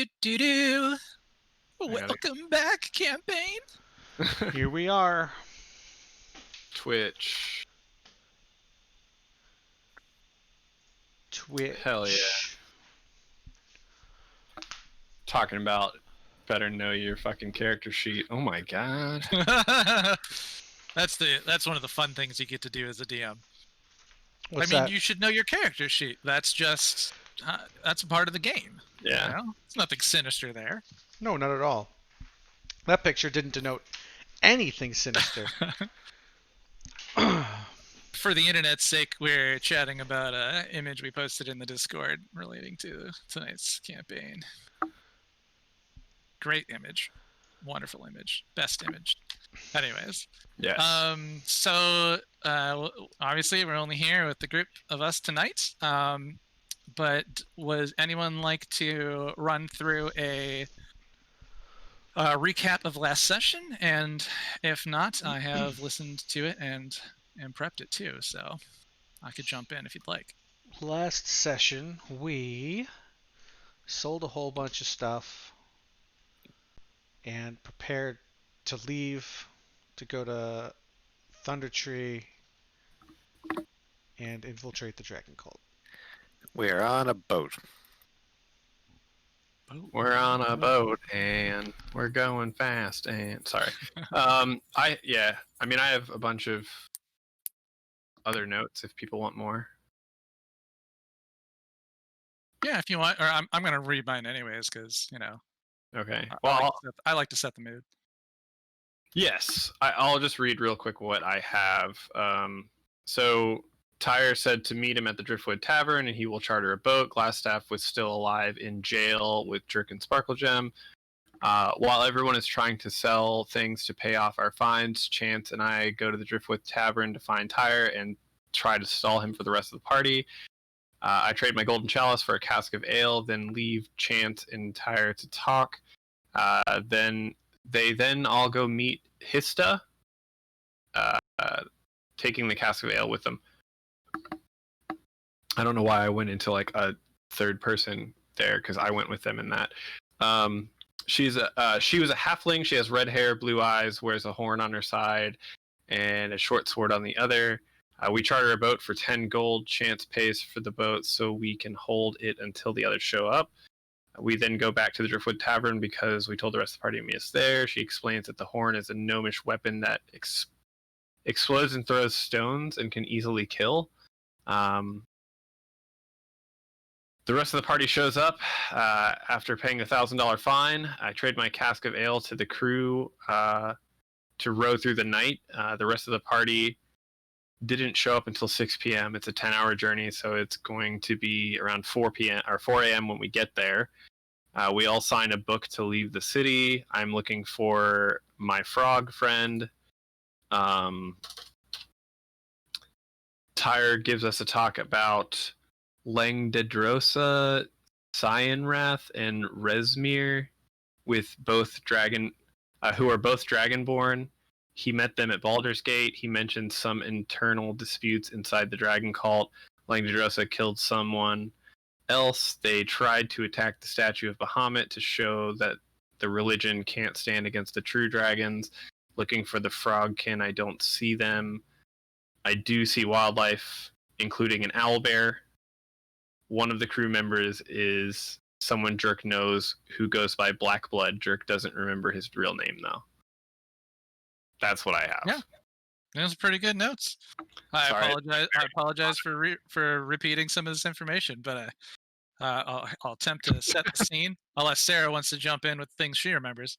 do do do. gotta- Welcome back, campaign. Here we are. Twitch. Hell yeah. Talking about better know your fucking character sheet. Oh my god. That's one of the fun things you get to do as a DM. What's I mean, that? you should know your character sheet. That's just that's a part of the game. Yeah. You know? It's nothing sinister there. No, not at all. That picture didn't denote anything sinister. For the internet's sake, we're chatting about an image we posted in the Discord relating to tonight's campaign. Great image. Wonderful image. Best image. Anyways. Yes. So obviously we're only here with the group of us tonight. But would anyone like to run through a recap of last session? And if not, I have listened to it and prepped it too, so I could jump in if you'd like. Last session, we sold a whole bunch of stuff and prepared to leave to go to Thunder Tree and infiltrate the Dragon Cult. We're on a boat. We're on a boat and we're going fast and sorry. I mean I have a bunch of other notes if people want more. Yeah, if you want, or I'm gonna read mine anyways because you know. Okay. I like to set the mood. Yes, I'll just read real quick what I have. So Tyre said to meet him at the Driftwood Tavern and he will charter a boat. Glassstaff was still alive in jail with Jerk and SparkleGem. While everyone is trying to sell things to pay off our fines, Chance and I go to the Driftwood Tavern to find Tyre and try to stall him for the rest of the party. I trade my golden chalice for a cask of ale, then leave Chance and Tyre to talk. Then they all go meet Hista, taking the cask of ale with them. I don't know why I went into like a third person there because I went with them in that. She was a halfling. She has red hair, blue eyes, wears a horn on her side, and a short sword on the other. We charter a boat for 10 gold. Chance pays for the boat so we can hold it until the others show up. We then go back to the Driftwood Tavern because we told the rest of the party to meet us there. She explains that the horn is a gnomish weapon that explodes and throws stones and can easily kill. The rest of the party shows up after paying a $1,000 fine. I trade my cask of ale to the crew to row through the night. The rest of the party didn't show up until 6 p.m. It's a 10-hour journey, so it's going to be around 4 p.m. or 4 a.m. when we get there. We all sign a book to leave the city. I'm looking for my frog friend. Tyre gives us a talk about Langdedrosa, Cyanrath, and Resmir, with both who are both dragonborn. He met them at Baldur's Gate. He mentioned some internal disputes inside the Dragon Cult. Langdedrosa killed someone else. They tried to attack the statue of Bahamut to show that the religion can't stand against the true dragons. Looking for the frogkin, I don't see them. I do see wildlife, including an owlbear. One of the crew members is someone Jerk knows who goes by Blackblood. Jerk doesn't remember his real name, though. That's what I have. Yeah, those are pretty good notes. I apologize for repeating some of this information, but I'll attempt to set the scene unless Sarah wants to jump in with things she remembers.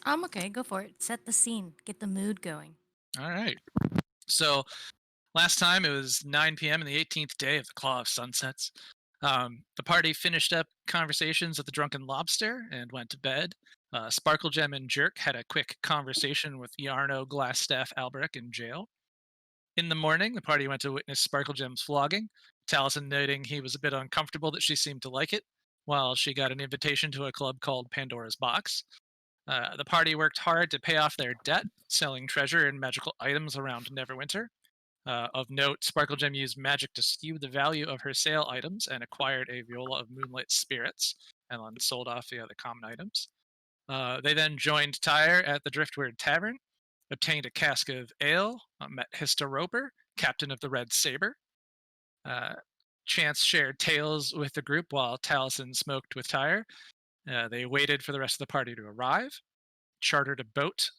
I'm okay. Go for it. Set the scene. Get the mood going. All right. So last time it was 9 p.m. in the 18th day of the Claw of Sunsets. The party finished up conversations at the Drunken Lobster and went to bed. SparkleGem and Jerk had a quick conversation with Yarno, Glassstaff, Albrecht in jail. In the morning, the party went to witness SparkleGem's flogging, Taliesin noting he was a bit uncomfortable that she seemed to like it, while she got an invitation to a club called Pandora's Box. The party worked hard to pay off their debt, selling treasure and magical items around Neverwinter. Of note, SparkleGem used magic to skew the value of her sale items and acquired a viola of moonlight spirits, and then sold off the other common items. They then joined Tyre at the Driftwood Tavern, obtained a cask of ale, met Hista Roper, captain of the Red Saber. Chance shared tales with the group while Taliesin smoked with Tyre. They waited for the rest of the party to arrive, chartered a boat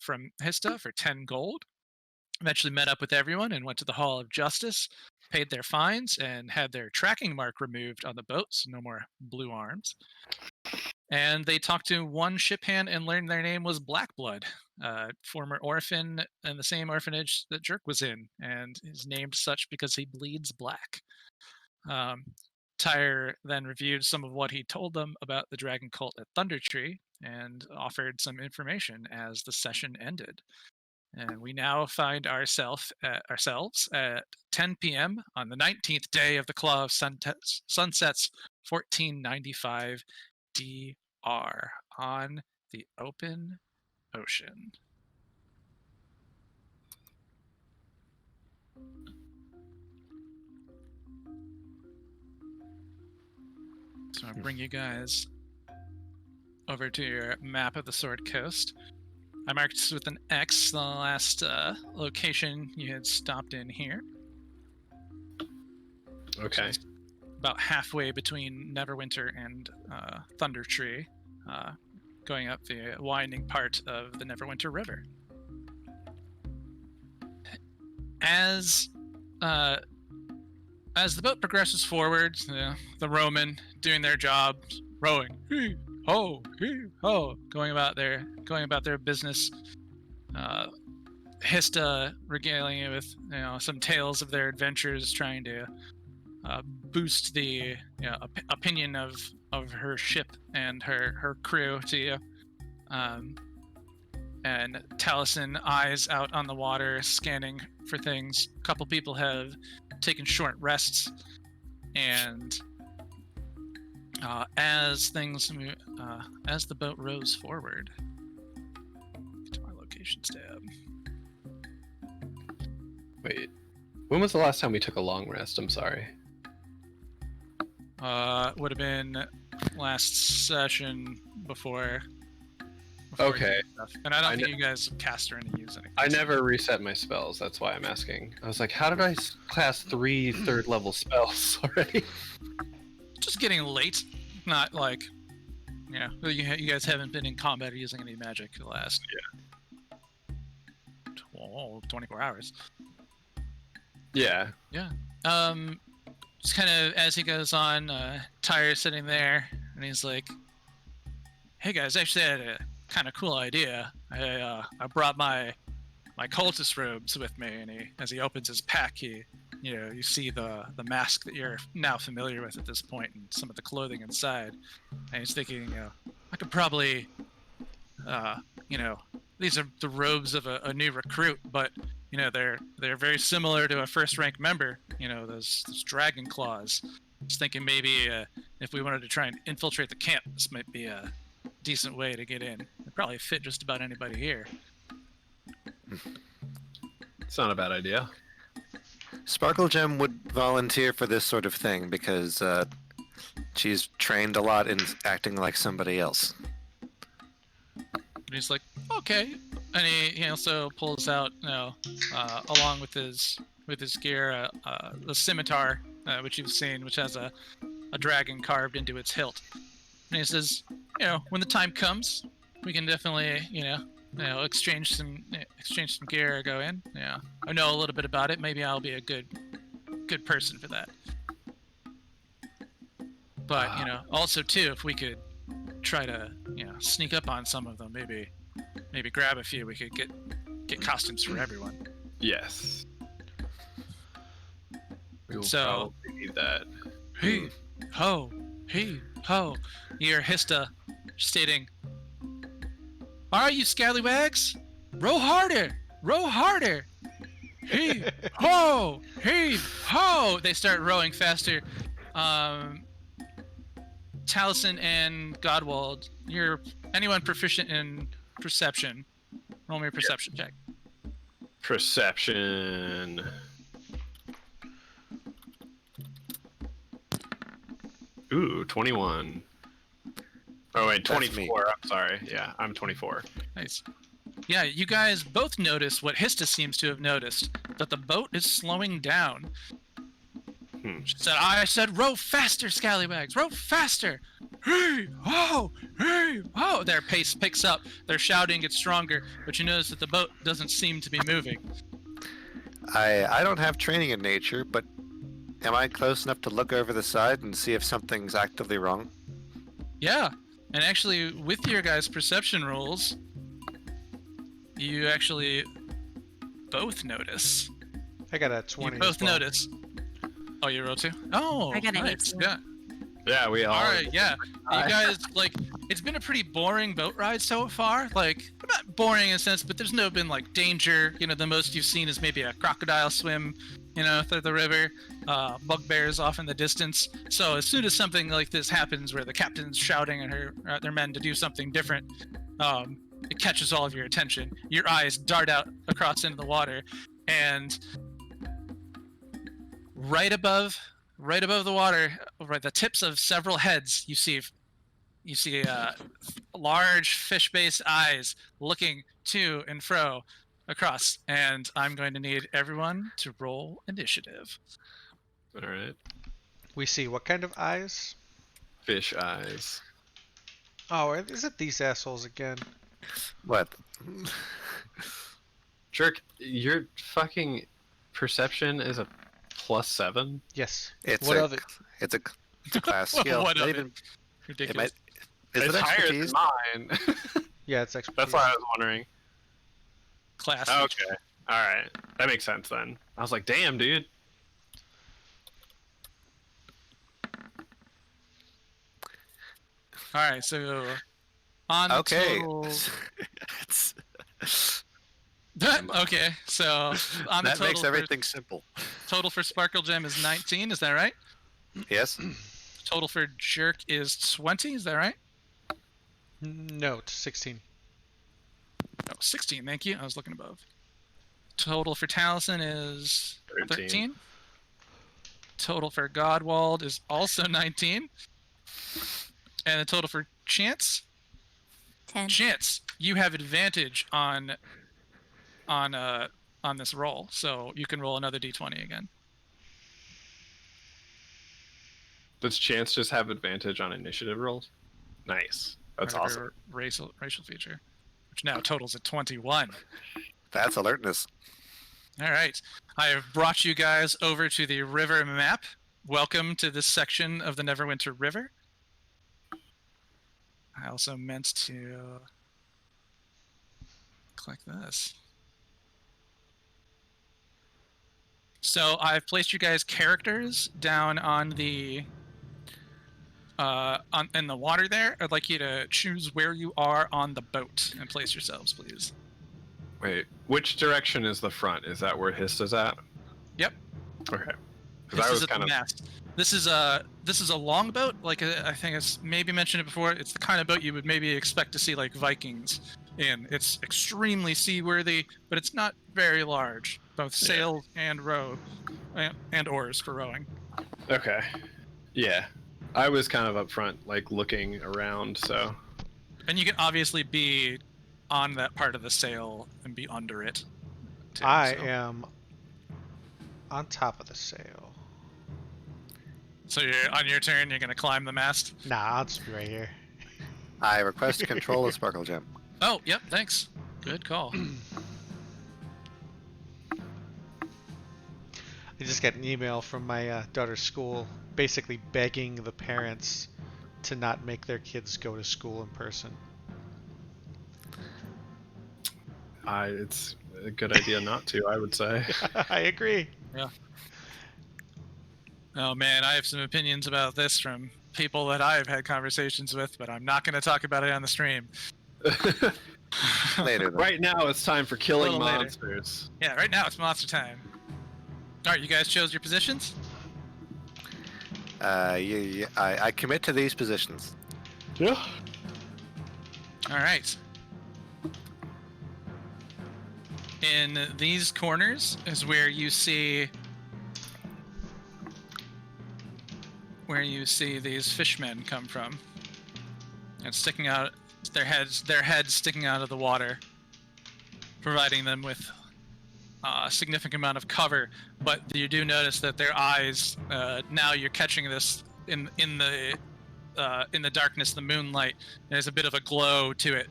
from Hista for 10 gold, eventually met up with everyone and went to the Hall of Justice, paid their fines, and had their tracking mark removed on the boat, so no more blue arms. And they talked to one ship hand and learned their name was Blackblood, former orphan in the same orphanage that Jerk was in, and is named such because he bleeds black. Tyre then reviewed some of what he told them about the dragon cult at Thunder Tree and offered some information as the session ended. And we now find ourselves at 10 p.m. on the 19th day of the Claw of Sunsets, 1495 DR on the open ocean. So I'll bring you guys over to your map of the Sword Coast. I marked with an X the last location you had stopped in here. Okay. So about halfway between Neverwinter and Thunder Tree, going up the winding part of the Neverwinter River. As the boat progresses forward, the rowmen doing their job, rowing, hee ho, going about their business. Hista regaling you with some tales of their adventures, trying to boost the opinion of her ship and her crew to you. And Taliesin eyes out on the water, scanning for things. A couple people have taken short rests, and as the boat rows forward, get to my locations tab. Wait, when was the last time we took a long rest? I'm sorry. Would have been last session before Okay. And I don't think you guys cast or use any. I never reset my spells. That's why I'm asking. I was like, how did I cast 3 third level spells already? Just getting late. Not like, you guys haven't been in combat or using any magic the last 24 hours. Yeah. Yeah. Just kind of as he goes on, Tyre's sitting there, and he's like, "Hey guys, I actually had a kind of cool idea. I brought my cultist robes with me," and as he opens his pack, you see the mask that you're now familiar with at this point, and some of the clothing inside. And he's thinking, I could probably, these are the robes of a new recruit, but they're very similar to a first rank member. Those dragon claws. I was thinking maybe if we wanted to try and infiltrate the camp, this might be a decent way to get in. It'd probably fit just about anybody here. It's not a bad idea. SparkleGem would volunteer for this sort of thing because she's trained a lot in acting like somebody else. And he's like, okay. And he also pulls out, along with his gear, the scimitar, which you've seen, which has a dragon carved into its hilt. And he says, when the time comes, we can definitely, exchange some gear, go in. Yeah, I know a little bit about it. Maybe I'll be a good person for that. But also too, if we could try to, sneak up on some of them, maybe grab a few, we could get costumes for everyone. Yes. We will So, probably need that. Hey ho, you hear Hista stating, "Are you scallywags? Row harder! Hey ho! They start rowing faster. Taliesin and Godwald, anyone proficient in perception? Roll me a perception check. Perception. Ooh, 21. Oh wait, That's me. 24. I'm sorry. Yeah, I'm 24. Nice. Yeah, you guys both notice what Hista seems to have noticed, that the boat is slowing down. She said, I said, row faster, scallywags, row faster. Hey, oh, hey, oh. Their pace picks up. Their shouting gets stronger, but you notice that the boat doesn't seem to be moving. I don't have training in nature, but am I close enough to look over the side and see if something's actively wrong? Yeah, and actually, with your guys' perception rolls, you actually both notice. I got a 20. You both as well. notice. Oh, you roll 2? Oh, I got an nice. 18. Yeah. Yeah, we all. All right, yeah. You guys, like, it's been a pretty boring boat ride so far. Like, not boring in a sense, but there's no been, like, danger. You know, the most you've seen is maybe a crocodile swim, you know, through the river. Bugbears off in the distance. So as soon as something like this happens where the captain's shouting at their men to do something different, it catches all of your attention. Your eyes dart out across into the water, and right above the water, over the tips of several heads, you see large fish-based eyes looking to and fro across. And I'm going to need everyone to roll initiative. All right. We see what kind of eyes? Fish eyes. Oh, is it these assholes again? What? Jerk, your fucking perception is a +7. Yes. It's What a, of it? It's a class skill. What Not of even, Ridiculous. is It's it higher expertise? than mine. Yeah, it's expertise. That's why I was wondering. Class. Okay. All right. That makes sense then. I was like, damn, dude. All right, so on the Okay. total. It's- Okay, so on the that makes total everything simple. total for Sparkle Gem is 19. Is that right? Yes? Total for Jerk is 20. Is that right? Note 16. Oh, 16. Thank you. I was looking above. Total for Taliesin is 13. Total for Godwald is also 19. And the total for Chance? 10. Chance, you have advantage on this roll, so you can roll another d20 again. Does Chance just have advantage on initiative rolls? Nice. That's Or awesome. Racial feature, which now totals at 21. That's alertness. All right, I have brought you guys over to the river map. Welcome to this section of the Neverwinter River. I also meant to click this. So I've placed you guys characters down on the in the water there. I'd like you to choose where you are on the boat and place yourselves, please. Wait, which direction is the front? Is that where Hista's at? Yep. Okay. This Because I is was at kind the of. mast. This is a longboat. Like I think it's maybe mentioned it before. It's the kind of boat you would maybe expect to see like Vikings in. It's extremely seaworthy, but it's not very large. Both sail and row, and oars for rowing. Okay. Yeah. I was kind of up front, like looking around, so. And you can obviously be on that part of the sail and be under it. too, I so. am on top of the sail. So you're on your turn. You're gonna climb the mast. Nah, I'll just be right here. I request control of Sparkle Gem. Oh, yep. Thanks. Good call. I just got an email from my daughter's school basically begging the parents to not make their kids go to school in person. It's a good idea not to, I would say. I agree. Yeah. Oh man, I have some opinions about this from people that I've had conversations with, but I'm not going to talk about it on the stream. Later, then. Right now, it's time for killing little later. monsters. Yeah, right now it's monster time. All right, you guys chose your positions? I commit to these positions. Yeah. All right. In these corners is where you see these fishmen come from, and sticking out their heads sticking out of the water, providing them with a significant amount of cover. But you do notice that their eyes, now you're catching this in the darkness, the moonlight. There's a bit of a glow to it.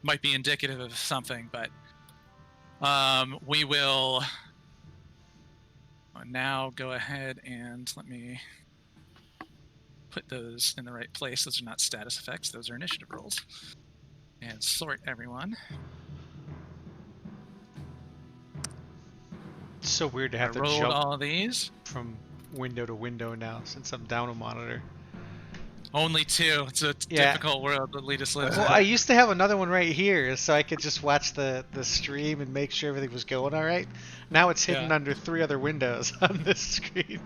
Might be indicative of something, but we will now go ahead and let me put those in the right place. Those are not status effects, those are initiative rolls. And sort everyone. It's so weird to have to rolled jump all of these. from window to window now since I'm down a monitor. Only 2. It's a Yeah. typical world that Letus lives Well, in. I used to have another one right here, so I could just watch the stream and make sure everything was going all right. Now it's hidden Yeah. under 3 other windows on this screen.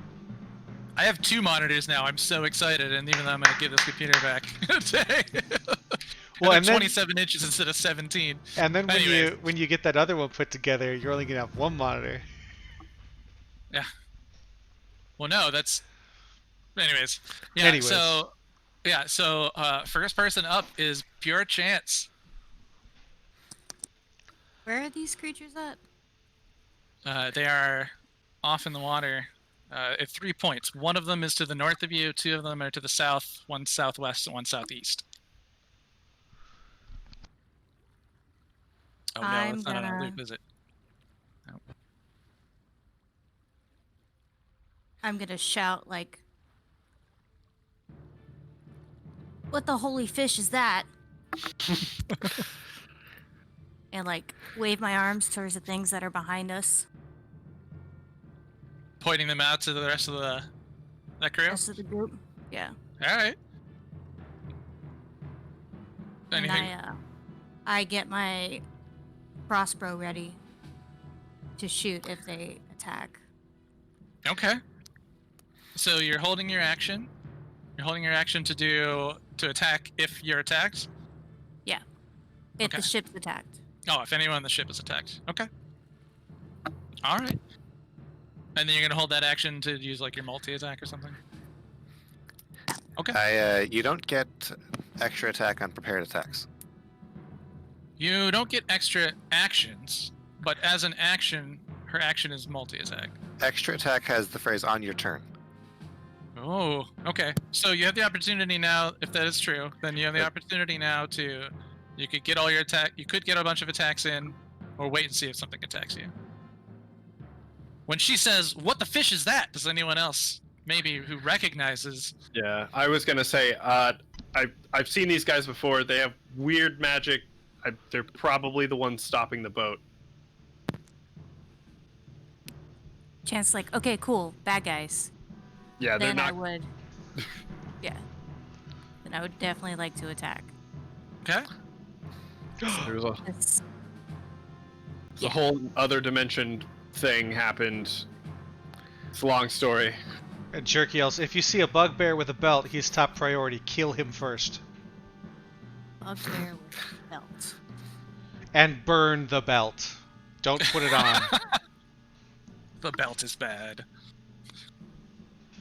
I have 2 monitors now. I'm so excited, and even though I'm going to give this computer back today. Well, and and then 27 inches instead of 17. and then Anyways. when you get that other one put together, you're only gonna have 1 monitor. Yeah. Well, no, that's. Anyways. Yeah. Anyways. So first person up is Pure Chance. Where are these creatures at? They are off in the water at 3 points. One of them is to the north of you. 2 of them are to the south. 1 southwest and 1 southeast. Oh no, it's not on a loop, is it? No. I'm gonna shout like, "What the holy fish is that?" And like wave my arms towards the things that are behind us. Pointing them out to the rest of that crew. Rest of the group. Yeah. All right. And Anything? I get my crossbow ready to shoot if they attack. Okay. So you're holding your action. You're holding your action to attack if you're attacked. Yeah. If Okay. the ship's attacked. Oh, if anyone on the ship is attacked. Okay. All right. And then you're gonna hold that action to use like your multi-attack or something. Okay. You don't get extra attack on prepared attacks. You don't get extra actions, but as an action, her action is multi-attack. Extra attack has the phrase "on your turn." Oh, okay. So you have the opportunity now, if that is true, then you have the Yep. opportunity now to, you could get all your attack, you could get a bunch of attacks in, or wait and see if something attacks you. When she says, "What the fish is that?" does anyone else maybe who recognizes? Yeah, I was gonna say, I've seen these guys before. They have weird magic. They're probably the ones stopping the boat. Chance like, okay, cool, bad guys. Yeah, they're Then I not. would. Yeah. Then I would definitely like to attack. Okay. There's a It's, the whole other dimension thing happened. It's a long story. And Jerk yells, "If you see a bugbear with a belt, he's top priority. Kill him first. bugbear with a belt. And burn the belt. Don't put it on." The belt is bad.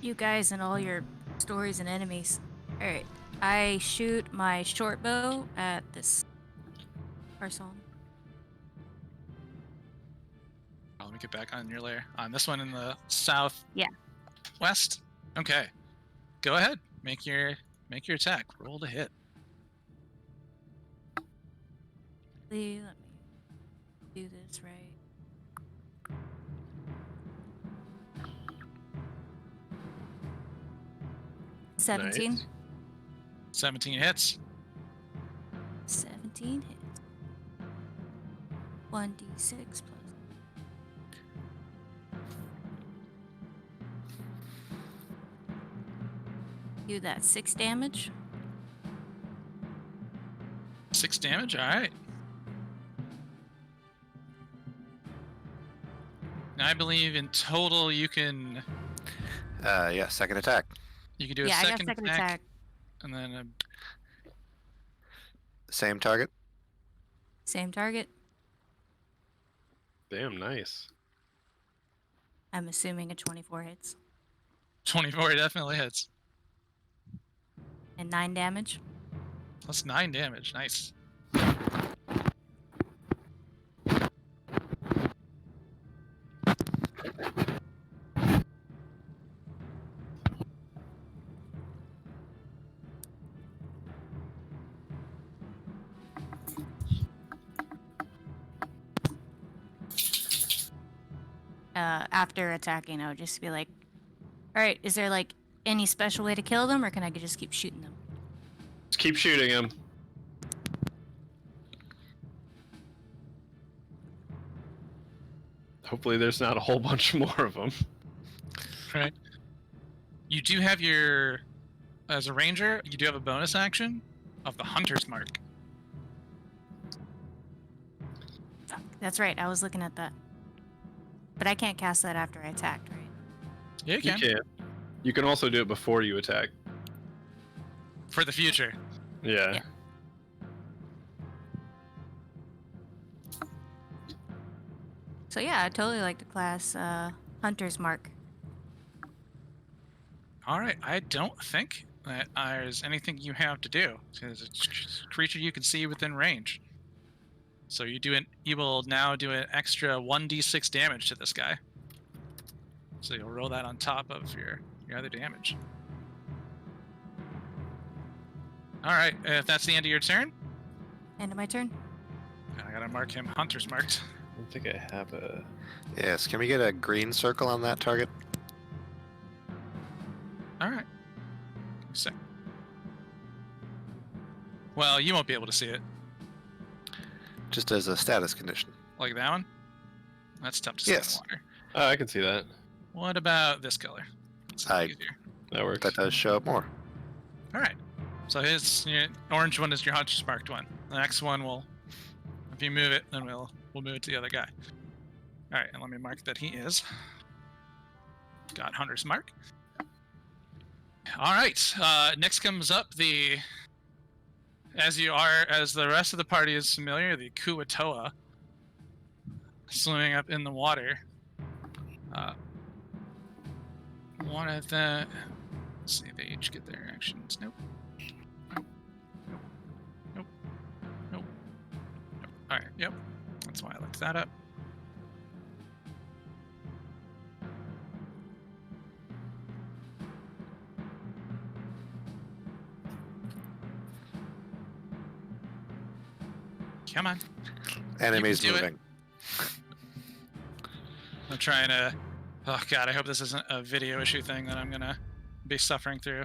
You guys and all your stories and enemies. Alright. I shoot my short bow at this person. Oh, let me get back on your layer. On this one in the south. Yeah. West. Okay. Go ahead. Make your attack. Roll to hit. Let me do this right. Nice. 17. 17 hits. 17 hits. 1d6 plus. Do that 6 damage. 6 damage. All right. Now I believe in total you can Yeah, second attack. do a Yeah, I got second, second attack, attack. and then Same target. Same target. Damn, nice. I'm assuming a 24 hits. 24 definitely hits. And 9 damage. Plus 9 damage. Nice. After attacking, I would just be like, alright, is there like any special way to kill them, or can I just keep shooting them? Just keep shooting him. Hopefully there's not a whole bunch more of them. Right. You do have your, as a ranger, you do have a bonus action of the Hunter's Mark. Fuck, that's right, I was looking at that. But I can't cast that after I attacked, right? Yeah, you You can. can. You can also do it before you attack. For the future. Yeah. Yeah. So yeah, I'd totally like to class Hunter's Mark. Alright, I don't think that there's anything you have to do. It's a creature you can see within range. So you will now do an extra 1d6 damage to this guy. So you'll roll that on top of your other damage. Alright, if that's the end of your turn, End of my turn. I gotta mark him Hunter's Marked. I don't think I have a... Yes, can we get a green circle on that target? Alright. Sick. Well, you won't be able to see it. Just as a status condition. Like that one? That's tough to see Yes. in water. Oh, I can see that. What about this color? It's a little easier. That works. That does show up more. Alright. So his orange one is your Hunter's Marked one. The next one will, if you move it, then we'll move it to the other guy. Alright, and let me mark that he is. Got Hunter's Mark. Alright, next comes up as the rest of the party is familiar, the Kuatoa swimming up in the water. One of the, let's see, they each get their actions. Nope. Nope. Alright, yep. That's why I looked that up. Come on. Enemies do it. moving. I'm trying to... Oh god, I hope this isn't a video issue thing that I'm gonna be suffering through.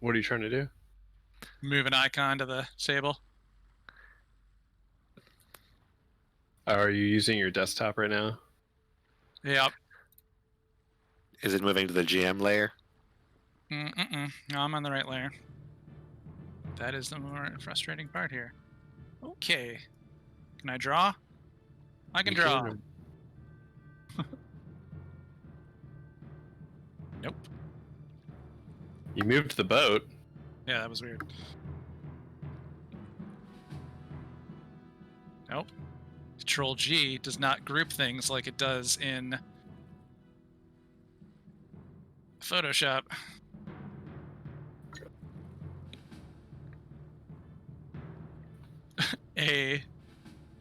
What are you trying to do? Move an icon to the table. Are you using your desktop right now? Yep. Is it moving to the GM layer? No, I'm on the right layer. That is the more frustrating part here. Okay. Can I draw? I can You draw. can. Nope. You moved the boat. Yeah, that was weird. Nope. Control G does not group things like it does in Photoshop. A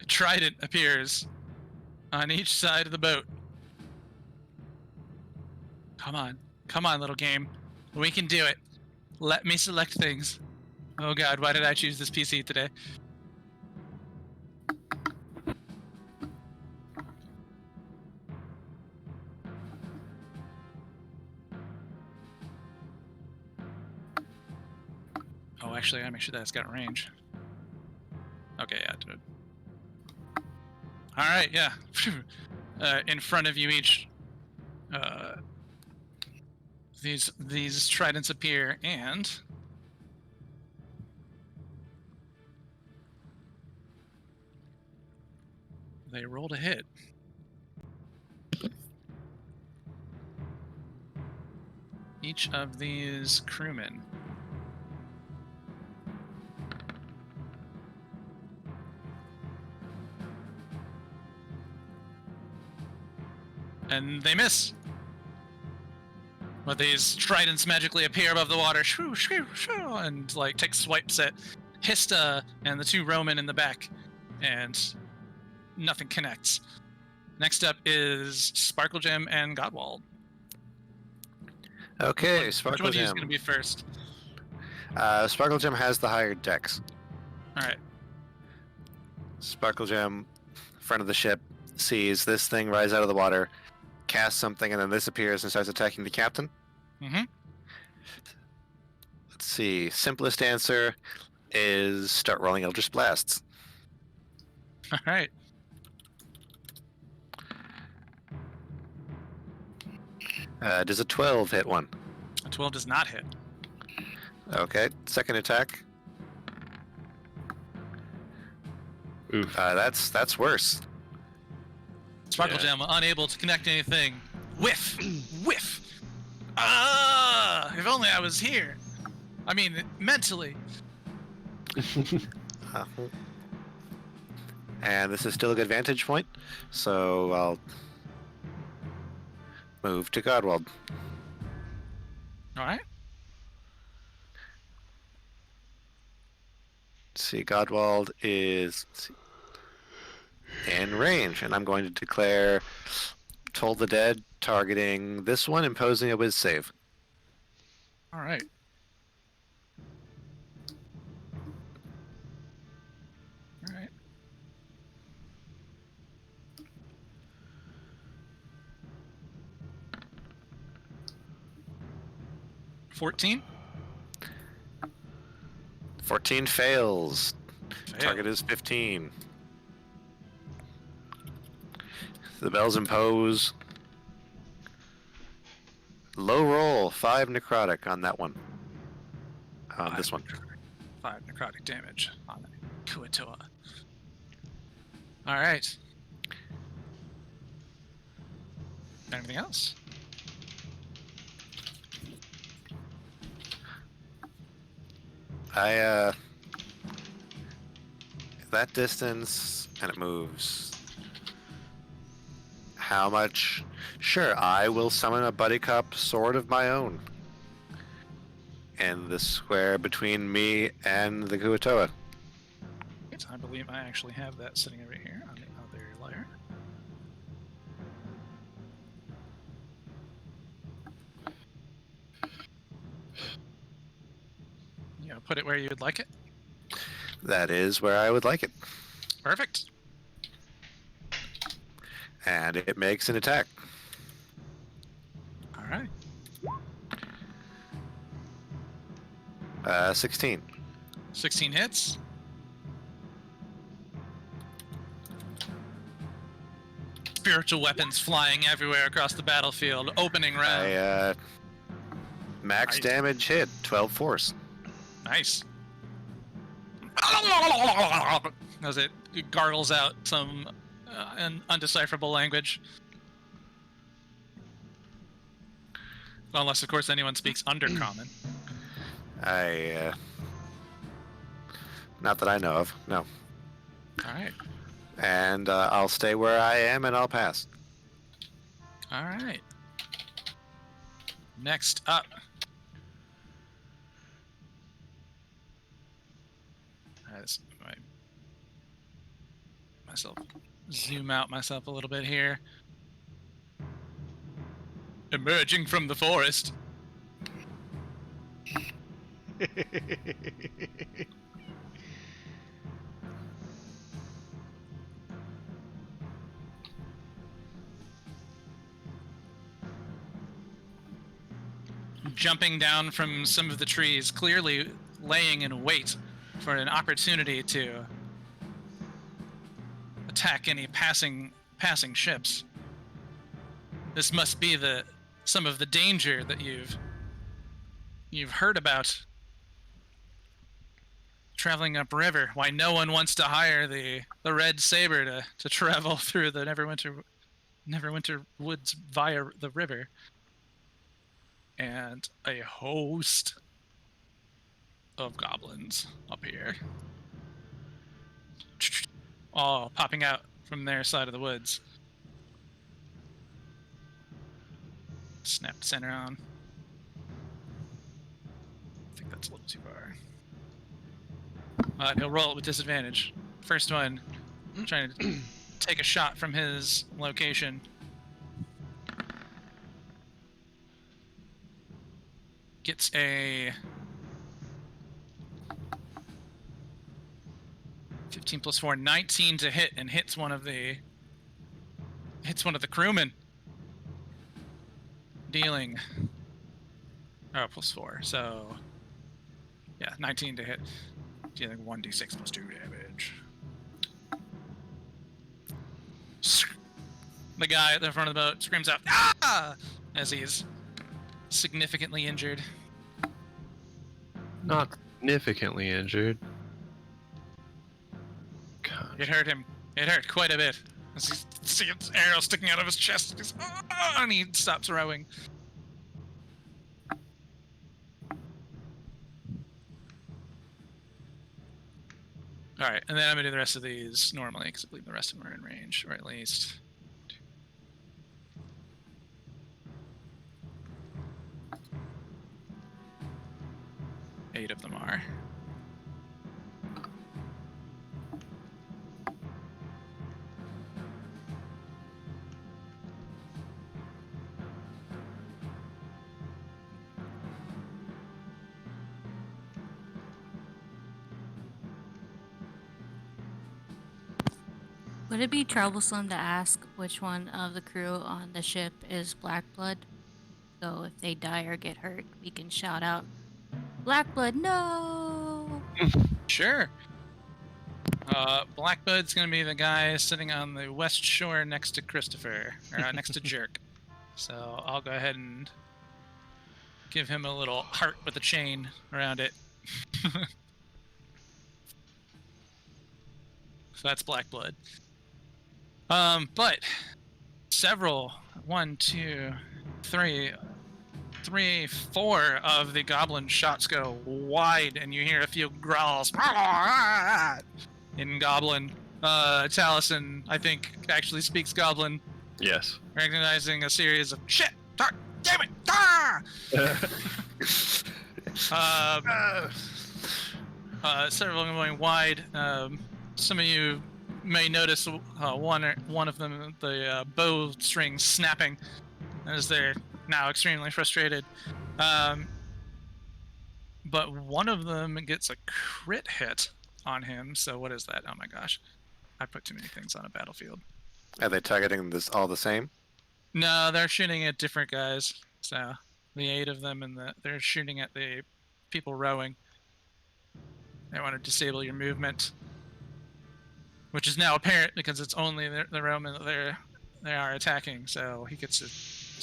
trident appears on each side of the boat. Come on, little game. We can do it. Let me select things. Oh god, why did I choose this PC today? Oh, actually, I gotta make sure that it's got range. Okay, yeah, dude. All right, yeah. In front of you each, these tridents appear, and they rolled a hit. Each of these crewmen. and they miss. But these tridents magically appear above the water, shoo, shoo, shoo, and like take swipes at Hista and the 2 Roman in the back, and nothing connects. Next up is SparkleGem and Godwald. Okay, Which one of you is going to SparkleGem. be first? SparkleGem has the higher dex. All right. SparkleGem, front of the ship, sees this thing rise out of the water, casts something, and then this appears and starts attacking the captain. Mm-hmm. Let's see. Simplest answer is start rolling Eldritch Blasts. All right. Does a 12 hit one? A 12 does not hit. Okay, second attack. Oof. That's worse. SparkleGem, unable to connect anything. Whiff! Whiff! Ah! If only I was here. I mean, mentally. Uh, and this is still a good vantage point, so I'll move to Godwald. All right. Let's see, Godwald is in range, and I'm going to declare Toll the Dead, targeting this one, imposing a whiz save. All right. All right. $14. 14 fails. Fail. Target is 15. The bells impose. Low roll, 5 necrotic on that one. On this one. 5 necrotic damage on the Kuatoa. All right. Anything else? That distance, and it moves. How much? Sure, I will summon a Buddy Cop sword of my own. In the square between me and the Kuatoa. Yes, I believe I actually have that sitting over here on the other layer. You know, put it where you'd like it. That is where I would like it. Perfect. And it makes an attack. All right. 16. 16 hits. Spiritual weapons flying everywhere across the battlefield. Opening round. Max Nice. damage hit, 12 force. Nice. As it gargles out some an undecipherable language. Unless, of course, anyone speaks Undercommon. Not that I know of, no. All right. And I'll stay where I am and I'll pass. All right. Next up. Zoom out myself a little bit here. Emerging from the forest. Jumping down from some of the trees, clearly laying in wait for an opportunity to attack any passing ships. This must be some of the danger that you've heard about traveling upriver. Why no one wants to hire the Red Saber to travel through the Neverwinter woods via the river. And a host of goblins up here. All popping out from their side of the woods. Snap center on. I think that's a little too far. He'll roll it with disadvantage. First one, trying to take a shot from his location. Gets a 15 plus 4, 19 to hit, and hits one of the crewmen. Dealing plus 4, so yeah, 19 to hit. Dealing 1d6 plus 2 damage. The guy at the front of the boat screams out, "Ah!" as he's significantly injured. Not significantly injured. God. It hurt him. It hurt quite a bit. As he sees an arrow sticking out of his chest, he's, and he stops rowing. Alright, and then I'm going to do the rest of these normally, because I believe the rest of them are in range, or at least... eight of them are. Would it be troublesome to ask which one of the crew on the ship is Blackblood? So if they die or get hurt, we can shout out, "Blackblood, no!" Sure. Blackblood's gonna be the guy sitting on the west shore next to Christopher, or next to Jerk. So I'll go ahead and give him a little heart with a chain around it. So that's Blackblood. But several, 1, 2, 3, 4 of the goblin shots go wide, and you hear a few growls in goblin. Taliesin, I think, actually speaks goblin, Yes. recognizing a series of shit, damn it, several of them going wide. Some of you may notice one of them, the bow string snapping, as they're now extremely frustrated. But one of them gets a crit hit on him. So what is that? Oh my gosh, I put too many things on a battlefield. Are they targeting this all the same? No, they're shooting at different guys. So the 8 of them, and they're shooting at the people rowing. They want to disable your movement, which is now apparent because it's only the rowmen that they are attacking. So he gets a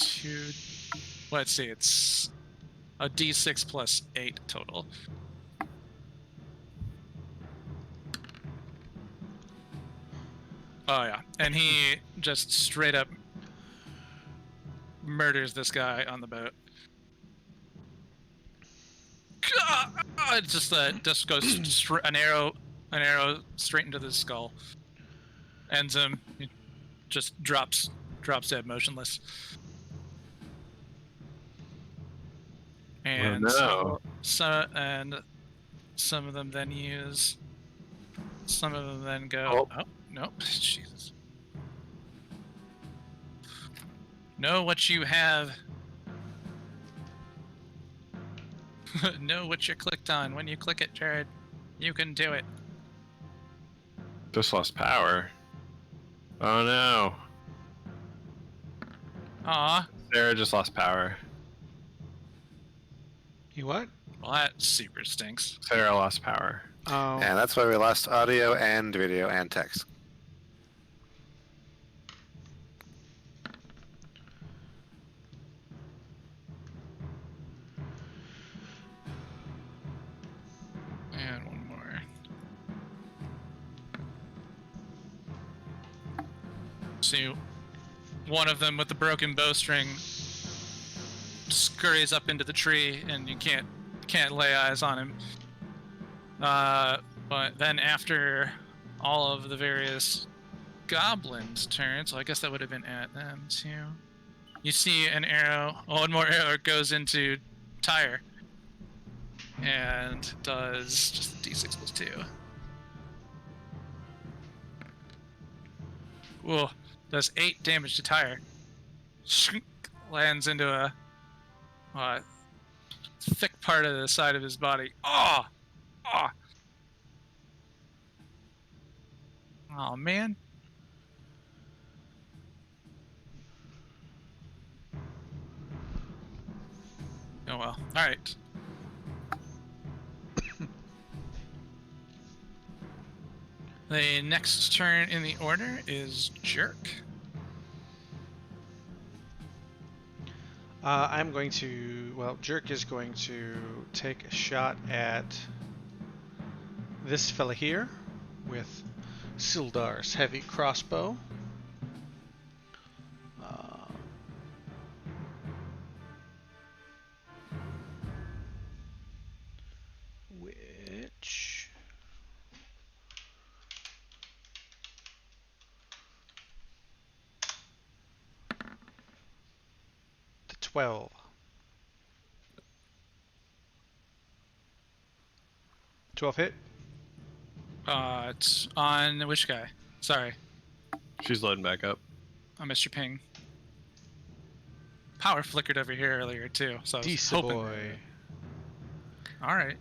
2. Let's see, it's a d6 plus 8 total. Oh yeah, and he just straight up murders this guy on the boat. Just goes an arrow straight into the skull. Ends him. He just drops dead, motionless. And no. and some of them then use. Some of them then go. Oh no, Jesus! Know what you have. Know what you clicked on. When you click it, Jared, you can do it. Just lost power. Oh no. Aw. Sarah just lost power. You what? Well, that super stinks. Sarah lost power. Oh. And that's why we lost audio and video and text. And one more. See, one of them with the broken bowstring scurries up into the tree, and you can't lay eyes on him. But then after all of the various goblins' turns, so I guess that would have been at them too. You see an arrow. One more arrow goes into Tyre, and does just d6 plus 2. Whoa, does 8 damage to Tyre. Lands into a thick part of the side of his body. Oh! Oh! Oh, man. Oh, well. Alright. The next turn in the order is Jerk. I'm going to, well, Jerk is going to take a shot at this fella here with Sildar's heavy crossbow. Which... the 12. 12 hit? It's on which guy? Sorry, She's loading back up. I missed your ping. Power flickered over here earlier too, so I was Decent hoping. boy. All right.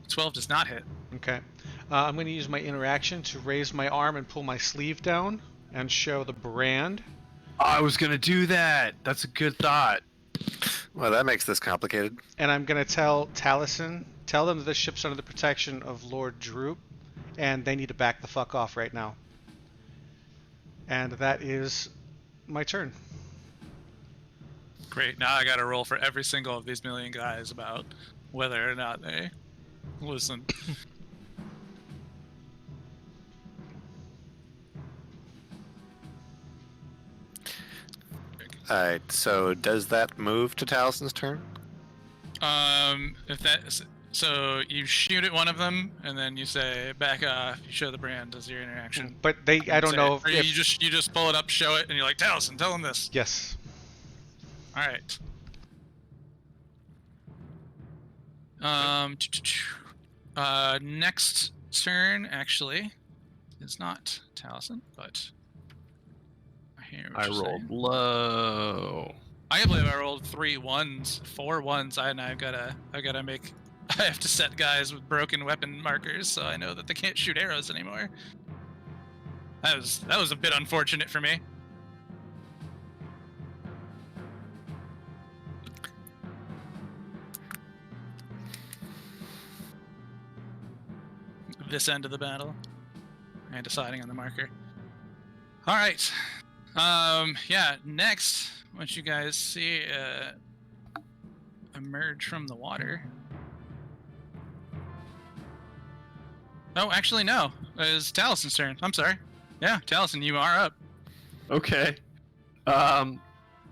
12 does not hit. Okay. I'm going to use my interaction to raise my arm and pull my sleeve down and show the brand. I was gonna do that. That's a good thought. Well, that makes this complicated. And I'm going to tell Taliesin, tell them that the ship's under the protection of Lord Droop, and they need to back the fuck off right now. And that is my turn. Great. Now I got to roll for every single of these million guys about whether or not they listen. Alright, so does that move to Talison's turn? If that so you shoot at one of them and then you say back off. You show the brand as your interaction. But I don't Say know it. Or if... you just pull it up, show it, and you're like, Taliesin, tell him this. Yes. All right. Next turn actually is not Taliesin, but I hear what I you're rolled saying. low. I can't believe I rolled 3 1s, 4 1s. I've gotta make. I have to set guys with broken weapon markers, so I know that they can't shoot arrows anymore. That was a bit unfortunate for me. This end of the battle, and deciding on the marker. All right. Yeah. Next, once you guys see emerge from the water. Oh, actually, no. It's Talison's turn. I'm sorry. Yeah, Taliesin, you are up. Okay.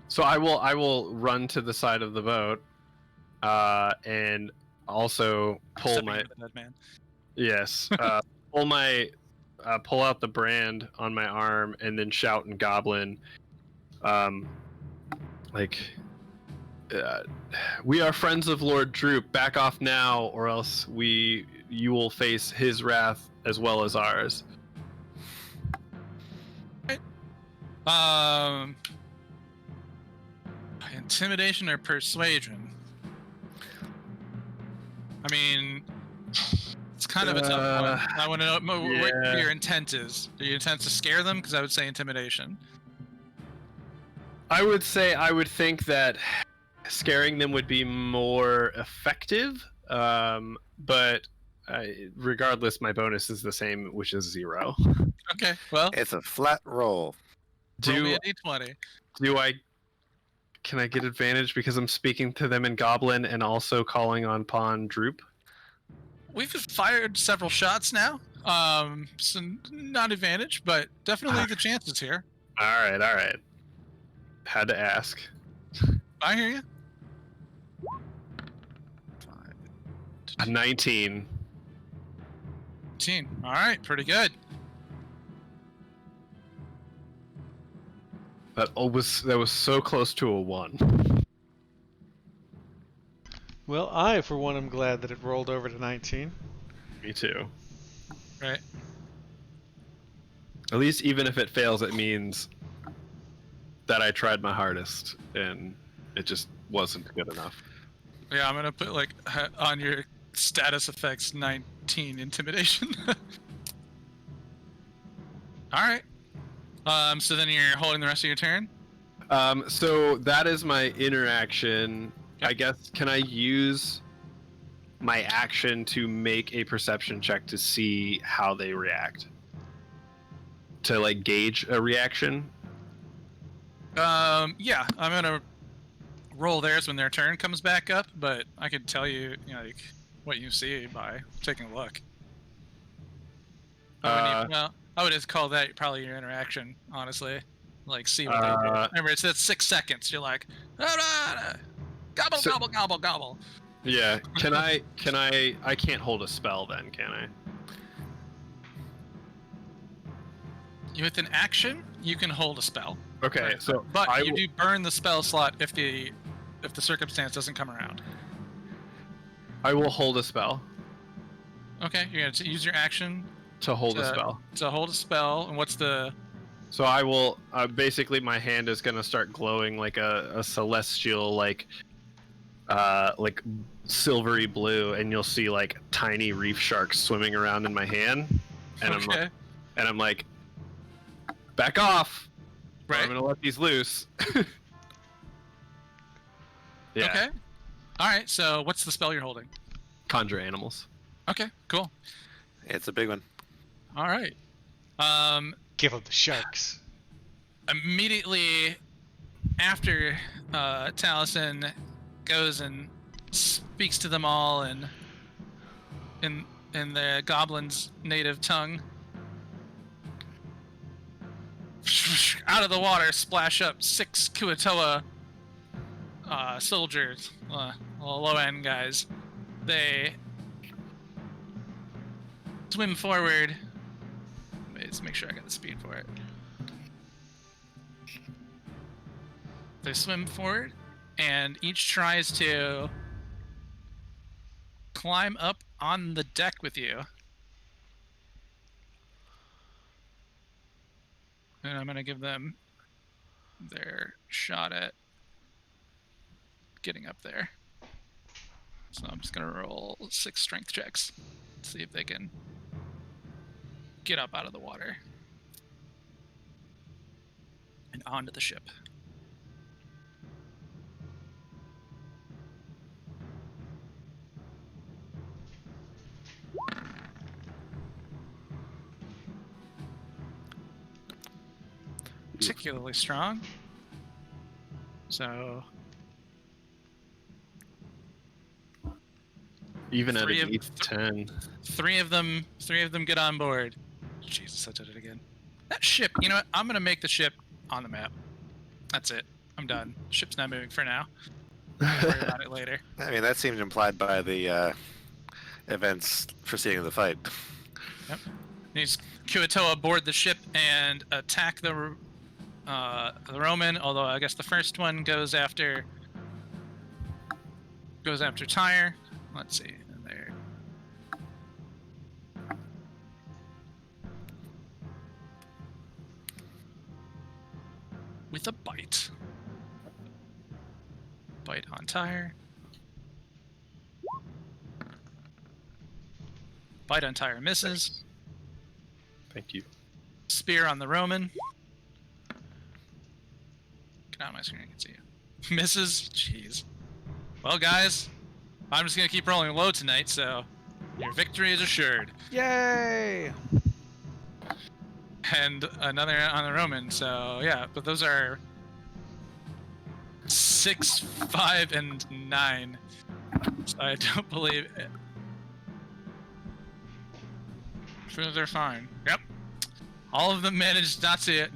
So I will run to the side of the boat, and also pull Stepping my into the dead man. yes, pull out the brand on my arm, and then shout in Goblin, we are friends of Lord Droop. Back off now, or else you will face his wrath as well as ours. Intimidation or persuasion? I mean, it's kind of a tough one. I want to know what your intent is. Are your intent to scare them? Because I would say intimidation. I would think that scaring them would be more effective, but regardless, my bonus is the same, which is 0. Okay, well, It's a flat roll. roll me a d20. Can I get advantage because I'm speaking to them in Goblin and also calling on Droop? We've fired several shots now, so not advantage, but definitely the chances here. All right. Had to ask. I hear you. 5, A 19. 15. All right, pretty good. That was so close to a 1. Well, I, for one, am glad that it rolled over to 19. Me too. Right. At least even if it fails, it means that I tried my hardest and it just wasn't good enough. Yeah, I'm gonna put like on your status effects 19 intimidation. All right. So then you're holding the rest of your turn. So that is my interaction. Yep. I guess, can I use my action to make a perception check to see how they react? To like gauge a reaction? Yeah, I'm gonna roll theirs when their turn comes back up, but I could tell you, like what you see by taking a look. Well, I would just call that probably your interaction, honestly. Like, see what they do. Remember, it's that 6 seconds. You're like, gobble, gobble, gobble, gobble. Yeah. I can't hold a spell then, can I? With an action, you can hold a spell. Okay, Right. so But you do burn the spell slot if the circumstance doesn't come around. I will hold a spell Okay, you're gonna use your action to hold a spell. to hold a spell, and what's the? So I will basically my hand is gonna start glowing like a celestial like silvery blue, and you'll see like tiny reef sharks swimming around in my hand, and Okay. I'm like, back off! Or Right. I'm gonna let these loose. Yeah. Okay. All right. So what's the spell you're holding? Conjure animals. Okay. Cool. It's a big one. All right. Give them the sharks. Immediately after Taliesin goes and speaks to them all in the goblin's native tongue, out of the water splash up 6 Kuatoa soldiers, low end guys. They swim forward. Wait, let's make sure I got the speed for it. They swim forward, and each tries to climb up on the deck with you. And I'm going to give them their shot at getting up there. So I'm just going to roll 6 strength checks. See if they can get up out of the water and onto the ship. Particularly strong. So Even at Three an of- 8-10. three of them get on board. Jesus, I did it again. That ship, you know what? I'm gonna make the ship on the map. That's it. I'm done. Ship's not moving for now. I'll worry about it later. I mean, that seemed implied by the events preceding the fight. These Kuatoa board the ship and attack the Roman. Although I guess the first one goes after Tyre. Let's see. There. With a bite. Bite on Tyre. Bite on Tyre misses. Thank you. Spear on the Roman. Get out of my screen, I can see you. Misses. Jeez. Well, guys, I'm just gonna keep rolling low tonight, so your victory is assured. Yay! And another on the Roman, so yeah, but those are 6, 5, and 9. So I don't believe it. Sure, they're fine. Yep. All of them managed not to,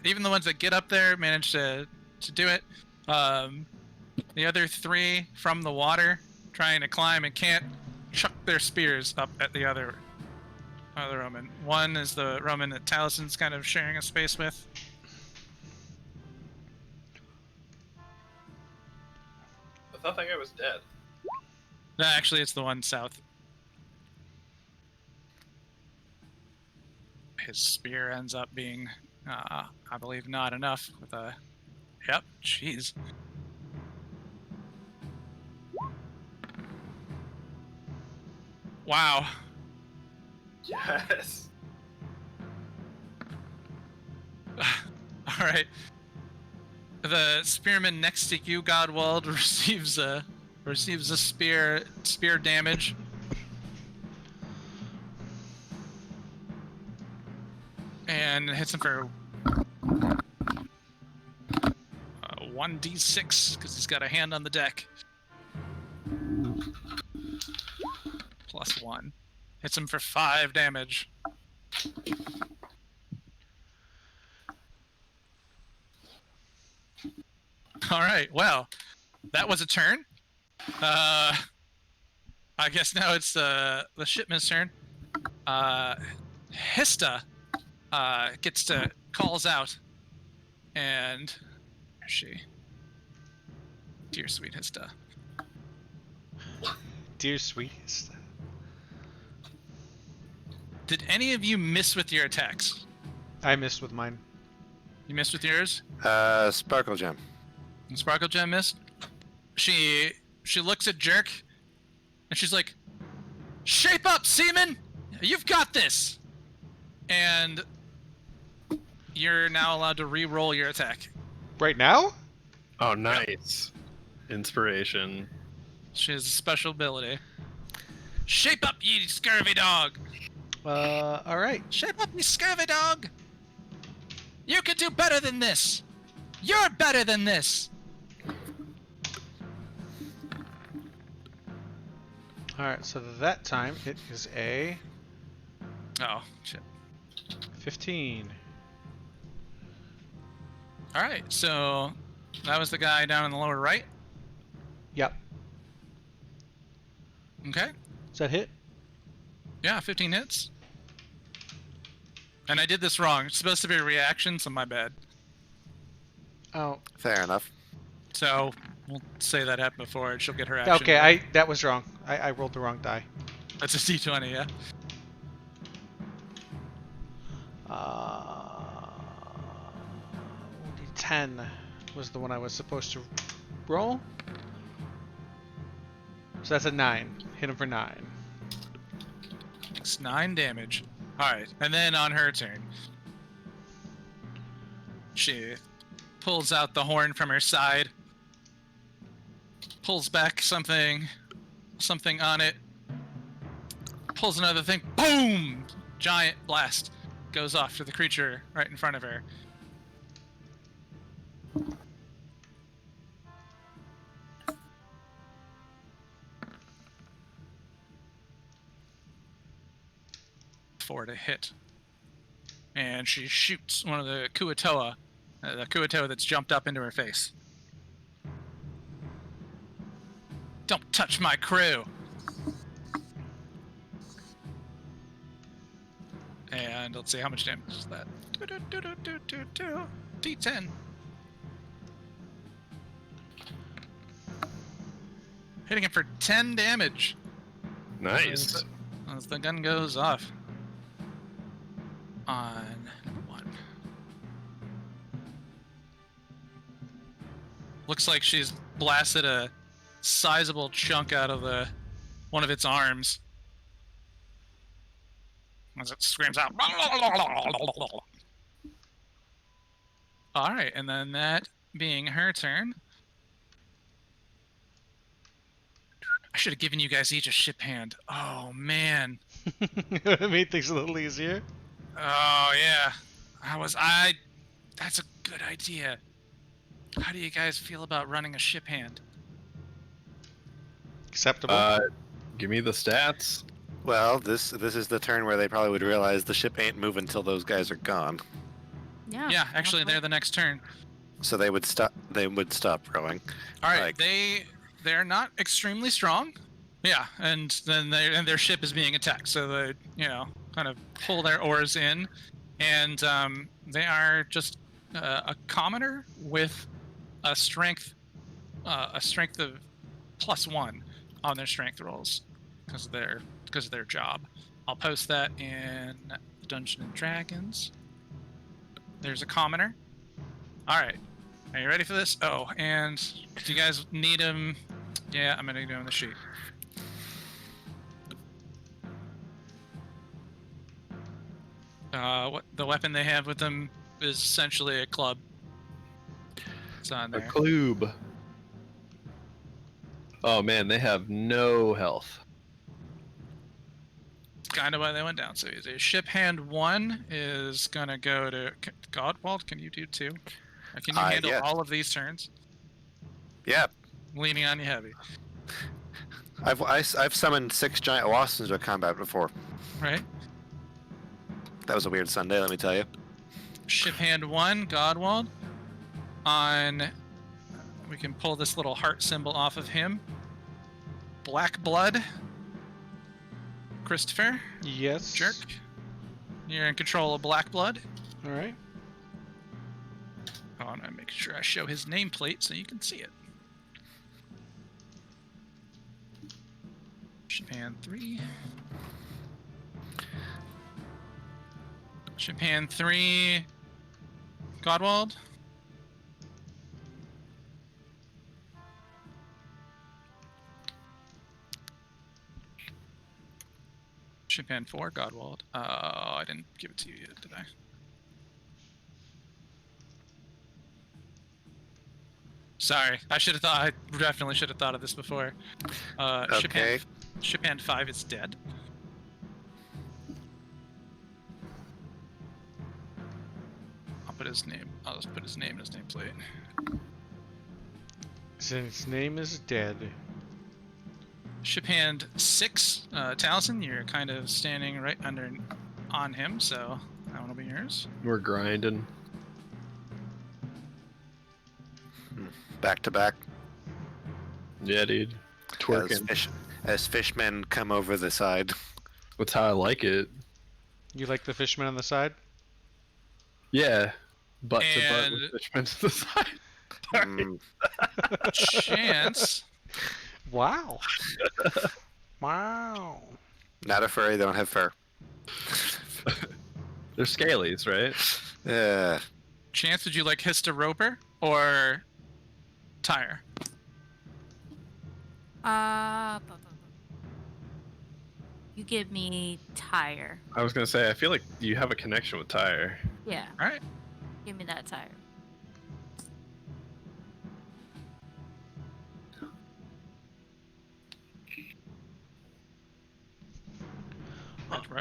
even the ones that get up there managed to do it. The other 3 from the water trying to climb and can't chuck their spears up at the other Roman. One is the Roman that Taliesin's kind of sharing a space with. thought that guy was dead. No, actually, it's the one south. His spear ends up being, I believe, not enough with a... Yep, jeez. Wow. Yes. All right. The spearman next to you, Godwald, receives a spear damage. And hits him for 1d6 because he's got a hand on the deck. +1. Hits him for 5 damage. All right. Well, that was a turn. I guess now it's the shipman's turn. Hista calls out, and where's she? Dear sweet Hista. Dear sweet Hista. Did any of you miss with your attacks? I missed with mine. You missed with yours? Sparkle Gem. And Sparkle Gem missed? She looks at Jerk, and she's like, "Shape up, Seaman! You've got this!" And you're now allowed to re-roll your attack. Right now? Oh, nice. Inspiration. She has a special ability. Shape up, ye scurvy dog! Alright. Shape up, ye scurvy dog! You can do better than this! You're better than this! Alright, so that time it is a Oh, shit. 15. Alright, so that was the guy down in the lower right. Yep. Okay. Does that hit? Yeah, 15 hits. And I did this wrong. It's supposed to be a reaction, so my bad. Oh. Fair enough. So we'll say that happened before, and she'll get her action. Okay, that was wrong. I rolled the wrong die. That's a d20, yeah. D10 was the one I was supposed to roll. So that's a 9. Hit him for 9. It's 9 damage. Alright, and then on her turn, she pulls out the horn from her side, pulls back something on it, pulls another thing, boom! Giant blast goes off to the creature right in front of her. For to hit. And she shoots one of the Kuatoa that's jumped up into her face. Don't touch my crew! And let's see how much damage is that. D10. Hitting him for 10 damage Nice. as the gun goes off. On number 1. Looks like she's blasted a sizable chunk out of one of its arms. As it screams out. Alright, and then that being her turn. I should have given you guys each a ship hand. Oh, man. Made things a little easier. Oh, yeah. That's a good idea. How do you guys feel about running a ship hand? Acceptable. Give me the stats. Well, this is the turn where they probably would realize the ship ain't moving until those guys are gone. Yeah, actually, they're the next turn. So they would stop. They would stop rowing. All right, Like- they're not extremely strong. Yeah, and then their ship is being attacked, so they kind of pull their oars in, and they are just a commoner with a strength of +1 on their strength rolls because of their job. I'll post that in Dungeons and Dragons. There's a commoner. All right, are you ready for this? Oh, and do you guys need him? Yeah, I'm gonna do him on the sheet. What the weapon they have with them is essentially a club. It's on A there. club. Oh man, they have no health. Kind of why they went down so easy. Ship hand 1 is gonna go to Godwald. Can you do 2? Can you handle yeah. all of these turns? Yeah, Leaning on you heavy, I've summoned 6 giant wasps into combat before. right? That was a weird Sunday, let me tell you. Ship hand 1, Godwald. We can pull this little heart symbol off of him. Black blood. Christopher, Yes. jerk. You're in control of black blood. All right. Oh, and I'm making sure I show his nameplate so you can see it. Ship hand 3. Ship hand 3. Godwald. Ship hand 4, Godwald. Oh, I didn't give it to you yet, did I? Sorry, I definitely should have thought of this before. Okay. Ship hand 5 is dead. I'll just put his name in his nameplate. Since name is dead. Ship hand 6, Taliesin, you're kind of standing right on him, so that one will be yours. We're grinding. Back to back. Yeah, dude. Twerking. As fishmen come over the side. That's how I like it. You like the fisherman on the side? Yeah. Butt to butt And- with fishmen to the side. Mm, Chance. Wow. Wow. not a furry, they don't have fur. They're scalies, right? Yeah. Chance, would you like Hista Roper or Tire? You give me tire. I was gonna say, I feel like you have a connection with Tyre. Yeah, Alright. give me that tire.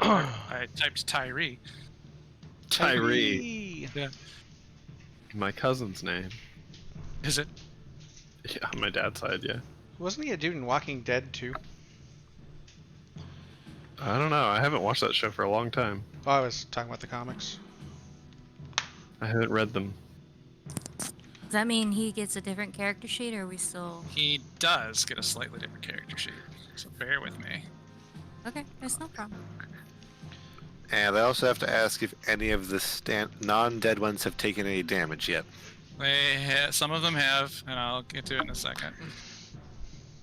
I typed Tyree. Tyree. Hey. My cousin's name. Is it? Yeah, on my dad's side, yeah. Wasn't he a dude in Walking Dead too? I don't know. I haven't watched that show for a long time. Oh, I was talking about the comics. I haven't read them. Does that mean he gets a different character sheet, or are we still... He does get a slightly different character sheet, so bear with me. Okay, there's no problem. And I also have to ask if any of the non-dead ones have taken any damage yet. Some of them have, and I'll get to it in a second.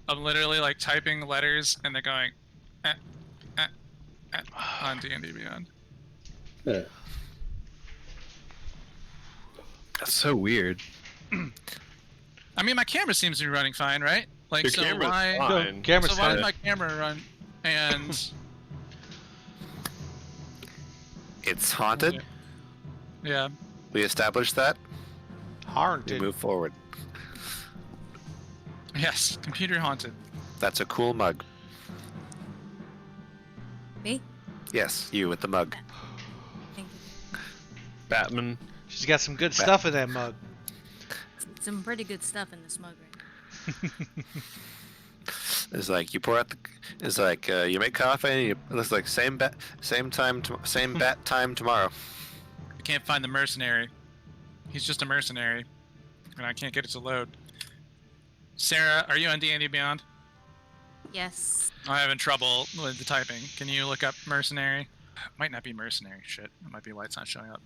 I'm literally like typing letters, and they're going on D&D Beyond. That's so weird. I mean, my camera seems to be running fine, right? Like, Your so camera's why? fine. No, camera's So why fine. did my camera run? And It's haunted. yeah, We established that. We Haunted. move forward. yes, computer haunted. That's a cool mug. Me? Yes, you with the mug. Thank you. Batman. She's got some good stuff in that mug. Some pretty good stuff in this mug right now. It's like you pour out the. It's like you make coffee. And you, it's like same bat time tomorrow. I can't find the mercenary. He's just a mercenary, and I can't get it to load. Sarah, are you on D&D Beyond? Yes. I'm having trouble with the typing. Can you look up mercenary? Might not be mercenary. Shit, it might be why it's not showing up.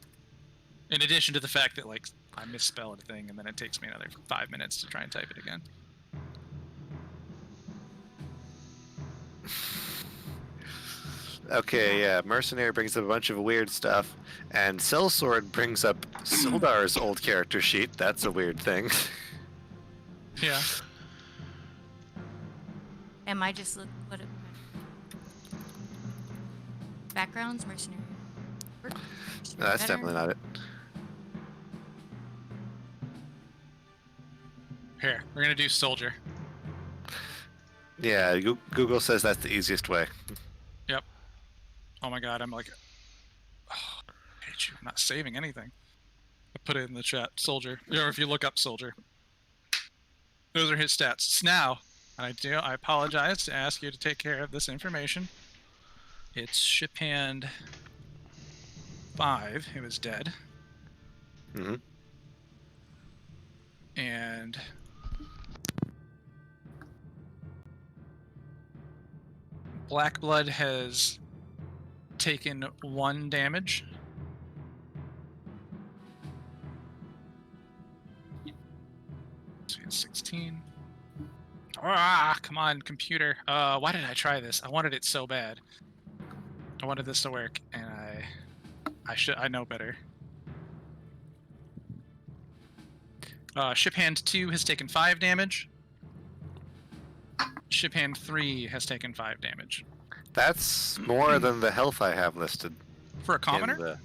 In addition to the fact that like I misspelled a thing, and then it takes me another 5 minutes to try and type it again. Okay, yeah. Mercenary brings up a bunch of weird stuff, and Sellsword brings up Sildar's old character sheet. That's a weird thing. Yeah. Am I just what backgrounds mercenary? No, that's definitely not it. Here, we're gonna do soldier. Yeah, Google says that's the easiest way. Yep. Oh my god, I'm like, oh, I hate you. I'm not saving anything. I put it in the chat. Soldier. Or if you look up soldier. Those are his stats. Now, and I apologize to ask you to take care of this information. It's ship hand 5 who is dead. Mm-hmm. And Blackblood has taken 1 damage. So he has 16. Ah, come on, computer. Why did I try this? I wanted it so bad. I wanted this to work, and I know better. Ship hand 2 has taken 5 damage. Ship hand 3 has taken 5 damage. That's more than the health I have listed. For a in commoner?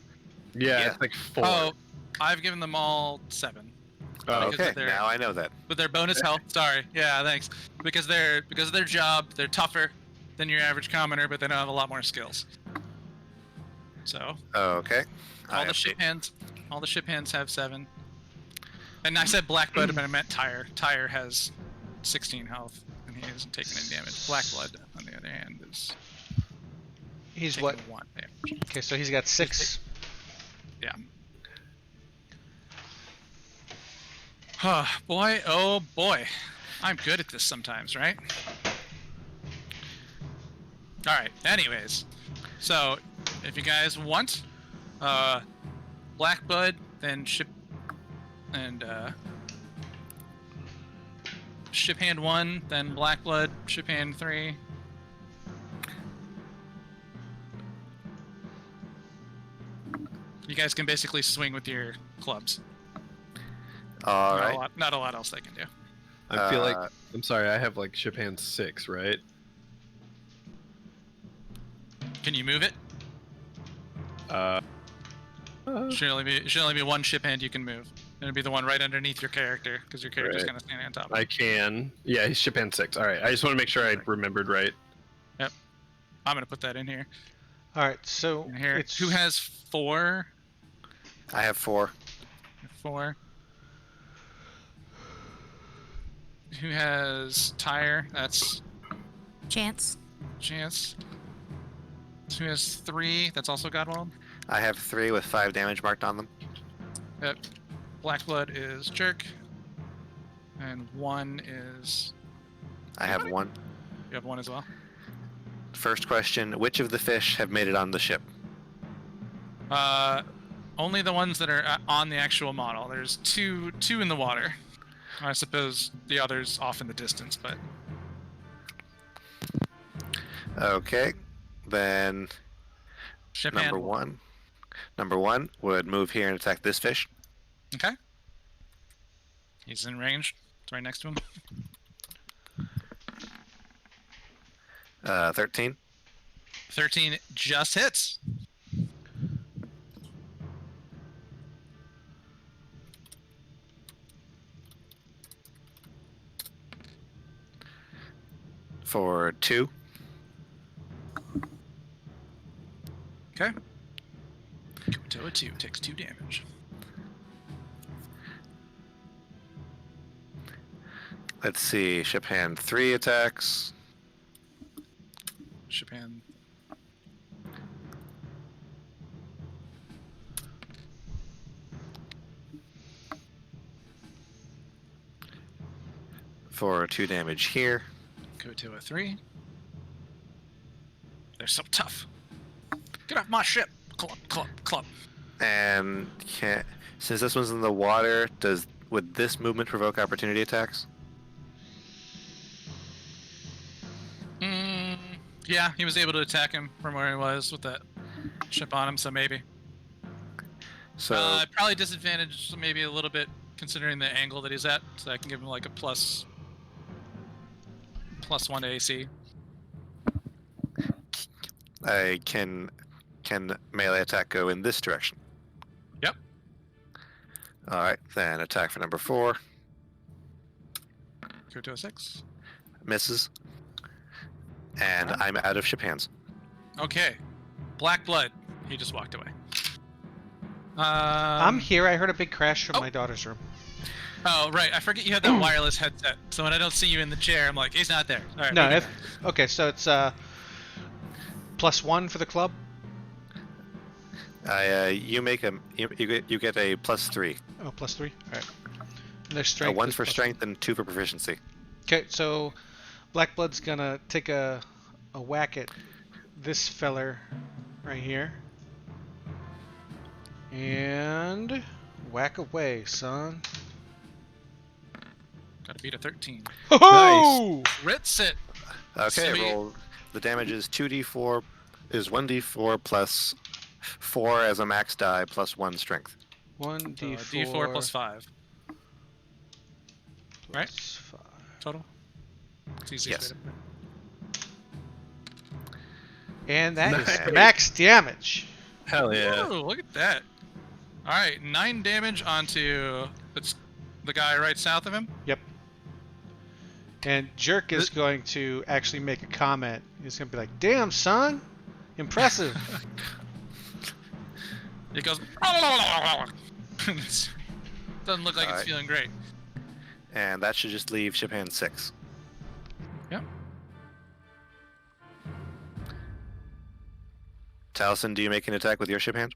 Yeah, Yeah. it's like 4. Oh, I've given them all 7. Oh, because Okay, they're- now I know that. With their bonus health, sorry. Yeah, thanks. Because of their job, they're tougher than your average commoner, but they don't have a lot more skills. So Okay. all the ship hands have 7. And I said Blackblood, but I meant Tyre. Tyre has 16 health, and he hasn't taken any damage. Blackblood, on the other hand, is He's taking what? 1 damage. Okay, so he's got 6. Yeah. Boy, oh boy. I'm good at this sometimes, right? Alright, anyways. So, if you guys want, Blackblood, then ship hand 1, then Blackblood, ship hand 3. You guys can basically swing with your clubs. All right. Not a lot else they can do. I feel like Uh, I'm sorry. I have like ship hand 6, right? Can you move it? Uh, Should only be 1 ship hand you can move. It'll be the one right underneath your character, because your character's Right. gonna stand on top. I can. Yeah, he's ship hand 6. All right. I just want to make sure I remembered right. I'm gonna put that in here. All right, so In here. it's Who has 4? I have 4. 4. Who has Tyre? That's Chance. Chance. Who has 3? That's also Godwald. I have 3 with 5 damage marked on them. Yep. Blackblood is Jerk. And 1 is... I have 1. You have 1 as well? First question: which of the fish have made it on the ship? Only the ones that are on the actual model. There's two in the water. I suppose the others off in the distance, but... Okay, then Ship number hand. Number one would move here and attack this fish. Okay. He's in range. It's right next to him. 13. 13 just hits. For 2. Okay. To a 2 takes 2 damage. Let's see. Ship hand 3 attacks. Ship hand. For 2 damage here. Go to a 3. They're so tough. Get off my ship. Club, club, club. And since this one's in the water, would this movement provoke opportunity attacks? Yeah, he was able to attack him from where he was with that ship on him, so maybe. So Probably disadvantaged maybe a little bit considering the angle that he's at, so I can give him like a +1 to AC. I can melee attack go in this direction? Yep. All right, then attack for number 4. Go to a 6. Misses. And Alright. I'm out of ship hands. Okay. Black blood. He just walked away. I'm here. I heard a big crash from oh. my daughter's room. Oh, right. I forget you had that wireless headset. So when I don't see you in the chair, I'm like, he's not there. All right. No, we're if okay, so it's +1 for the club. You make a you get a +3. Oh, +3. All right. And their A strength. 1 is for +1. strength and 2 for proficiency. Okay, so Blackblood's gonna take a whack at this feller right here. And whack away, son. Gotta beat a 13. Oh! Ritz it. Okay, Sweet. roll. The damage is 2d4, is 1d4 plus 4 as a max die plus 1 strength. 1d4 D4 plus 5 right? plus 5. total. It's easy. Yes. And that is Nice. max damage. Hell yeah. Whoa, look at that. All right, 9 damage onto the guy right south of him. Yep. And Jerk is going to actually make a comment. He's going to be like, "Damn, son. Impressive." It goes. Doesn't look like it's Alright. feeling great. And that should just leave ship hand 6. Yep. Taliesin, do you make an attack with your ship hand?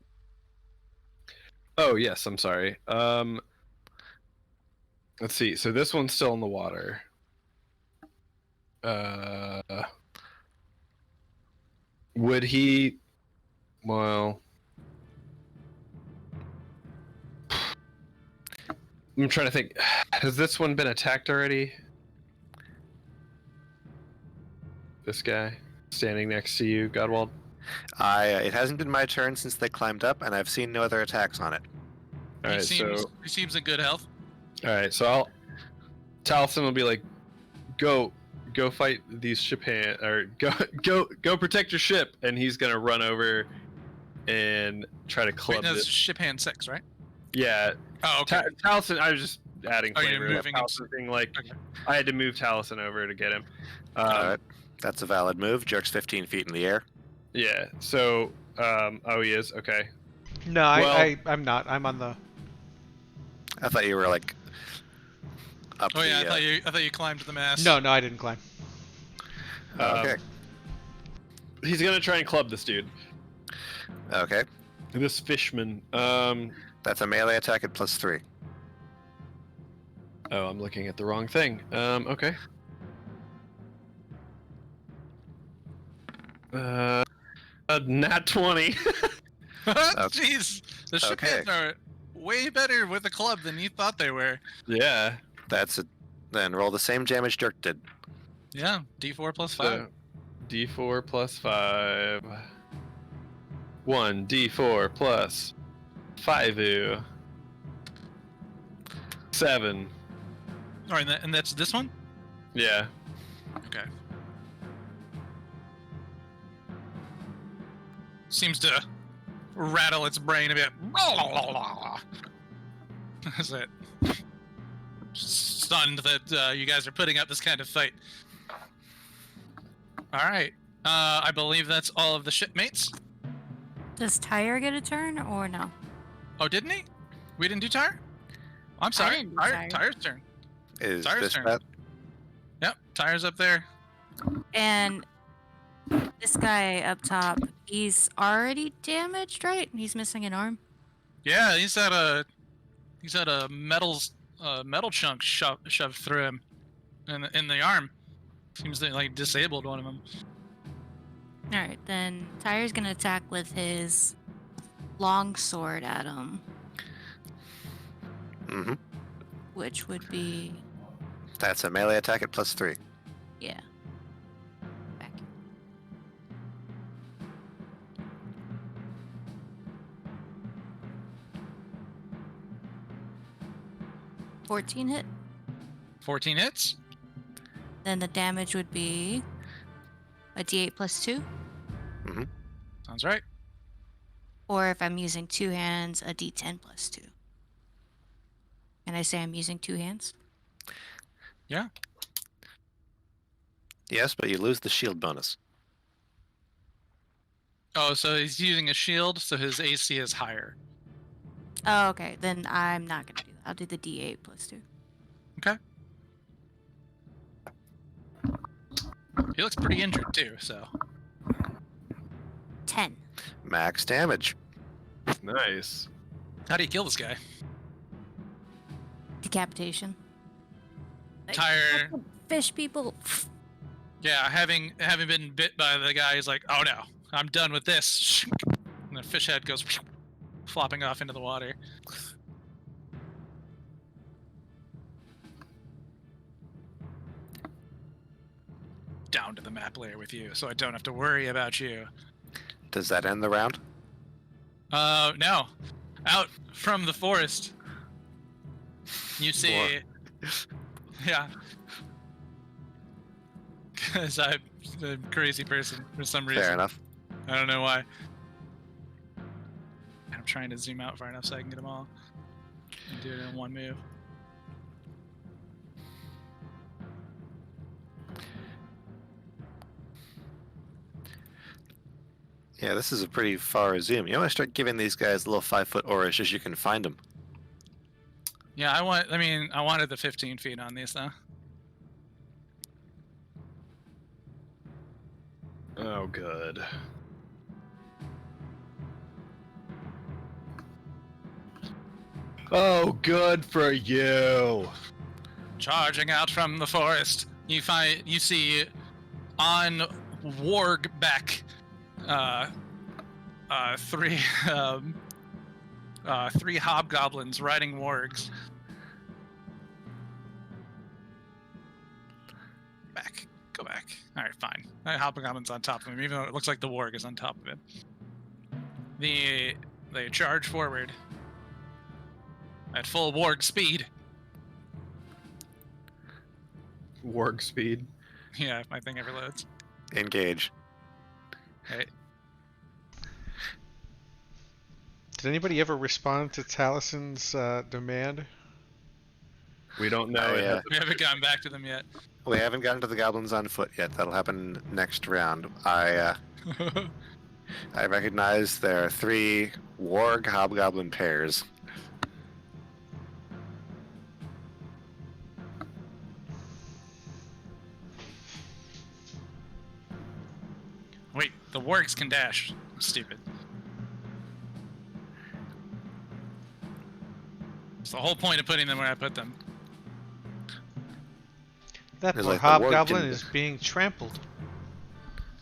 Oh yes, I'm sorry. Let's see. So this one's still in the water. Would he? Well, I'm trying to think. Has this one been attacked already? This guy standing next to you, Godwald. It hasn't been my turn since they climbed up, and I've seen no other attacks on it. All right, so He seems in good health. all right, so Taliesin will be like, go fight these ship hand, or go protect your ship, and he's gonna run over and try to club Wait, no, it's this. ship hand 6, right? Yeah, Oh, okay. Taliesin. I was just adding Oh, you're flavor. moving him. Taliesin being like, Okay. I had to move Taliesin over to get him. Alright, that's a valid move. Jerk's 15 feet in the air. Yeah. So, oh, he is okay. No, Well- I'm not. I'm on the. I thought you were like up Oh yeah, the. I thought you climbed the mast. No, I didn't climb. Okay. He's gonna try and club this dude, Okay. this fishman. That's a melee attack at +3. Oh, I'm looking at the wrong thing. Okay. Nat 20. Jeez, the ship Okay. hands are way better with a club than you thought they were. Yeah. Then roll the same damage Dirk did. Yeah, D4 plus 5. So, D4 plus 5. 1 D4 plus 5. 7. All right, and that's this one. Yeah. Okay. Seems to rattle its brain a bit. That's it. Stunned that you guys are putting up this kind of fight. All right. I believe that's all of the shipmates. Does Tyre get a turn or no? Oh, didn't he? We didn't do Tyre? I'm sorry. didn't do Tyre. Tyre's turn. Is Tyre's this turn. bad? Yep, Tyre's up there. And this guy up top, he's already damaged, right? He's missing an arm. Yeah, he's had a metal chunk shoved through him in the arm. Seems to like disabled one of them. All right, then Tyre's gonna attack with his long sword at him, Mm-hmm. which would be That's a melee attack at +3. yeah. Back. 14 hit. 14 hits. Then the damage would be a d8 plus 2. Sounds right. Or if I'm using 2 hands, a d10 plus 2. Can I say I'm using 2 hands? Yeah. Yes, but you lose the shield bonus. Oh, so he's using a shield, so his AC is higher. Oh, okay. Then I'm not going to do that. I'll do the d8 plus 2. Okay. He looks pretty injured too, so. 10. Max damage. Nice. How do you kill this guy? Decapitation. Like, Tire. Fish people. Yeah, having been bit by the guy, he's like, oh no, I'm done with this. And the fish head goes flopping off into the water. Down to the map layer with you, so I don't have to worry about you. Does that end the round? No. Out from the forest, you see... Yeah. Because I'm a crazy person for some reason. Fair enough. I don't know why. I'm trying to zoom out far enough so I can get them all. And do it in one move. Yeah, this is a pretty far zoom. You want to start giving these guys little 5-foot aura as you can find them. Yeah, I wanted the 15 feet on these though. Oh, good. Oh, good for you. Charging out from the forest, you see on warg back, three hobgoblins riding wargs. Go back. All right, fine. Hobgoblin's on top of him, even though it looks like the warg is on top of him. They charge forward at full warg speed. Warg speed. Yeah, if my thing ever loads. Engage. Okay. Did anybody ever respond to Talison's demand? We don't know. Oh, It yeah. has- We haven't gotten back to them yet. We haven't gotten to the goblins on foot yet. That'll happen next round. I recognize there are 3 warg hobgoblin pairs. Wait, the wargs can dash. I'm stupid. It's the whole point of putting them where I put them. That It's poor like the warg hobgoblin can- is being trampled.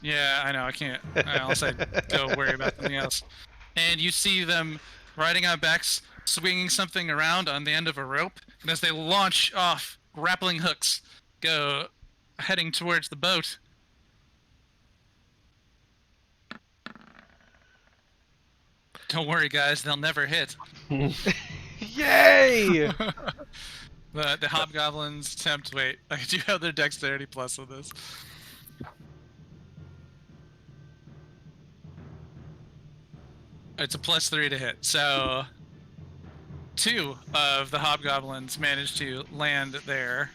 Yeah, I know. I can't. I'll say go worry about something else. And you see them riding on backs, swinging something around on the end of a rope, and as they launch off, grappling hooks go heading towards the boat. Don't worry, guys. They'll never hit. Yay! The hobgoblins attempt. Wait, I do have their dexterity plus on this. It's a +3 to hit. So 2 of the hobgoblins manage to land their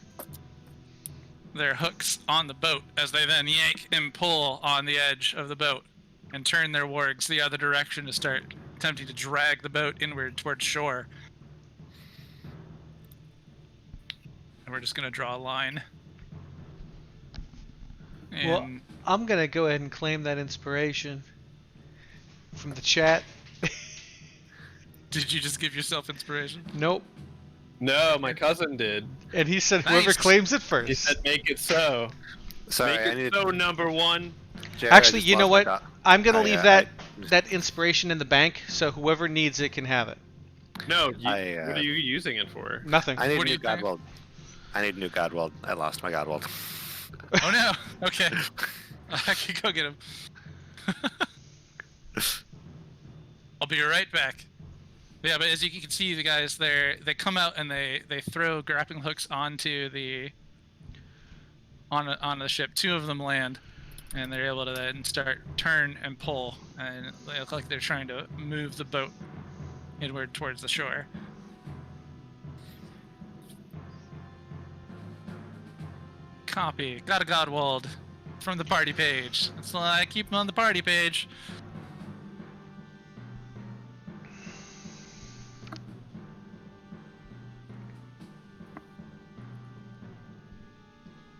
hooks on the boat as they then yank and pull on the edge of the boat and turn their wargs the other direction to start attempting to drag the boat inward towards shore. And we're just gonna draw a line. And Well, I'm gonna go ahead and claim that inspiration from the chat. did you just give yourself inspiration? Nope. No, my cousin did. And he said whoever Nice. claims it first. He said, "Make it so. Sorry, Make I it need so." Number 1. Jared, I Actually, just you know lost my what? I'm gonna I, leave uh, that inspiration in the bank, so whoever needs it can have it. No, what are you using it for? Nothing. I need What a do new you think? Godwald. I need a new Godwald. I lost my Godwald. Oh no! Okay. I can go get him. I'll be right back. Yeah, but as you can see, the guys there, they come out and they throw grappling hooks onto the on the ship. 2 of them land, and they're able to then turn and pull, and they look like they're trying to move the boat inward towards the shore. Copy. Got a Godwald from the party page. That's why I keep them on the party page.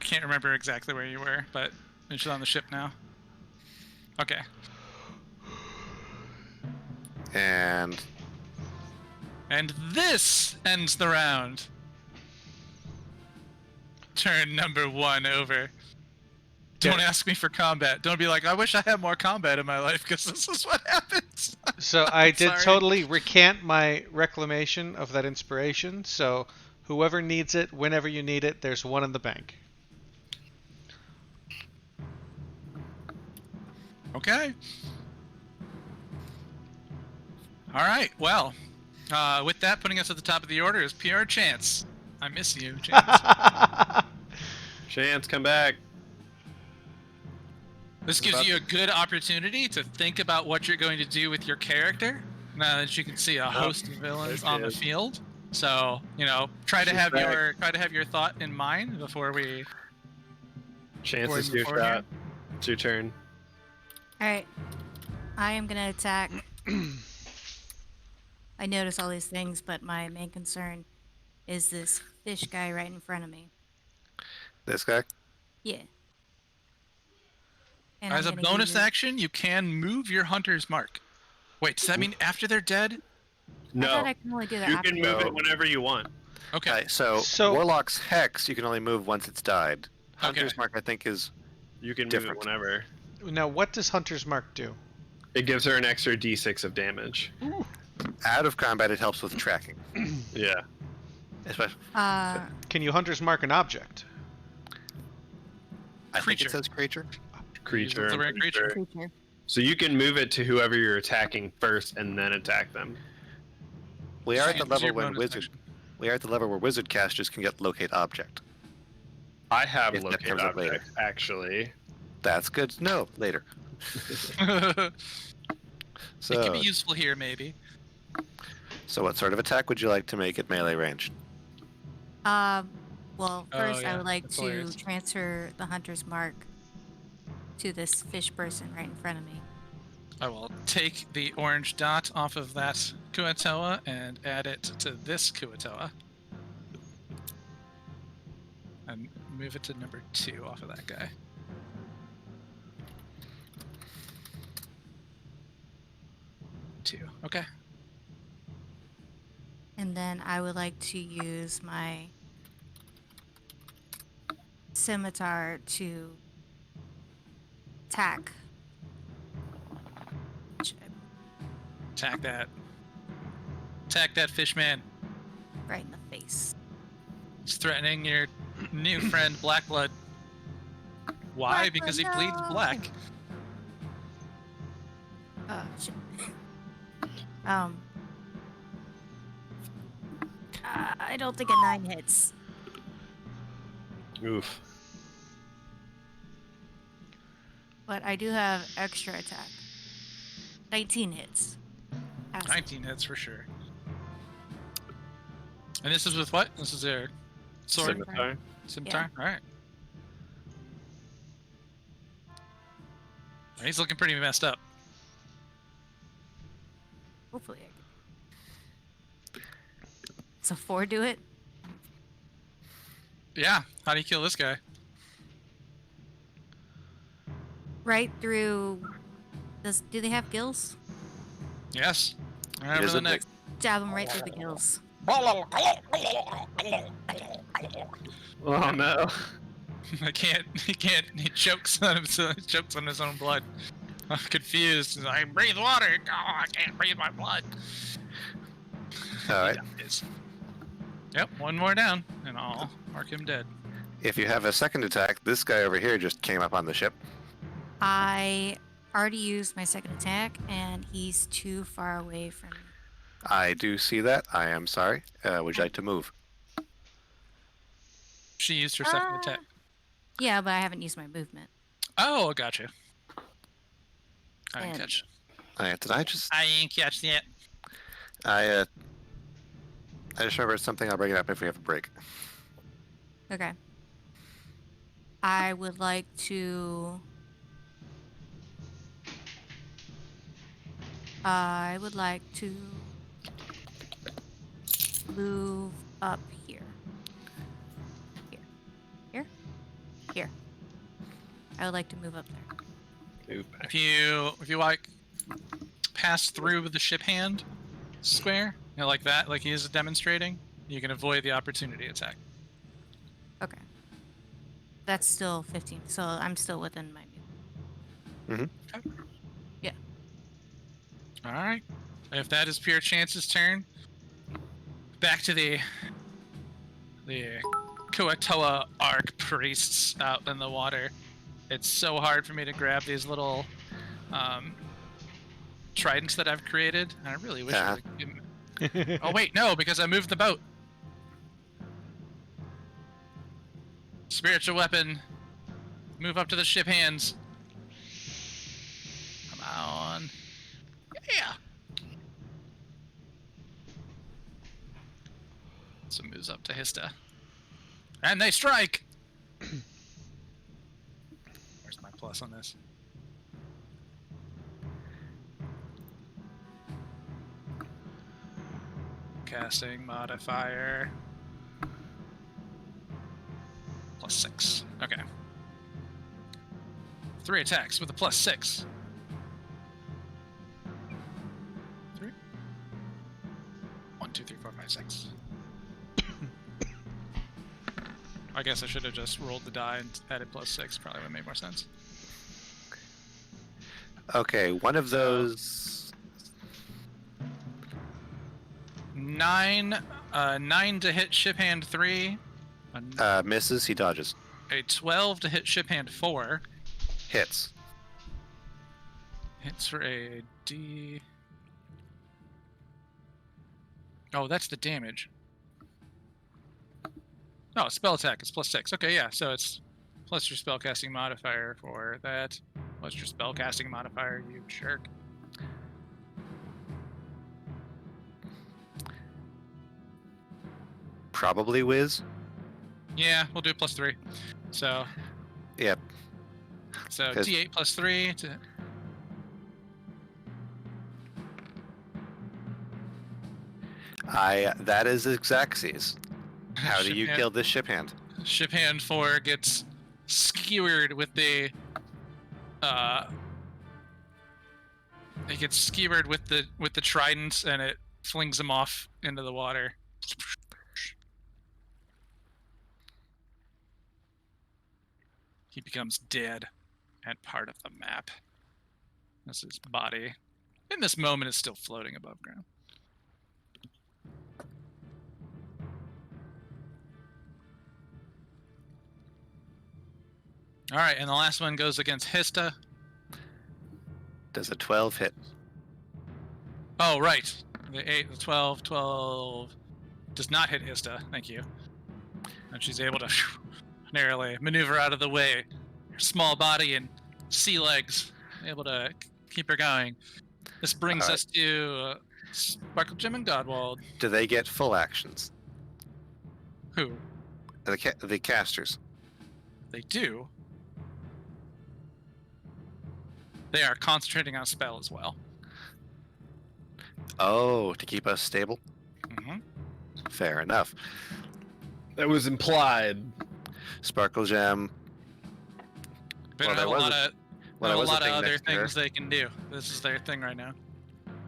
Can't remember exactly where you were, but you're just on the ship now. Okay. And And this ends the round. Turn number 1 over. Don't ask me for combat. Don't be like, I wish I had more combat in my life, because this is what happens. So I did Sorry. totally recant my reclamation of that inspiration. So whoever needs it, whenever you need it, there's 1 in the bank. Okay. All right. Well, with that, putting us at the top of the order is PR Chance. I miss you, Chance. Chance, come back. This gives you a good opportunity to think about what you're going to do with your character. Now that you can see a host of villains on the field, so try to have your thought in mind before we. Chance is your shot. It's your turn. Alright. I am gonna attack. I notice all these things, but my main concern is this fish guy right in front of me. this guy. Yeah. And As a I'm gonna bonus use- action, you can move your hunter's mark. Wait, does that mean after they're dead? I No, thought I can only do that you after can move No. it whenever you want. Okay. Okay, so Warlock's Hex, you can only move once it's died. Hunter's Mark, I think, is You can Different. move it whenever. Now, what does Hunter's Mark do? It gives her an extra d6 of damage. out of combat. It helps with tracking. Yeah. Especially, Can you Hunter's Mark an object? I think Creature. it says creature. Creature. The rare creature. creature. So you can move it to whoever you're attacking first and then attack them. We are at the Use level your when bonus wizard. action. We are at the level where wizard casters can get locate object. I have If that locate comes up later. object, actually. That's good to know later. It So, could be useful here, maybe. so what sort of attack would you like to make at melee range? Well, Oh, first yeah, I would like that's to hilarious. transfer the hunter's mark to this fish person right in front of me. I will take the orange dot off of that Kuatoa and add it to this Kuatoa. And move it to number 2 off of that guy. Two. Okay. And then I would like to use my scimitar to attack. Attack that. Attack that fish man. Right in the face. He's threatening your new friend Blackblood. Why? Blackblood, Because he bleeds no. black. Oh shit. I don't think a 9 hits. Oof. But I do have extra attack. 19 hits. Pass. 19 hits for sure. And this is with what? This is their sword? Scimitar. Scimitar? Alright. He's looking pretty messed up. Hopefully I can. So 4 do it? Yeah. How do you kill this guy? Right through... Do they have gills? Yes. Right over is the a neck. Stab them right through the gills. Oh no. He can't. He chokes on himself. He chokes on his own blood. I'm confused. He's like, I breathe water. Oh, I can't breathe my blood. All right. Yep, one more down, and I'll mark him dead. If you have a second attack, this guy over here just came up on the ship. I already used my second attack, and he's too far away from me. I do see that. I am sorry. Would you like to move? She used her second attack. Yeah, but I haven't used my movement. Oh, gotcha. I didn't And- catch. Did I just? I ain't catch yet. I just remembered something. I'll bring it up if we have a break. Okay. I would like to. I would like to move up here. Here. I would like to move up there. Move back. If you like pass through the ship hand square, like that, like he is demonstrating, you can avoid the opportunity attack. Okay. That's still 15, so I'm still within my move. All right. If that is Pure Chance's turn, back to the Kuatoa Arc priests out in the water. It's so hard for me to grab these little tridents that I've created. I really wish I would give them... Oh wait, no, because I moved the boat. Spiritual weapon. Move up to the ship hands. Come on. Yeah. So moves up to Hista. And they strike! Where's my plus on this? Casting modifier. +6. Okay. 3 attacks with a +6. 3. 1, 2, 3, 4, 5, 6. I guess I should have just rolled the die and added +6. Probably would have made more sense. Okay, one of those. 9 to hit ship hand 3. Misses. He dodges. A 12 to hit ship hand 4. Hits. Hits for a D. Oh, that's the damage. Oh, spell attack is +6. Okay, yeah, so it's plus your spellcasting modifier for that. Plus your spellcasting modifier, you jerk. Probably whiz. Yeah, we'll do +3. So, Yep. so 'Cause- D8 +3 to. That is Xaxes. How do Ship you hand- kill this ship hand? Ship hand 4 gets skewered with the it gets skewered with the trident, and it flings him off into the water. He becomes dead and part of the map. As his body in this moment is still floating above ground. All right, and the last one goes against Hista. Does a 12 hit? Oh, right. The 8, the 12 does not hit Hista. Thank you. And she's able to narrowly maneuver out of the way. Her small body and sea legs able to keep her going. This brings All us to SparkleGem and Godwald. Do they get full actions? Who? The casters. They do. They are concentrating on a spell as well. Oh, to keep us stable? Mm-hmm. Fair enough. That was implied. Sparkle Gem. They Well, don't have there a was lot a- of, Well, have there a was a lot of thing other next to her. things they can do. This is their thing right now.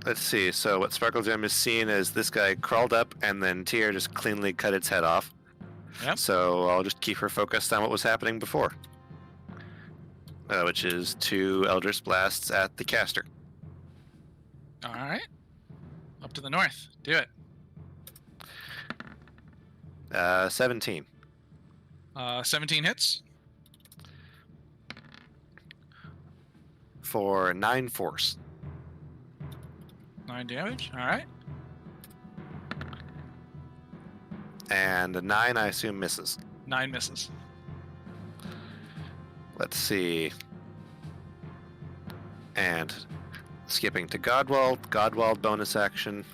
Let's see. So what Sparkle Gem is seeing is this guy crawled up and then Tyr just cleanly cut its head off. Yep. So I'll just keep her focused on what was happening before. Which is 2 Eldritch Blasts at the caster. All right. Up to the north. Do it. 17. 17 hits. For 9 force. 9 damage. All right. And a 9, I assume, misses. 9 misses. Let's see. And skipping to Godwald. Godwald bonus action.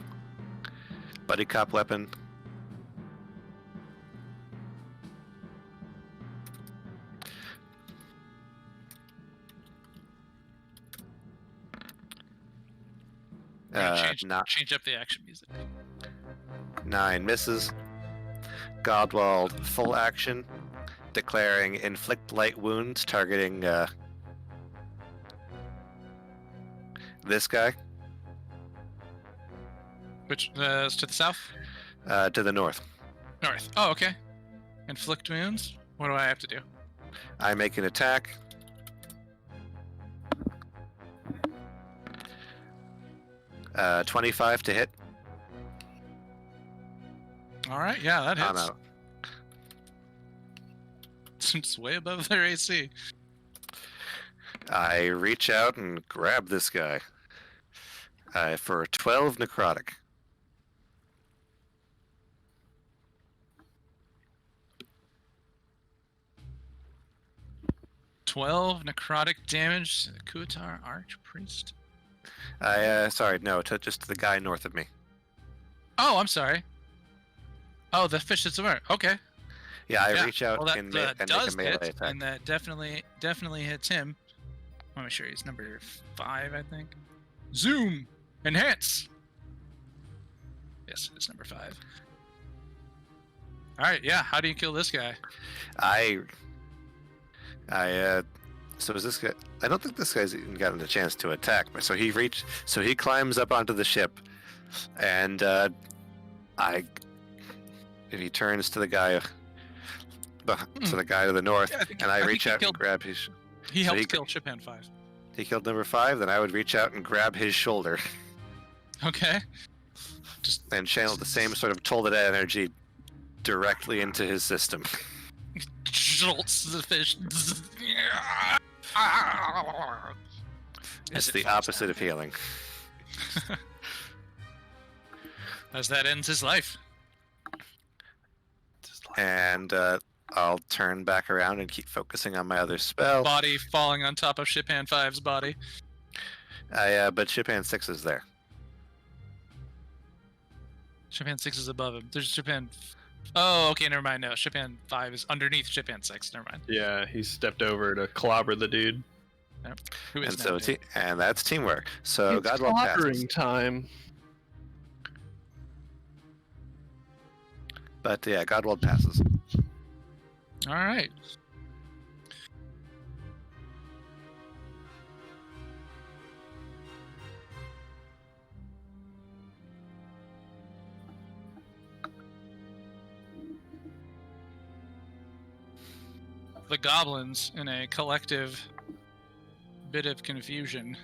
Buddy cop weapon. Change up the action music. 9 misses. Godwald full action, declaring inflict light wounds targeting this guy. Which is to the south? To the north. North. Oh, okay. Inflict wounds? What do I have to do? I make an attack. Uh, 25 to hit. All right, yeah, that hits. No. It's way above their AC. I reach out and grab this guy for 12 necrotic. $12 necrotic damage to the Kuatar Archpriest. Sorry, no, just the guy north of me. Oh, I'm sorry. Oh, the fish that's aware. Okay. Yeah, I reach out well, that, and make a melee hit, attack. and that definitely hits him. Let me show you. He's number 5, I think. Zoom! Enhance! Yes, it's number 5. Alright, yeah, how do you kill this guy? So is this guy? I don't think this guy's even gotten a chance to attack. But so he climbs up onto the ship, and he turns to the guy, to the north, Yeah, and I reach out and grab his. He helped kill Shiphand 5. He killed number 5. Then I would reach out and grab his shoulder, Okay. and channel the same sort of Told energy directly into his system. Jolts the fish. It's the opposite of healing. As that ends his life. And I'll turn back around and keep focusing on my other spell. Body falling on top of Shiphand 5's body. But Shiphand 6 is there. Shiphand 6 is above him. There's Shiphand. Oh, okay, never mind. No, Shiphand 5 is underneath Shiphand 6. Never mind. Yeah, he stepped over to clobber the dude. Yep. Who is And now so dead. and that's teamwork. So It's Godwell passes. clobbering time. But yeah, Godwell passes. All right. The goblins, in a collective bit of confusion,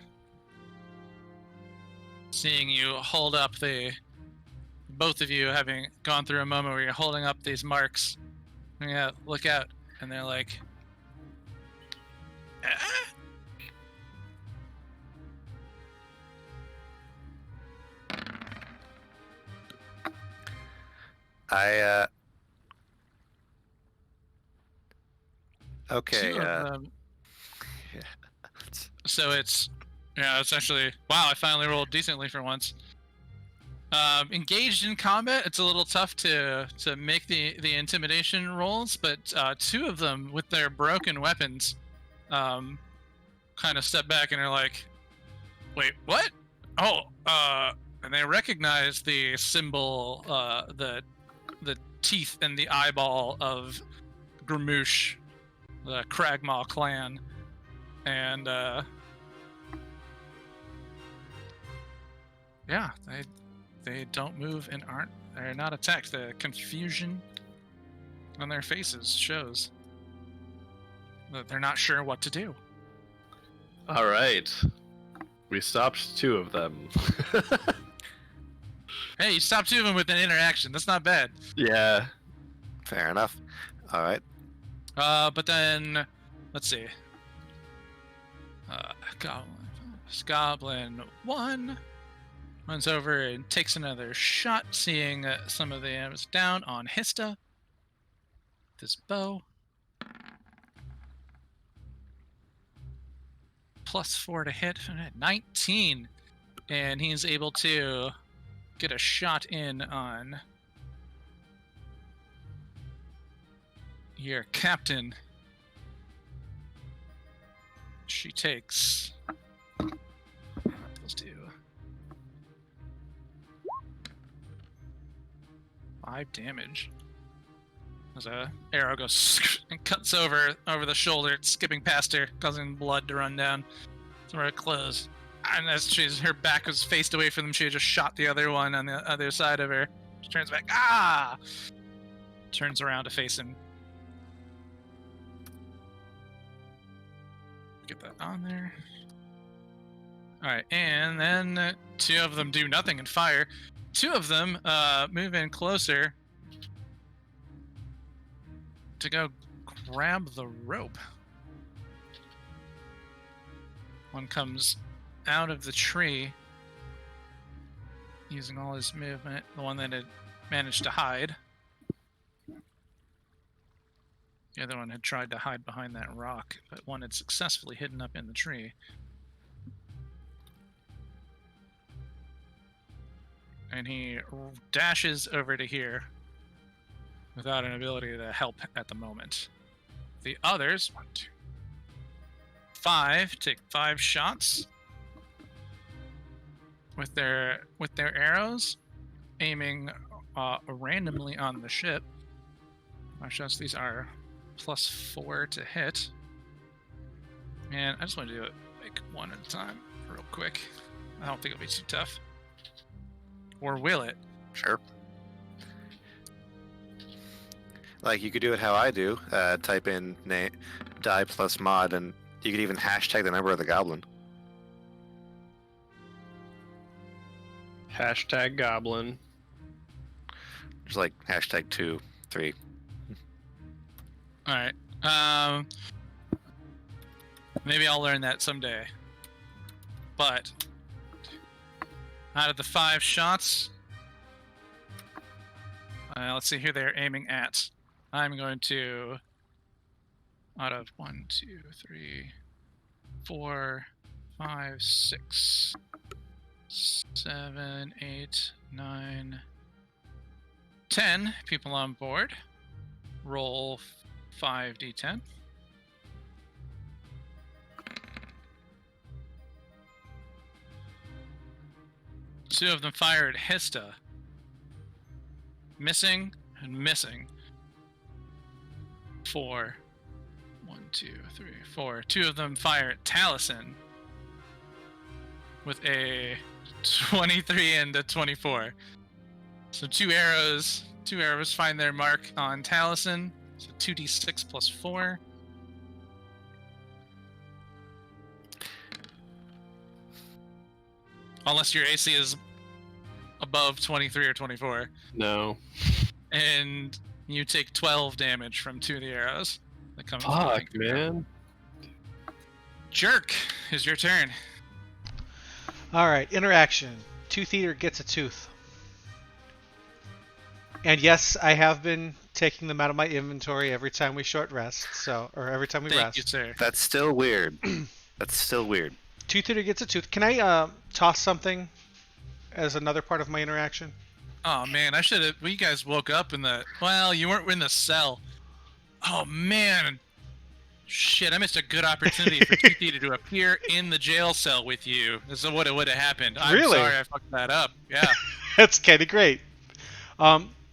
seeing you hold up both of you having gone through a moment where you're holding up these marks, yeah, look out, and they're like, "Ah?" Okay. Two of them. Yeah. So it's actually, wow, I finally rolled decently for once. Engaged in combat, it's a little tough to make the intimidation rolls, but 2 of them with their broken weapons kind of step back and are like, wait, what? Oh, and they recognize the symbol, the teeth and the eyeball of Gramoosh, the Kragmaw clan, and yeah, they don't move and they're not attacked. The confusion on their faces shows that they're not sure what to do. All right. We stopped 2 of them. Hey, you stopped 2 of them with an interaction. That's not bad. Yeah. Fair enough. All right. But then, let's see. Goblin 1 Runs over and takes another shot, seeing some of the arrows down on Hista. This bow. +4 to hit. 19. And he's able to get a shot in on your captain. She takes... Let's do 5 damage. As a arrow goes and cuts over the shoulder, skipping past her, causing blood to run down to her clothes. And as her back was faced away from them, she just shot the other one on the other side of her. She turns back. Ah! Turns around to face him. Get that on there. Alright, and then 2 of them do nothing and fire. 2 of them move in closer to go grab the rope. One comes out of the tree using all his movement, the one that had managed to hide. The other one had tried to hide behind that rock, but one had successfully hidden up in the tree. And he dashes over to here without an ability to help at the moment. The others, 1, 2, 5, take 5 shots with their arrows, aiming randomly on the ship. 5 shots. These are +4 to hit. And I just want to do it like one at a time, real quick. I don't think it'll be too tough. Or will it? Sure. Like, you could do it how I do. Type in die plus mod, and you could even hashtag the number of the goblin. Hashtag goblin. There's like hashtag 2, 3. Alright. Maybe I'll learn that someday. But out of the 5 shots, let's see who they're aiming at. I'm going to, out of 1, 2, 3, 4, 5, 6, 7, 8, 9, 10 people on board. Roll 5d10. Two of them fire at Hista. Missing and missing. 4. 1, 2, 3, 4. 2 of them fire at Taliesin with a 23 and a 24. So 2 arrows find their mark on Taliesin. So 2d6 plus 4. Unless your AC is above 23 or 24. No. And you take 12 damage from 2 of the arrows that come. Fuck, man. Jerk, is your turn. All right, interaction. Tooth Eater gets a tooth. And yes, I have been taking them out of my inventory every time we short rest, or every time we Thank rest. you, sir. That's still weird. That's still weird. Tooth Eater gets a tooth. Can I toss something as another part of my interaction? Oh man, I should have. You guys woke up in the. Well, you weren't in the cell. Oh man, shit! I missed a good opportunity for Tooth Eater to appear in the jail cell with you. This is what would have happened. I'm Really? sorry I fucked that up. Yeah. That's kind of great.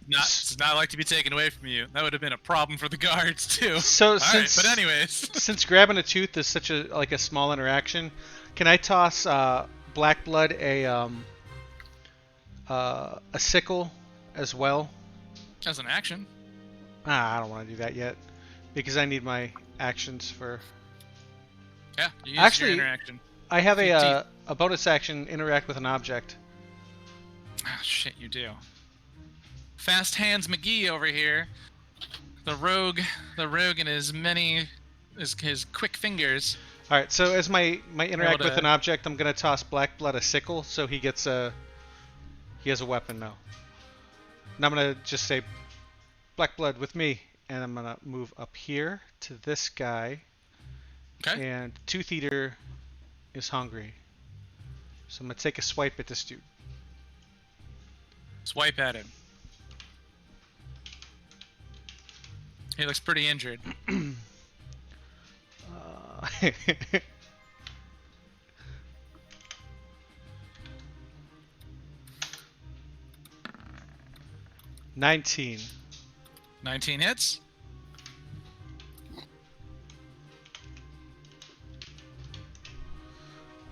It's not like to be taken away from you. That would have been a problem for the guards too. So All since, right, but anyways, since grabbing a tooth is such a small interaction, can I toss Blackblood a sickle as well? as an action. I don't want to do that yet because I need my actions for. Yeah, you use Actually, your interaction. I have Teeth. a bonus action, interact with an object. Oh, shit, you do. Fast Hands McGee over here. The rogue and his quick fingers. All right, so as my interact Able with to- an object, I'm gonna toss Blackblood a sickle, so he gets a He has a weapon now. And I'm gonna just say, Black Blood with me, and I'm gonna move up here to this guy. Okay. And Tooth Eater is hungry, so I'm gonna take a swipe at this dude. Swipe at him. He looks pretty injured. Uh, 19. 19 hits.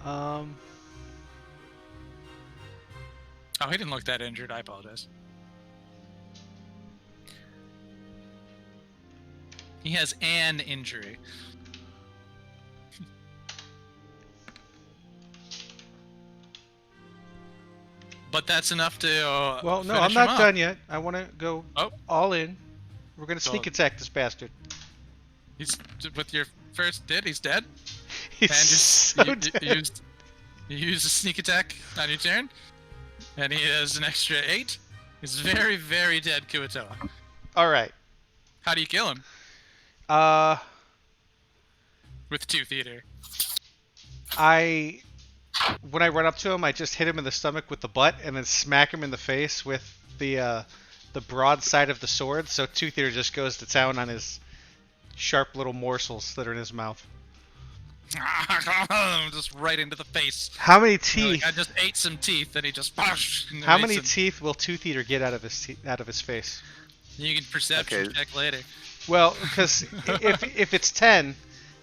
Um, Oh, he didn't look that injured. I apologize. He has an injury. But that's enough to. well, no, finish I'm him not off. done yet. I want to go Oh. all in. We're gonna sneak So- attack this bastard. He's with your first hit. He's dead. He's And so you dead. use a sneak attack on your turn, and he has an extra 8. He's very, very dead, Kuatoa. All right. How do you kill him? Uh, With Tooth Eater. when I run up to him, I just hit him in the stomach with the butt, and then smack him in the face with the broad side of the sword. So Tooth Eater just goes to town on his sharp little morsels that are in his mouth. Just right into the face. How many You're teeth? like, I just ate some teeth, and he just. And How ate many some- teeth will Tooth Eater get out of his face? You can perception Okay. check later. Well, because if it's 10,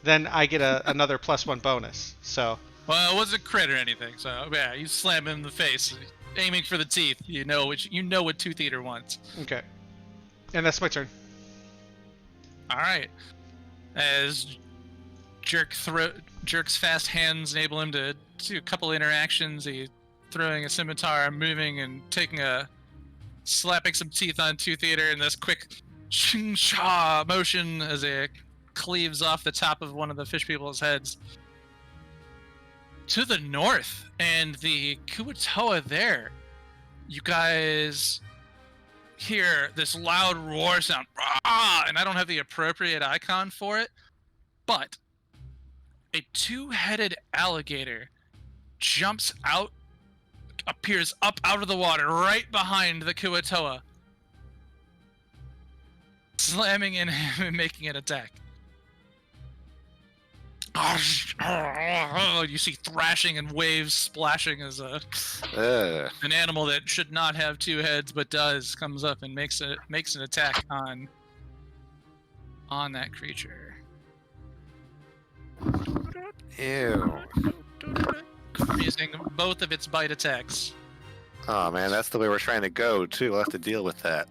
then I get another +1 bonus. So Well, it wasn't a crit or anything, so yeah, you slam him in the face, aiming for the teeth. You know what Tooth Eater wants. okay, and that's my turn. All right. As Jerk's fast hands enable him to do a couple interactions. He throwing a scimitar, moving, and slapping some teeth on Tooth Eater, and this quick ching-cha motion as it cleaves off the top of one of the fish people's heads. To the north, and the Kuatoa there, you guys hear this loud roar sound, and I don't have the appropriate icon for it, but a two-headed alligator jumps out, appears up out of the water right behind the Kuatoa, slamming in him and making an attack. You see thrashing and waves splashing as an animal that should not have two heads but does comes up and makes an attack on that creature. Ew. Using both of its bite attacks. Oh man, that's the way we're trying to go too. We'll have to deal with that.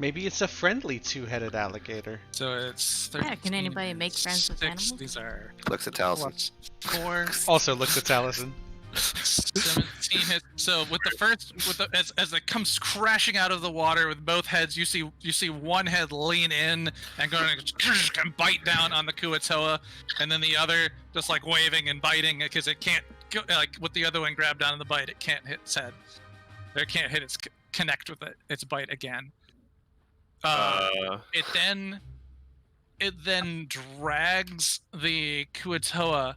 Maybe it's a friendly two-headed alligator. So it's Yeah, 13 can anybody make friends with 6. animals? These are Looks at Taliesin. what? 4, Also looks at Taliesin. 17 hits. So with the first, as it comes crashing out of the water with both heads, you see one head lean in and going and bite down on the Kuatoa, and then the other just like waving and biting because it can't go, like with the other one grabbed on the bite, it can't hit its head. Or it can't hit its connect with its bite again. It then drags the Kuatoa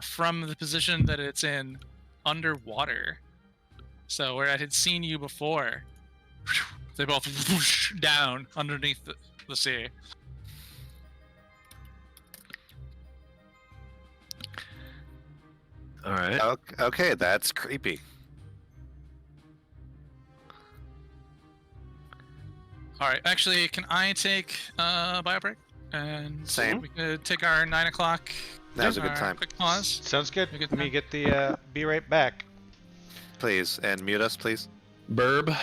from the position that it's in underwater. So where I had seen you before, they both whoosh down underneath the sea. All right. Okay, that's creepy. All right, actually, can I take bio break? And Same. we could take our 9 o'clock. Now's a good our time. Quick pause. Sounds good. You get Let me that? get the be right back. Please, and mute us, please. Burb.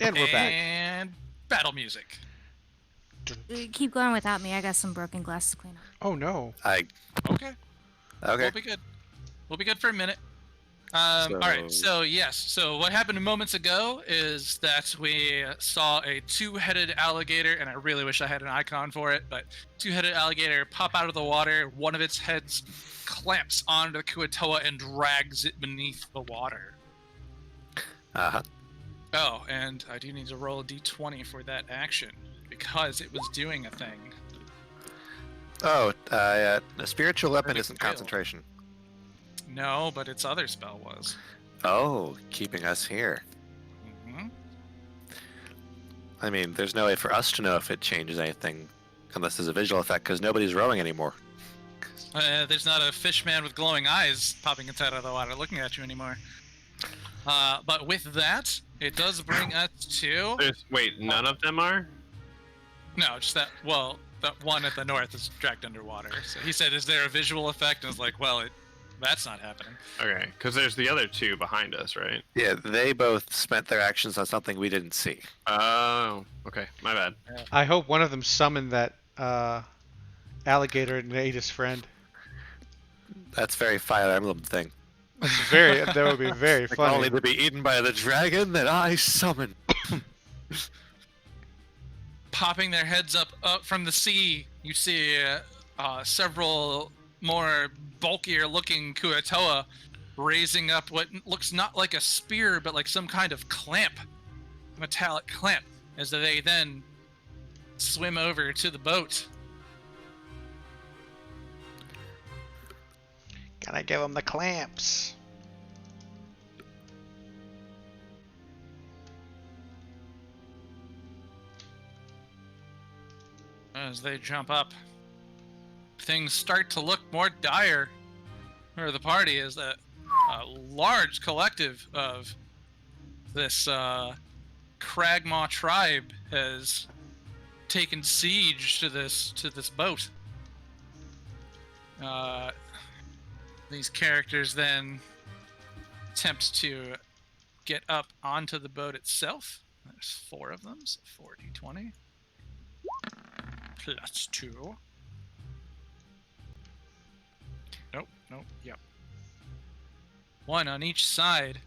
And we're back. And battle music. Keep going without me. I got some broken glass to clean up. Oh no. Okay. Okay. We'll be good. We'll be good for a minute. All right. So yes. So what happened moments ago is that we saw a two-headed alligator, and I really wish I had an icon for it, but two-headed alligator pop out of the water. One of its heads clamps onto the Kuatoa and drags it beneath the water. Uh-huh. Oh, and I do need to roll a d20 for that action because it was doing a thing. Oh, a spiritual weapon Perfect isn't fail. concentration. No, but its other spell was. Oh, keeping us here. hmm I mean, there's no way for us to know if it changes anything unless there's a visual effect, because nobody's rowing anymore. There's not a fish man with glowing eyes popping its head out of the water looking at you anymore. But with that, it does bring us to... Wait, none of them are? No, just that, well, that one at the north is dragged underwater. So he said, is there a visual effect? And I was like, well, that's not happening. Okay, because there's the other two behind us, right? Yeah, they both spent their actions on something we didn't see. Oh, okay, my bad. I hope one of them summoned that alligator and ate his friend. That's very Fire Emblem thing. That would be very Like funny. only to be eaten by the dragon that I summon. Popping their heads up from the sea, you see several more bulkier looking Kuatoa raising up what looks not like a spear, but like some kind of clamp, metallic clamp, as they then swim over to the boat. Gotta give him the clamps. As they jump up, things start to look more dire for the party as a large collective of this Kragmaw tribe has taken siege to this boat. These characters then attempt to get up onto the boat itself. There's 4 of them, so 4d20 plus 2. Nope, yep. 1 on each side.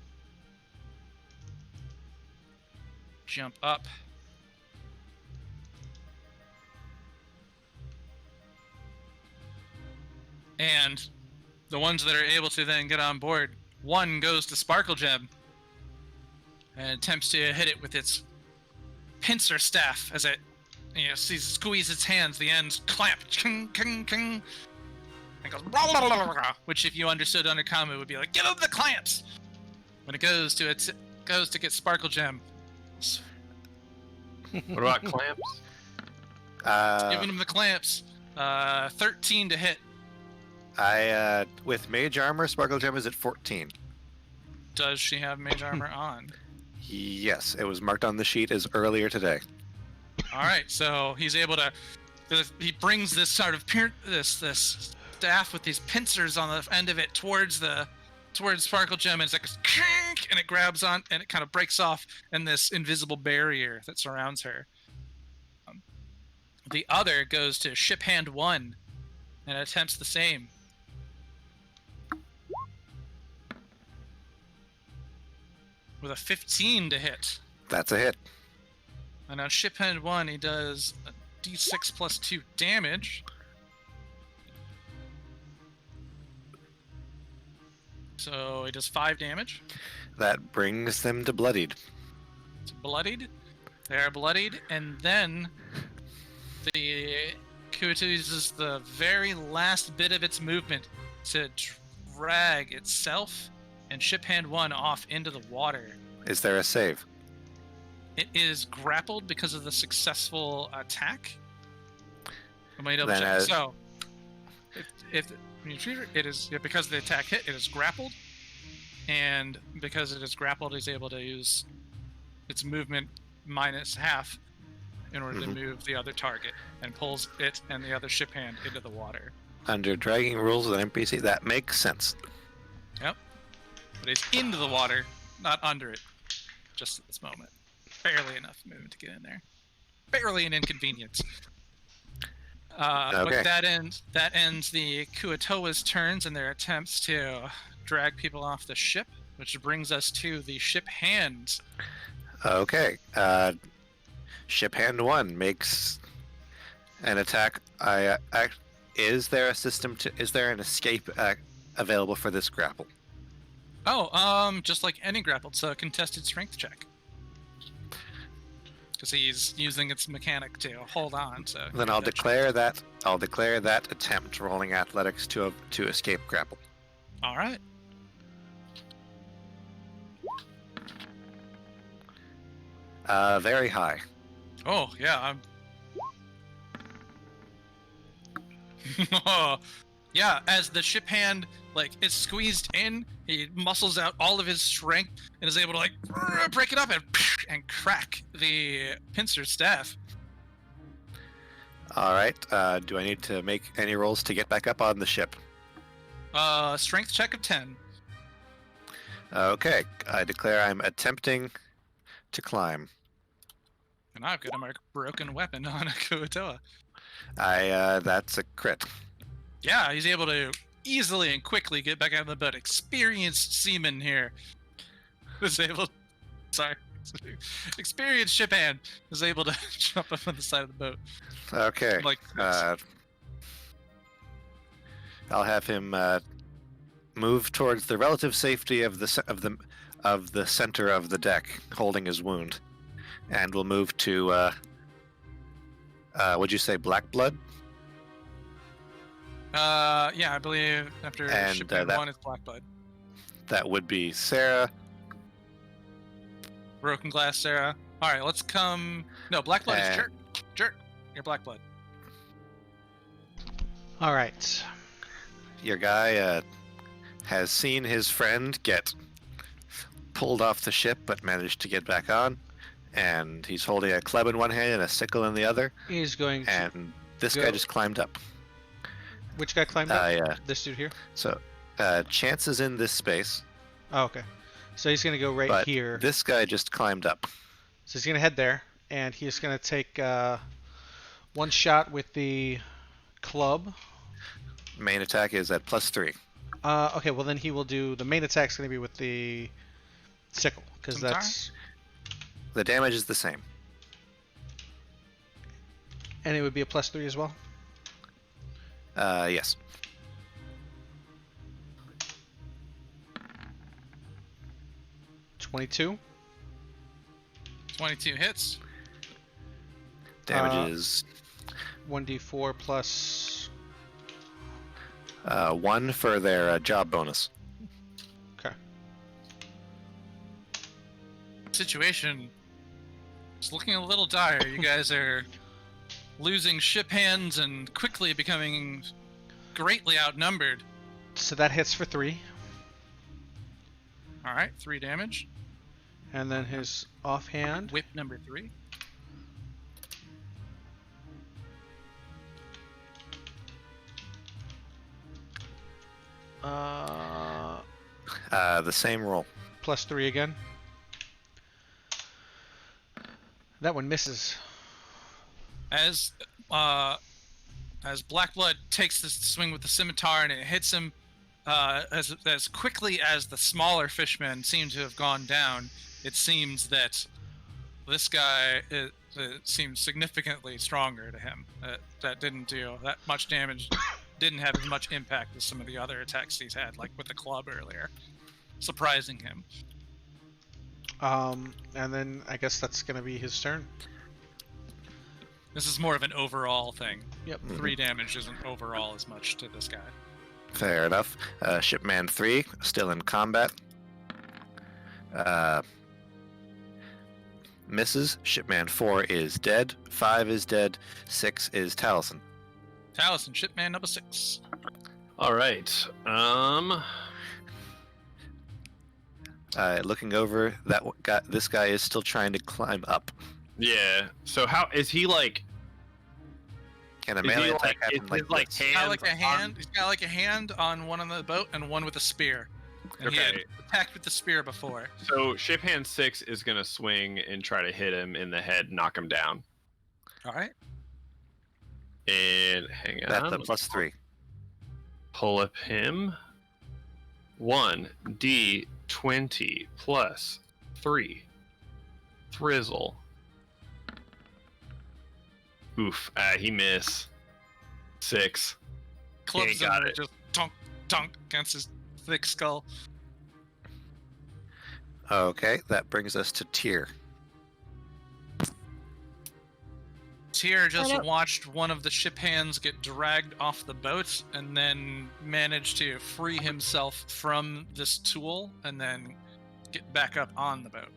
Jump up. And the ones that are able to then get on board, one goes to SparkleGem and attempts to hit it with its pincer staff as it squeeze its hands, the ends clamp, ching, ching, ching, and goes, blah, blah, blah, blah, which if you understood Undercommon would be like, give him the clamps! When it goes to get SparkleGem. What about clamps? Giving him the clamps. 13 to hit. With mage armor, SparkleGem is at 14. Does she have mage armor on? Yes, it was marked on the sheet as earlier today. All right, so he's able to. He brings this sort of this staff with these pincers on the end of it towards SparkleGem, and it's like a kink, and it grabs on, and it kind of breaks off in this invisible barrier that surrounds her. The other goes to Ship Hand 1 and attempts the same. With a 15 to hit. That's a hit. And on Ship Hand 1, he does a d6 plus 2 damage. So he does 5 damage. That brings them to bloodied. It's bloodied. They are bloodied, and then the Kuatu uses the very last bit of its movement to drag itself and Ship Hand 1 off into the water. Is there a save? It is grappled because of the successful attack. I might double Then check. So, if it is because the attack hit, it is grappled, and because it is grappled, it's able to use its movement minus half in order to move the other target, and pulls it and the other ship hand into the water. Under dragging rules with an NPC, that makes sense. Yep. But it's into the water, not under it, just at this moment. barely enough movement to get in there. Barely an inconvenience. Okay. But that ends the Kuatoa's turns in their attempts to drag people off the ship, which brings us to the ship hands. Okay. Ship hand 1 makes an attack. Is there a system to? Is there an escape available for this grapple? Oh, just like any grappled, so a contested strength check. Because he's using its mechanic to hold on. So Then I'll declare that. I'll declare that attempt rolling athletics to escape grapple. All right. Very high. Oh yeah. Yeah. As the ship hand is squeezed in, he muscles out all of his strength and is able to break it up and crack the pincer staff. All right. Do I need to make any rolls to get back up on the ship? Strength check of 10. Okay. I declare I'm attempting to climb. And I've got a broken weapon on a Kuatoa. That's a crit. Yeah, he's able to easily and quickly get back out of the boat. Experienced seaman here was able. Sorry, experienced ship hand was able to jump up on the side of the boat. Okay. Like I'll have him move towards the relative safety of the center of the deck, holding his wound, and we'll move to. Would you say black blood? Yeah, I believe after And, ship hand that- 1 is black blood. That would be Sarah. Broken glass, Sarah. All right, let's come. No, black blood is And- jerk. Jerk. You're black blood. All right. Your guy has seen his friend get pulled off the ship, but managed to get back on, and he's holding a club in one hand and a sickle in the other. He's going to. And this go. guy just climbed up. Which guy climbed up? Yeah. This dude here? So, Chance is in this space, Oh, okay. So he's going to go right but here. this guy just climbed up. So he's going to head there, and he's going to take one shot with the club. Main attack is at +3. Okay, well then he will do. The main attack's going to be with the sickle, because Scimitar? that's. The damage is the same. And it would be a +3 as well? Yes. $22. 22 hits. Damage is 1d4 plus. 1 for their job bonus. Okay. Situation is looking a little dire. You guys are losing ship hands and quickly becoming greatly outnumbered. So that hits for 3. All right, 3 damage. And then his offhand. Whip number 3. The same roll. +3 again. That one misses. As Black Blood takes this swing with the scimitar and it hits him as quickly as the smaller fishmen seem to have gone down, it seems that this guy seems significantly stronger to him. That didn't do that much damage, didn't have as much impact as some of the other attacks he's had, like with the club earlier, surprising him. And then I guess that's going to be his turn. This is more of an overall thing. Yep. 3 damage isn't overall as much to this guy. Fair enough. Shipman 3, still in combat. Misses. Shipman 4 is dead. 5 is dead. 6 is Taliesin. Taliesin, shipman number 6. All right. Looking over, this guy is still trying to climb up. Yeah. So how is he like? Can a Is he melee like- attack is happen his, like, this? He's got like a hands hand. He's got like a hand on one on the boat and one with a spear. And he had Okay. attacked with the spear before. So Ship Hand 6 is gonna swing and try to hit him in the head, knock him down. All right. And hang on. That's a let's +3. Pull up him. 1d20 plus 3. Thrizzle. Oof. He miss. 6. Clubs got him it. just tunk, tunk against his thick skull. Okay, that brings us to Tyr. Tyr just don't- watched one of the ship hands get dragged off the boat and then managed to free himself from this tool and then get back up on the boat.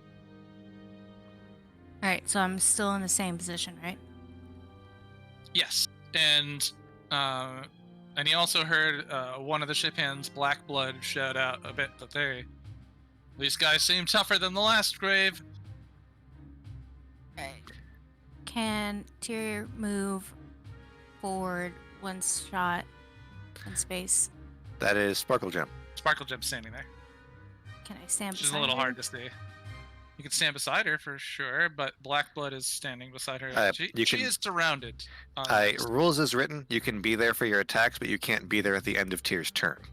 All right, so I'm still in the same position, right? Yes, and he also heard one of the ship hands, Black Blood, shout out a bit that these guys seem tougher than the last grave. Right. Can Tyr move forward one shot in space? That is Sparkle Gem. Sparkle Gem's standing there, Can I stand which is a beside little her? hard to see. You can stand beside her for sure, but Black Blood is standing beside her. She you can- is surrounded. Rules as written, you can be there for your attacks, but you can't be there at the end of Tyr's turn.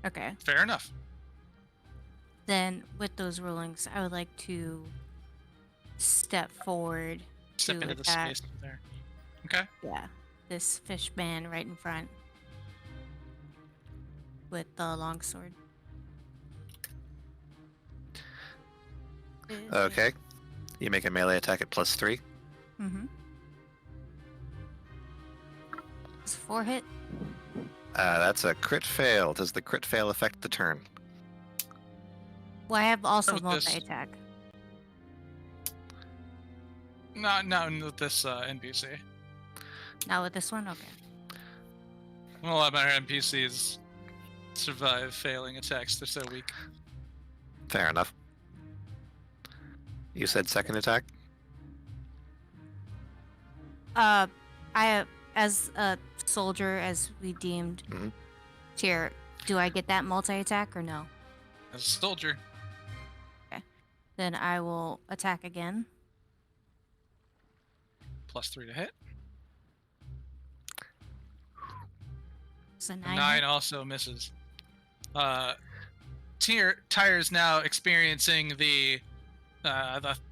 Okay. Fair enough. Then, with those rulings, I would like to step forward Step to into the attack. space there. Okay. Yeah, this fish man right in front with the longsword. Okay. You make a melee attack at +3. Mm-hmm. It's 4 hit. That's a crit fail. Does the crit fail affect the turn? Well, I have also With this- multi-attack. Not with this NPC. Not with this one? Okay. A lot of our NPCs survive failing attacks. They're so weak. Fair enough. You said second attack? I as a soldier, as we deemed Mhm. Tyr, do I get that multi-attack or no? As a soldier, Then I will attack again. +3 to hit. It's a 9 also misses. Tyre's now experiencing the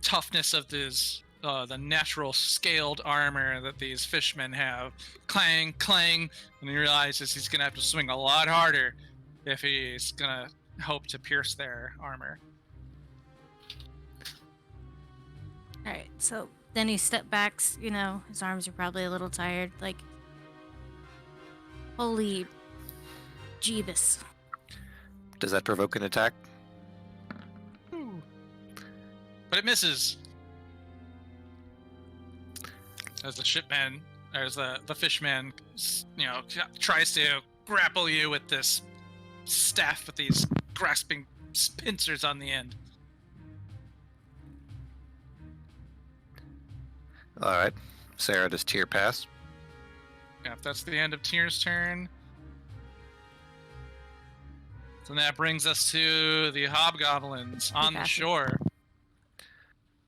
toughness of this the natural scaled armor that these fishmen have. Clang, clang, and he realizes he's gonna have to swing a lot harder if he's gonna hope to pierce their armor. All right, so then he step backs. You know, his arms are probably a little tired. Like, holy Jeebus! Does that provoke an attack? But it misses. As the shipman, as the fishman, tries to grapple you with this staff with these grasping pincers on the end. Alright. Sarah, does Tyr pass? Yeah, if that's the end of Tyr's turn. So that brings us to the hobgoblins on the passes? shore.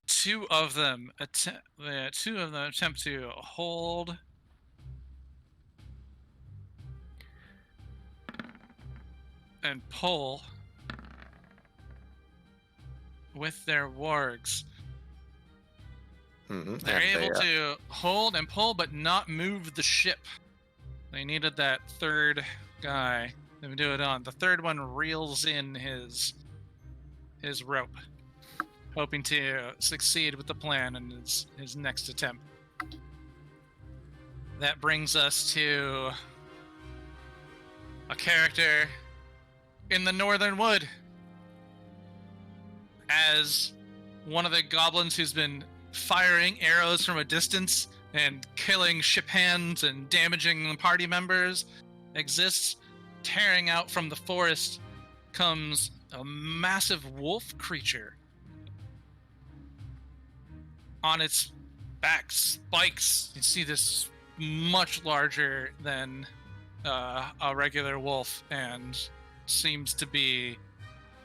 Two of them attempt to hold and pull with their wargs. Mm-hmm. They're able to hold and pull, but not move the ship. They needed that third guy to do it on. The third one reels in his rope, hoping to succeed with the plan in his next attempt. That brings us to a character in the Northern Wood. As one of the goblins who's been firing arrows from a distance and killing ship hands and damaging party members exists, tearing out from the forest comes a massive wolf creature. On its back, spikes. You see this much larger than a regular wolf, and seems to be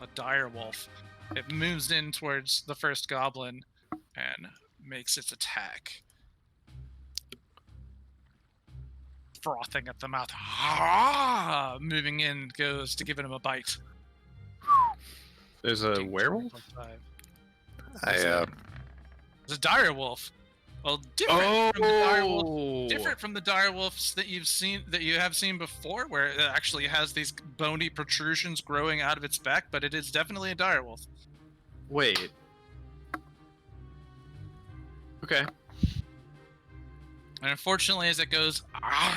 a dire wolf. It moves in towards the first goblin and makes its attack. Frothing at the mouth. Ah! Moving in, goes to give him a bite. There's a werewolf? I It's a dire wolf. Well, different from the dire wolves that you have seen before, where it actually has these bony protrusions growing out of its back, but it is definitely a dire wolf. Wait. Okay. And unfortunately, as it goes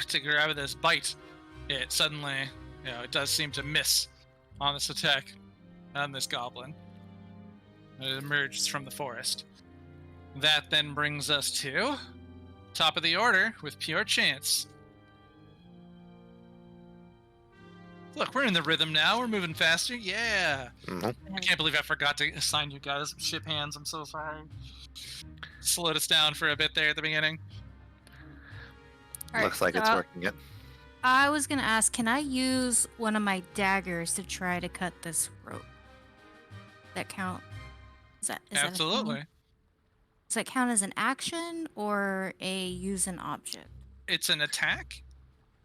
to grab this bite, it suddenly, it does seem to miss on this attack on this goblin. It emerges from the forest. That then brings us to top of the order with pure chance. Look, we're in the rhythm now. We're moving faster. Yeah. mhm. I can't believe I forgot to assign you guys ship hands. I'm so sorry. Slowed us down for a bit there at the beginning. All right, Looks like it's so working. It. I was gonna ask, can I use one of my daggers to try to cut this rope? That count? Is that a thing? Absolutely. Does that count as an action or a use an object? It's an attack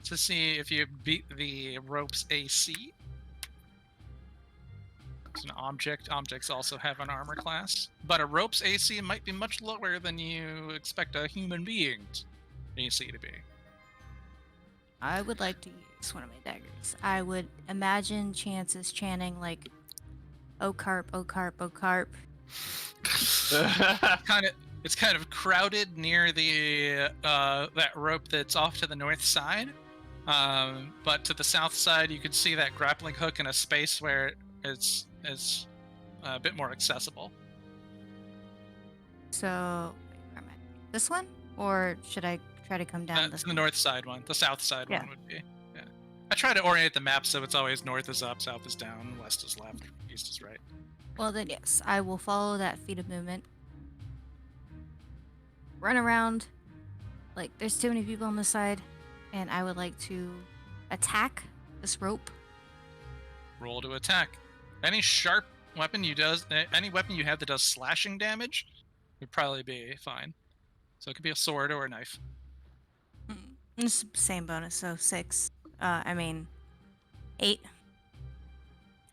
to see if you beat the rope's AC. It's an object. Objects also have an armor class, but a rope's AC might be much lower than you expect a human being's AC to be. I would like to use one of my daggers. I would imagine Chance is chanting like, "Oh carp, oh carp, oh carp." It's kind of crowded near the that rope that's off to the north side, but to the south side you could see that grappling hook in a space where it's a bit more accessible. So, where am I? This one, or should I try to come down this The one? north side one, the south side Yeah. one would be. Yeah, I try to orient the map so it's always north is up, south is down, west is left, east is right. Well then, yes, I will follow that feet of movement. Run around, like there's too many people on this side, and I would like to attack this rope. Roll to attack. Any sharp weapon any weapon you have that does slashing damage would probably be fine. So it could be a sword or a knife. It's the same bonus, so 6. 8.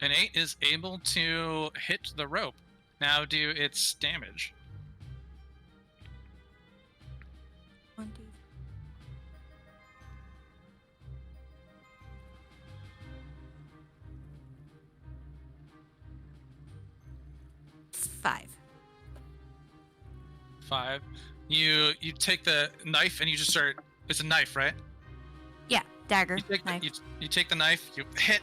An 8 is able to hit the rope. Now do its damage. 1, 2, 5. 5. You take the knife and you just start. It's a knife, right? Yeah, dagger, You take, knife. you take the knife, you hit,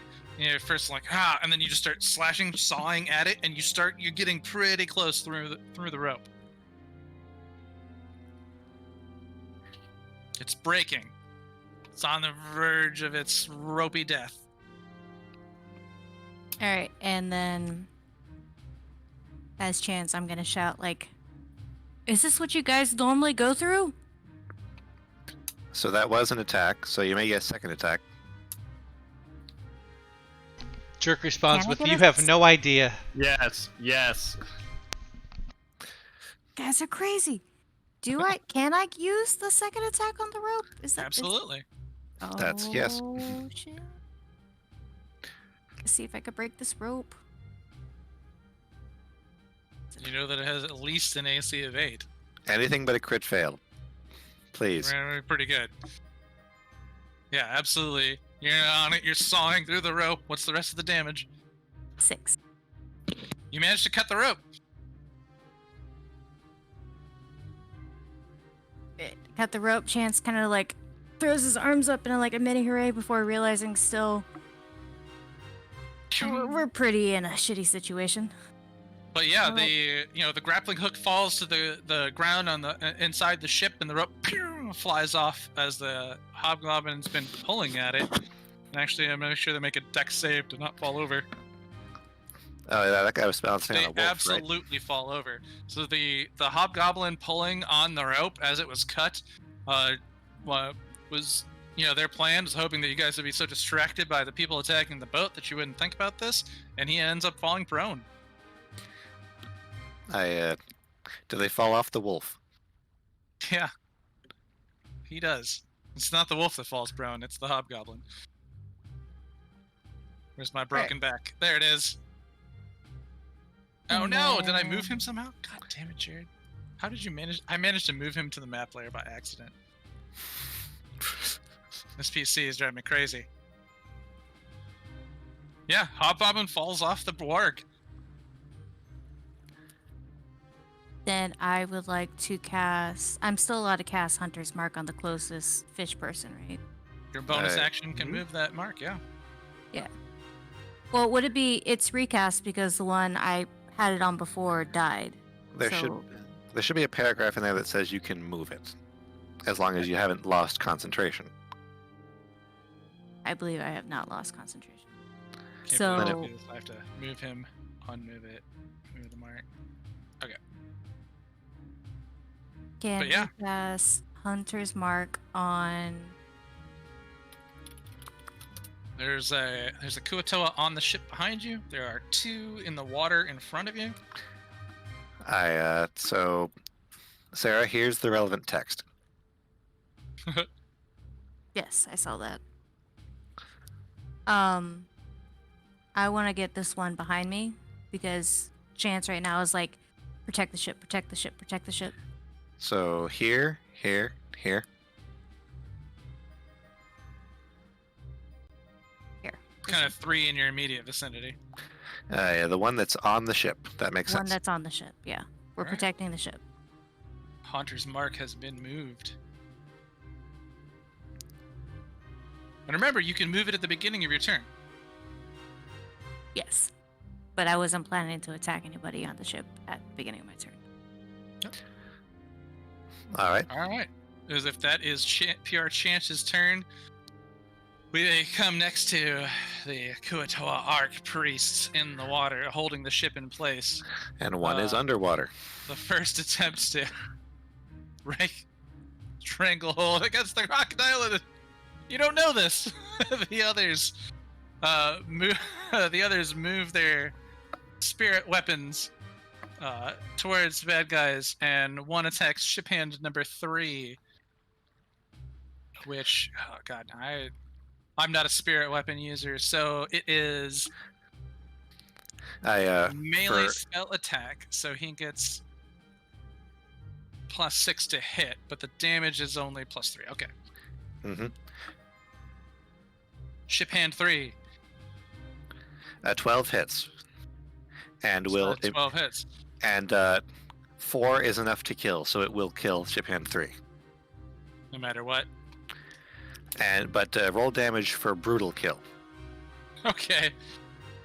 first like and then you just start slashing, sawing at it, and you're getting pretty close through the rope. It's breaking. It's on the verge of its ropey death. All right, and then as Chance, I'm gonna shout like, "Is this what you guys normally go through?" So that was an attack. So you may get a second attack. Jerk responds Can I with, get "You a have no idea." Yes, yes. Guys are crazy. Can I use the second attack on the rope? Is that Absolutely. That's yes. Oh shit. Let's see if I could break this rope. You know that it has at least an AC of 8. Anything but a crit fail. Please. We're pretty good. Yeah, absolutely. You're on it. You're sawing through the rope. What's the rest of the damage? 6. You managed to cut the rope. Cut the rope. Chance kind of like throws his arms up in a mini hooray before realizing still we're pretty in a shitty situation. But yeah, Alright. the grappling hook falls to the ground on the inside the ship, and the rope flies off as the hobgoblin's been pulling at it. And actually, I'm gonna make sure they make a dex save to not fall over. Oh, yeah, that guy was bouncing They on a wolf, right? absolutely fall over. So the hobgoblin pulling on the rope as it was cut, was their plan was hoping that you guys would be so distracted by the people attacking the boat that you wouldn't think about this, and he ends up falling prone. Do they fall off the wolf? Yeah, he does. It's not the wolf that falls prone, it's the hobgoblin. Where's my broken back? There it is. Oh And no, did I move then- him somehow? God damn it, Jared. How did you manage? I managed to move him to the map layer by accident. This PC is driving me crazy. Yeah, Hobgoblin falls off the warg. Then I would like to cast. I'm still allowed to cast Hunter's Mark on the closest fish person, right? Your bonus Uh, action can move that mark, yeah. Well, would it be? It's recast because the one I had it on before died. There So- should be a paragraph in there that says you can move it, as long as you haven't lost concentration. I believe I have not lost concentration. Can't So- believe I do this. I have to move him, unmove it, move the mark. Can But yeah. you cast Hunter's Mark on? There's a Kuatoa on the ship behind you. There are 2 in the water in front of you. So, Sarah, here's the relevant text. Yes, I saw that. I want to get this one behind me because Chance right now is like, protect the ship, protect the ship, protect the ship. So here. This Kind of 3 in your immediate vicinity. Yeah, the one that's on the ship. That makes one sense. that's on the ship. Yeah, we're Alright. protecting the ship. Hunter's mark has been moved. And remember, you can move it at the beginning of your turn. Yes, but I wasn't planning to attack anybody on the ship at the beginning of my turn. All right. All right. As if that is PR Chance's turn, we come next to the Kuatoa Archpriests in the water, holding the ship in place. And one is Uh, underwater. The first attempts to stranglehold against the crocodile. And you don't know this. The others move their spirit weapons towards bad guys, and one attacks ship hand number 3, which, oh god, I'm not a spirit weapon user, so it is melee for- spell attack, so he gets +6 to hit, but the damage is only +3. Okay. Mm-hmm. Ship hand 3. 12 hits, and So will that's 12 hits. and 4 is enough to kill, so it will kill ship hand 3. No matter what. But roll damage for brutal kill. Okay.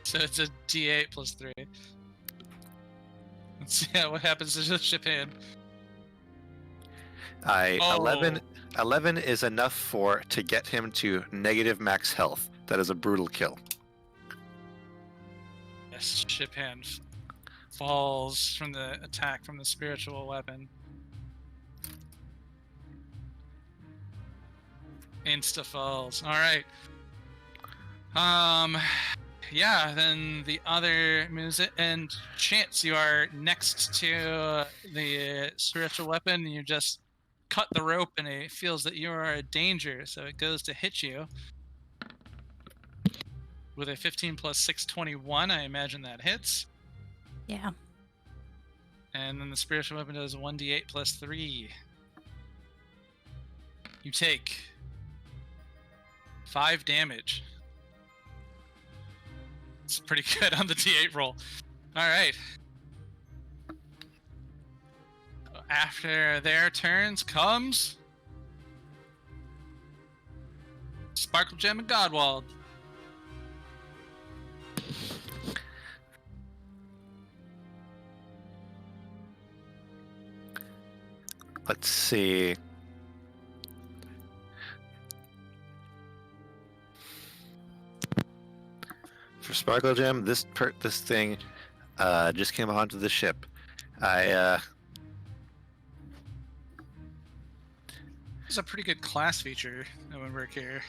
So it's a D8 +3. Let's see what happens to the ship hand. 11 is enough to get him to negative max health. That is a brutal kill. Yes, ship hand falls from the attack from the spiritual weapon. Insta falls. All right. Yeah. Then the other moves it, and Chance, you are next to the spiritual weapon. And you just cut the rope, and it feels that you are a danger, so it goes to hit you. With a 15 + 6, 21, I imagine that hits. Yeah. And then the spiritual weapon does 1d8 + 3. You take 5 damage. It's pretty good on the d8 roll. All right. After their turns comes Sparkle Gem and Godwald. Let's see. For Sparkle Gem, this thing just came onto the ship. is a pretty good class feature when we're here.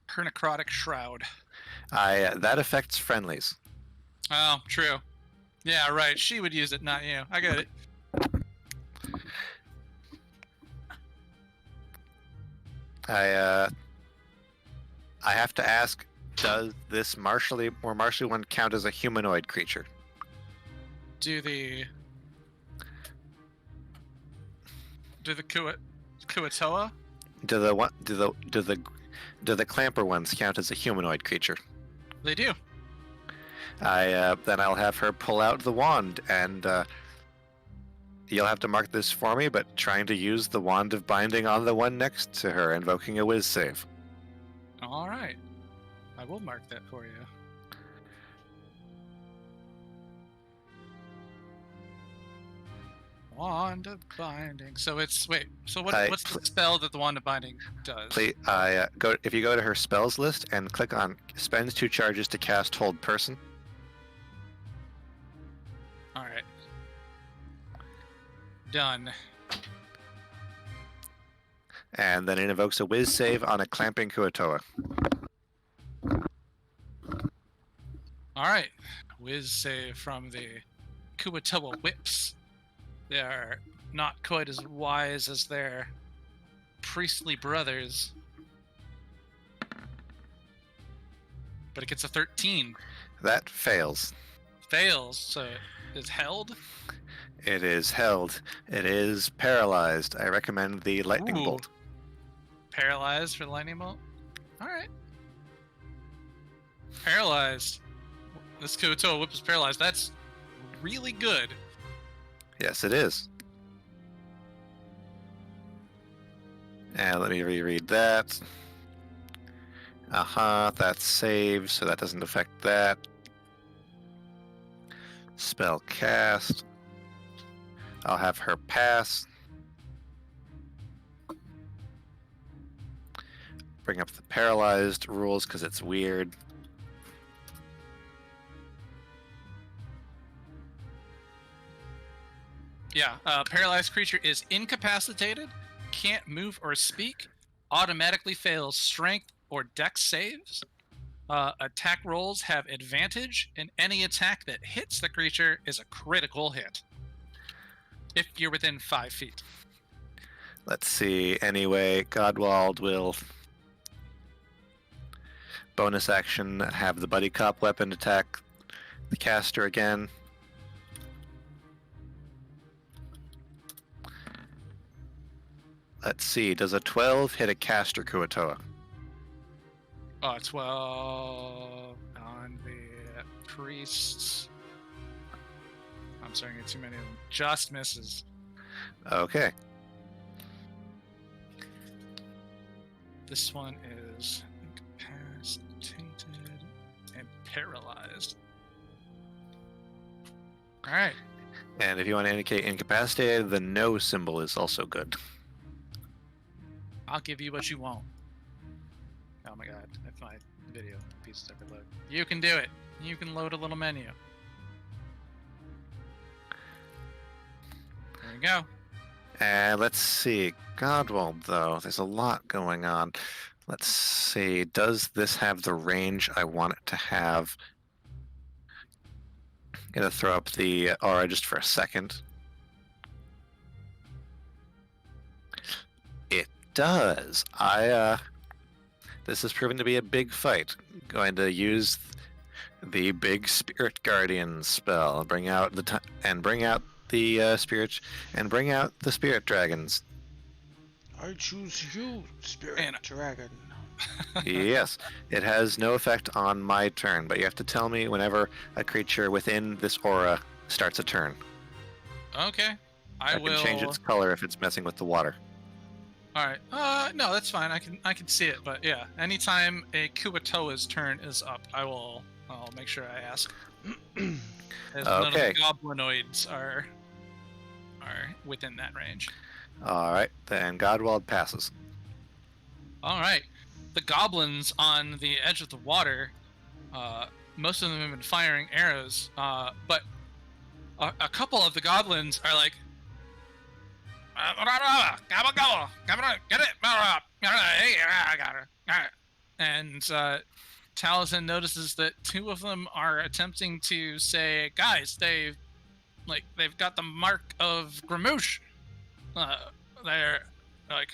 Her necrotic shroud. That affects friendlies. Oh, true. Yeah, right. She would use it, not you. I get it. I have to ask, does this martially one count as a humanoid creature? Do the Kuatoa? Do the clamper ones count as a humanoid creature? They do. Then I'll have her pull out the wand, and you'll have to mark this for me, but trying to use the wand of binding on the one next to her, invoking a whiz save. All right. I will mark that for you. Wand of Binding. So it's what's the spell that the Wand of Binding does? Please, if you go to her spells list and click on spends 2 charges to cast Hold Person. All right. Done. And then it invokes a whiz save on a clamping Kuatoa. All right. Whiz save from the Kuatoa whips. They are not quite as wise as their priestly brothers. But it gets a 13. That fails. Fails, so it is held. It is held. It is paralyzed. I recommend the lightning Ooh. bolt. Paralyzed for the lightning bolt? Alright. Paralyzed. This Kuatoa whip is paralyzed. That's really good. Yes, it is. And let me reread that. That's saved, so that doesn't affect that. Spell cast. I'll have her pass. Bring up the paralyzed rules because it's weird. Yeah, paralyzed creature is incapacitated, can't move or speak, automatically fails strength or dex saves. Attack rolls have advantage, and any attack that hits the creature is a critical hit. If you're within 5 feet. Let's see. Anyway, Godwald will bonus action have the buddy cop weapon attack the caster again. Let's see. Does a 12 hit a caster Kuatoa? 12 on the priests. I'm starting to get too many of them. Just misses. Okay. This one is incapacitated and paralyzed. All right. And if you want to indicate incapacitated, the no symbol is also good. I'll give you what you want. Oh my god, if my video pieces ever load. You can do it. You can load a little menu. There you go. And let's see. Godwald, though, there's a lot going on. Let's see. Does this have the range I want it to have? I'm going to throw up the aura just for a second. It does. This has proven to be a big fight. Going to use the big Spirit Guardian spell. Bring out the Spirit Dragons. I choose you, Spirit Dragon. Yes, it has no effect on my turn, but you have to tell me whenever a creature within this aura starts a turn. Okay. I will can change its color if it's messing with the water. All right. No, that's fine. I can see it, but yeah. Anytime a Kuatoa's turn is up, I'll make sure I ask. As none of the goblinoids are within that range. All right, then Godwald passes. All right. the goblins on the edge of the water, most of them have been firing arrows, but a couple of the goblins are like, get it, I got her. And Taliesin notices that two of them are attempting to say, guys, they've got the mark of Gramouche. They're like,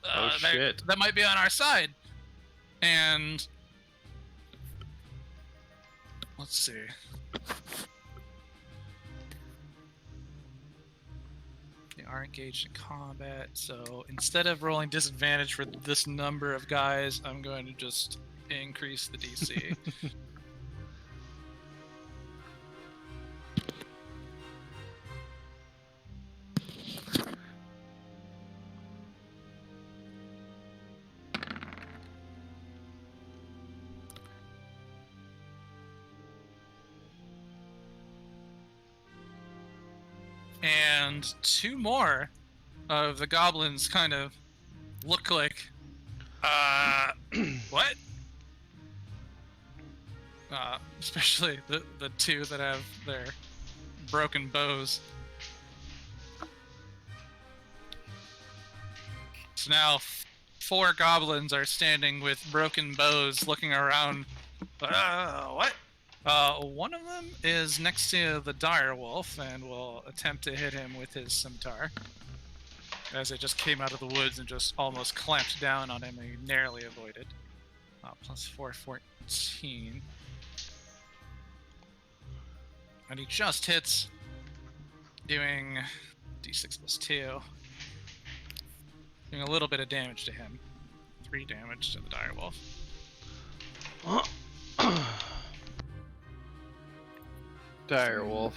Oh, shit. that might be on our side. And let's see. They are engaged in combat, so instead of rolling disadvantage for this number of guys, I'm going to just increase the DC. And two more of the goblins kind of look like, what? Especially the two that have their broken bows. So now four goblins are standing with broken bows looking around. What? One of them is next to the dire wolf and will attempt to hit him with his scimitar. As it just came out of the woods and just almost clamped down on him and he narrowly avoided. Plus 4, 14. And he just hits, doing d6 plus 2. Doing a little bit of damage to him. 3 damage to the dire wolf. Direwolf.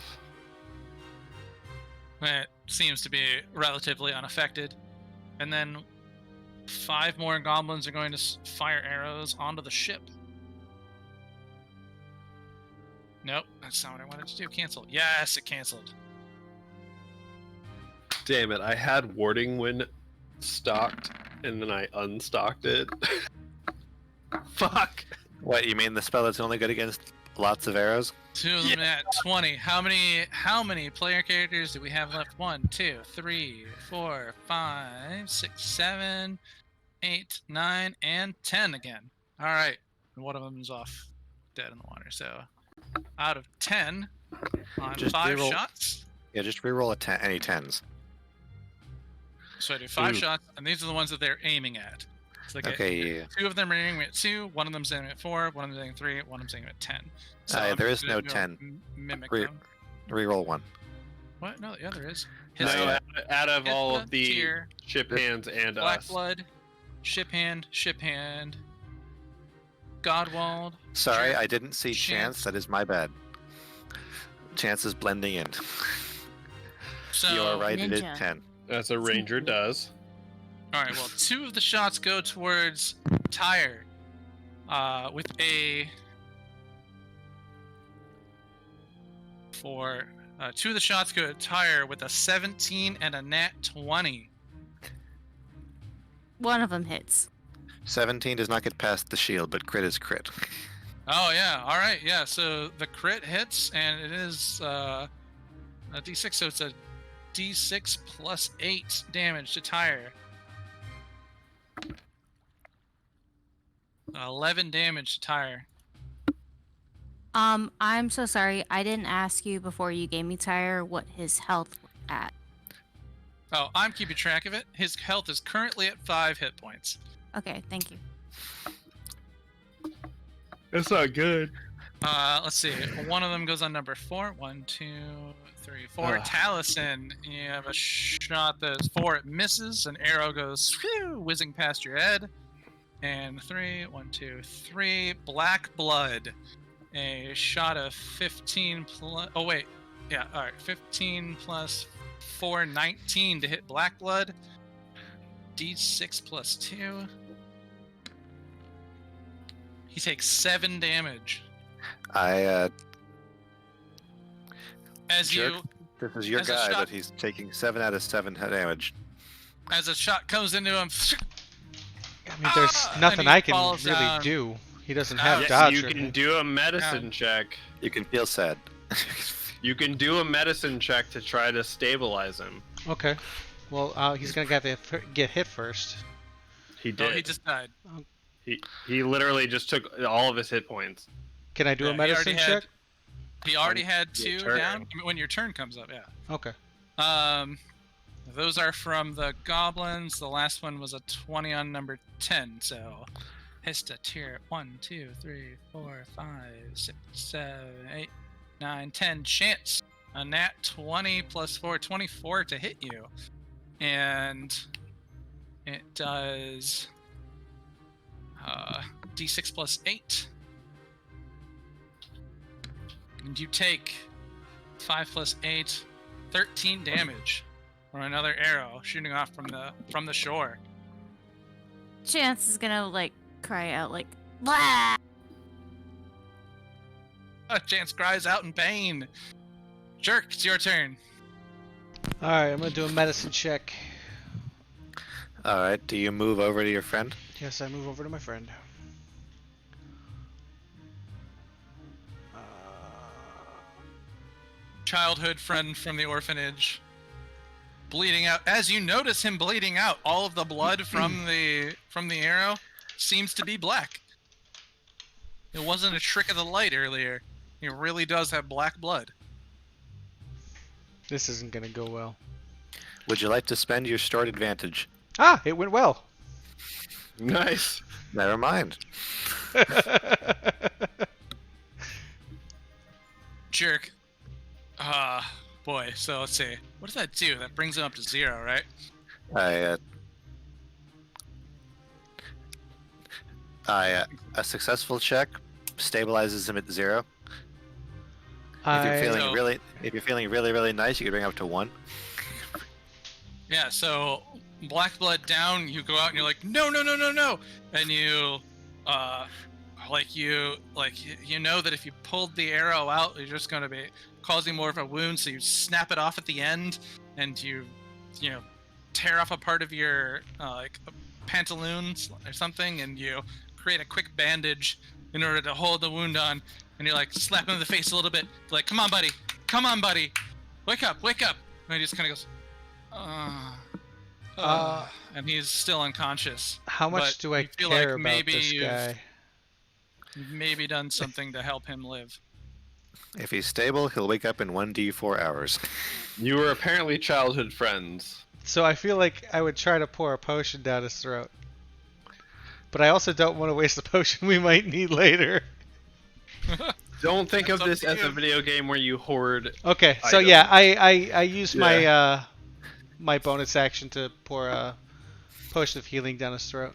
It seems to be relatively unaffected. And then 5 more goblins are going to fire arrows onto the ship. Nope, that's not what I wanted to do. Cancel. Yes, it canceled. Damn it, I had Warding Wind stocked, and then I unstocked it. Fuck! What, you mean the spell that's only good against lots of arrows? 2 of them at 20. How many player characters do we have left? 1, 2, 3, 4, 5, 6, 7, 8, 9, and 10 again. Alright. And one of them is off dead in the water. So out of 10 on Just 5 reroll. shots. Yeah, just reroll any 10s. So I do 5 Ooh. shots, and these are the ones that they're aiming at. So they get, Okay, yeah. 2 of them are aiming at 2, one of them's aiming at 4, one of them's aiming at 3, one of them's aiming at 10. So I'm there is gonna no go 10. Mimic Re- them. Reroll 1. What? No, yeah, there is. No, yeah. out of Hit all the of the tier, ship hands and Black us. Blood, ship hand, Godwald. Sorry, Sure. I didn't see Chance. That is my bad. Chance is blending in. So, You are right, it is Ninja. 10. As a ranger does. all right. Well, 2 of the shots go towards Tyre, with a 2 of the shots go to Tyre with a 17 and a nat 20. One of them hits. 17 does not get past the shield, but crit is crit. Oh yeah. All right. Yeah. So the crit hits, and it is a d6. So it's a d6 plus 8 damage to Tyre. 11 damage to Tyre. I'm so sorry. I didn't ask you before you gave me Tyre what his health was at. Oh, I'm keeping track of it. His health is currently at 5 hit points. Okay, thank you. That's not good. Let's see. One of them goes on number 4. 1, 2, 3, 4. Ugh. Taliesin, you have a shot that's 4. It misses. An arrow goes whizzing past your head. And 3. 1, 2, 3. Black Blood. A shot of 15 plus. Oh, wait. Yeah, alright. 15 plus 4, 19 to hit Black Blood. D6 plus 2. He takes 7 damage. I, As jerk. you, This is your As a guy, shot- but he's taking 7 out of 7 damage. as a shot comes into him, mean, there's and nothing he I can falls really down. do. He doesn't have Yes, dodge. you or can anything. do a medicine check. You can feel sad. You can do a medicine check to try to stabilize him. Okay. Well, he's gonna have to get hit first. He No, did. he just died. He literally just took all of his hit points. Can I do Yeah, a medicine check? He already had your 2 turn. down when your turn comes up. Yeah. Okay. Those are from the goblins. The last one was a 20 on number 10. So, Hista tier 1, 2, 3, 4, 5, 6, 7, 8, 9, 10. Chance a nat 20 plus 4, 24 to hit you, and it does d6 plus 8, and you take 5 plus 8, 13 damage from another arrow shooting off from the shore. Chance is gonna like cry out like, "Blah!" Chance cries out in pain. Jerk, it's your turn. All right, I'm gonna do a medicine check. All right. Do you move over to your friend? Yes, I move over to my friend. Childhood friend from the orphanage, bleeding out. As you notice him bleeding out, all of the blood from the arrow seems to be black. It wasn't a trick of the light earlier. He really does have black blood. This isn't gonna go well. Would you like to spend your stored advantage? Ah, it went well. Nice. Never mind. Jerk. Boy. So let's see. What does that do? That brings him up to 0, right? A successful check stabilizes him at 0. If you're feeling really nice, you can bring it up to 1. Yeah. So black blood down. You go out and you're like, no, and you, you know that if you pulled the arrow out, you're just gonna be causing more of a wound. So you snap it off at the end, and you tear off a part of your pantaloons or something, and you create a quick bandage in order to hold the wound on. And you're like, slap him in the face a little bit, like, come on, buddy, wake up. And he just kind of goes, and he's still unconscious. How much But do I you feel care like about maybe this guy? You've maybe done something to help him live. If he's stable, he'll wake up in 1d4 hours. You were apparently childhood friends. So I feel like I would try to pour a potion down his throat. But I also don't want to waste the potion we might need later. Don't think That's of this up to as a you. video game where you hoard. Okay, so Items. yeah, I use my my bonus action to pour a potion of healing down his throat.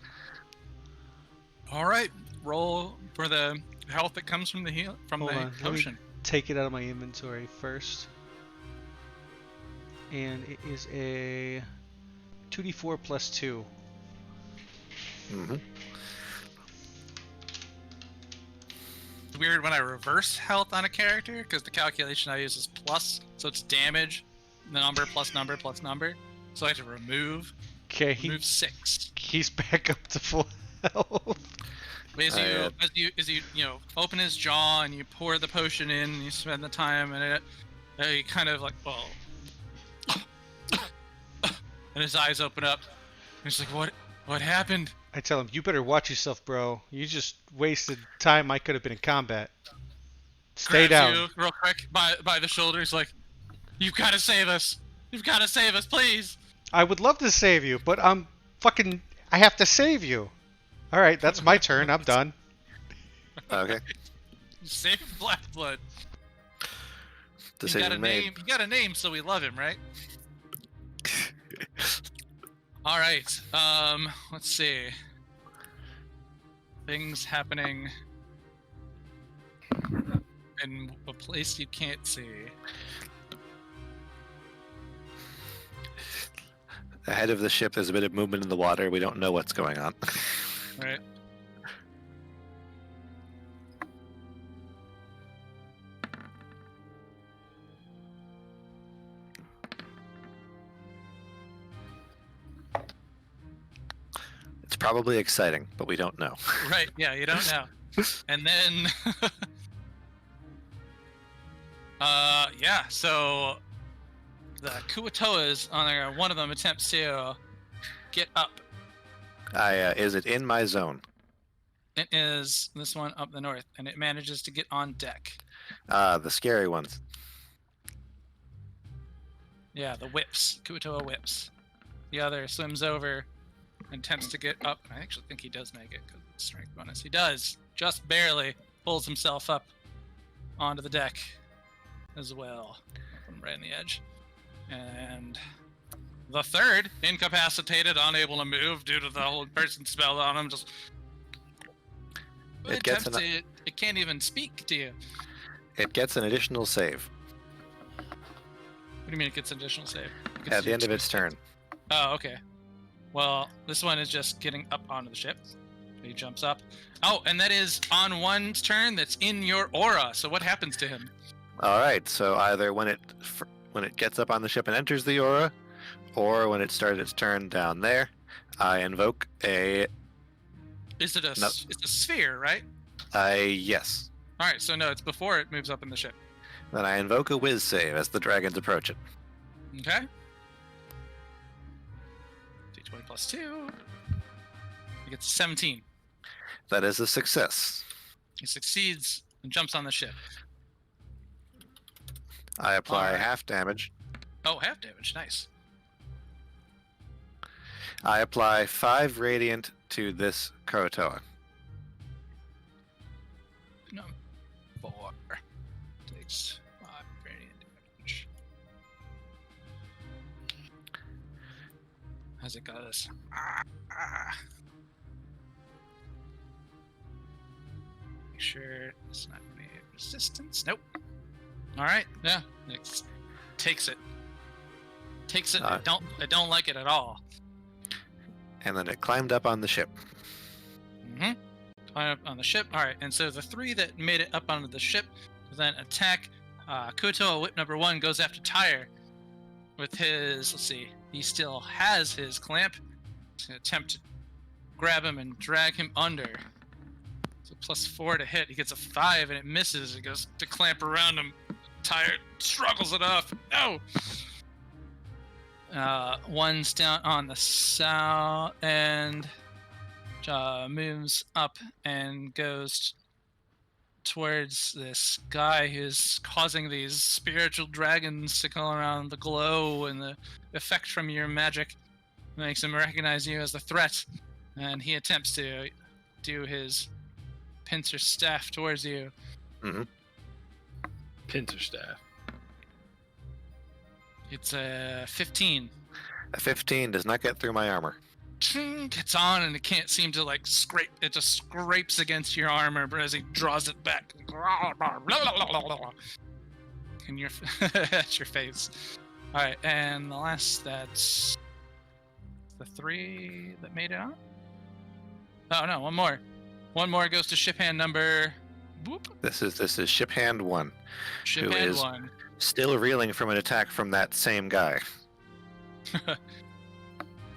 All right, roll for the health that comes from the Hold on, let me potion. take it out of my inventory first. And it is a 2d4 plus 2. Mm-hmm. It's weird when I reverse health on a character because the calculation I use is plus, so it's damage, number plus number plus number. So I have to remove 6. He's back up to full health. As you open his jaw and you pour the potion in, and you spend the time in it, you kind of like, well, and his eyes open up, and he's like, what happened? I tell him, you better watch yourself, bro. You just wasted time I could have been in combat. Stay Grabs down. you real quick by the shoulders, like, you've got to save us. You've got to save us, please. I would love to save you, but I have to save you. Alright, that's my turn. I'm done. Okay. Save Blackblood. Decision made. He got a name, so we love him, right? All right. Let's see. Things happening in a place you can't see. Ahead of the ship, there's a bit of movement in the water. We don't know what's going on. Right. It's Probably exciting, but we don't know. Right, yeah, you don't know. And then yeah, so the Kuatoas on one of them attempts to get up. Is it in my zone? It is this one up the north, and it manages to get on deck. The scary ones. Yeah, the whips, Kuatoa whips. The other swims over and attempts to get up. I actually think he does make it because of the strength bonus. He does, just barely pulls himself up onto the deck as well. Put him right on the edge. And the third, incapacitated, unable to move due to the whole person spell on him, just It gets it can't even speak to you. It gets an additional save What do you mean it gets an additional save? at the end of its turn. Oh, okay. Well, this one is just getting up onto the ship. He jumps up. Oh, and that is on one's turn that's in your aura. So what happens to him? All right. So either when it gets up on the ship and enters the aura, or when it started its turn down there, I invoke a. Is it a? No. It's a sphere, right? Yes. All right. So no, it's before it moves up in the ship. Then I invoke a whiz save as the dragons approach it. Okay. D20 plus 2. He gets 17. That is a success. He succeeds and jumps on the ship. I apply Alright. half damage. Oh, half damage. Nice. I apply 5 radiant to this Kuatoa. No. 4. Takes 5 radiant damage. As it goes. Make sure it's not any resistance. Nope. Alright, yeah. It takes it. Takes it. I don't like it at all. And then it climbed up on the ship. Mm-hmm. Climb up on the ship. Alright, and so the 3 that made it up onto the ship then attack. Kuatoa whip number 1 goes after Tyre with his, let's see, he still has his clamp. He's going to attempt to grab him and drag him under. So plus 4 to hit. He gets a 5 and it misses. It goes to clamp around him. Tyre struggles it off. No! One's down on the south and moves up and goes towards this guy who's causing these spiritual dragons to come around. The glow and the effect from your magic makes him recognize you as the threat, and he attempts to do his pincer staff towards you. Mm-hmm. Pincer staff. It's a 15. A 15 does not get through my armor. Gets on and it can't seem to like scrape. It just scrapes against your armor as he draws it back. And your that's your face. All right, and the last, that's the 3 that made it on. Oh no, one more. One more goes to ship hand number. Whoop. This is ship hand 1. Ship Who hand is- 1. Still reeling from an attack from that same guy.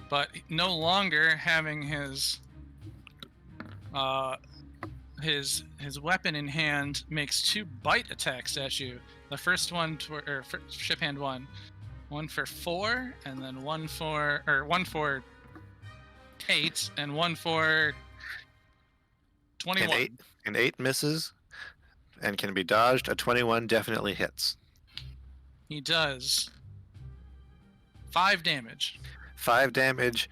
But no longer having his weapon in hand, makes 2 bite attacks at you. The first one for ship hand 1, one for 4, and then one for 8, and one for 21. And 8 misses and can be dodged. A 21 definitely hits. He does 5 damage. 5 damage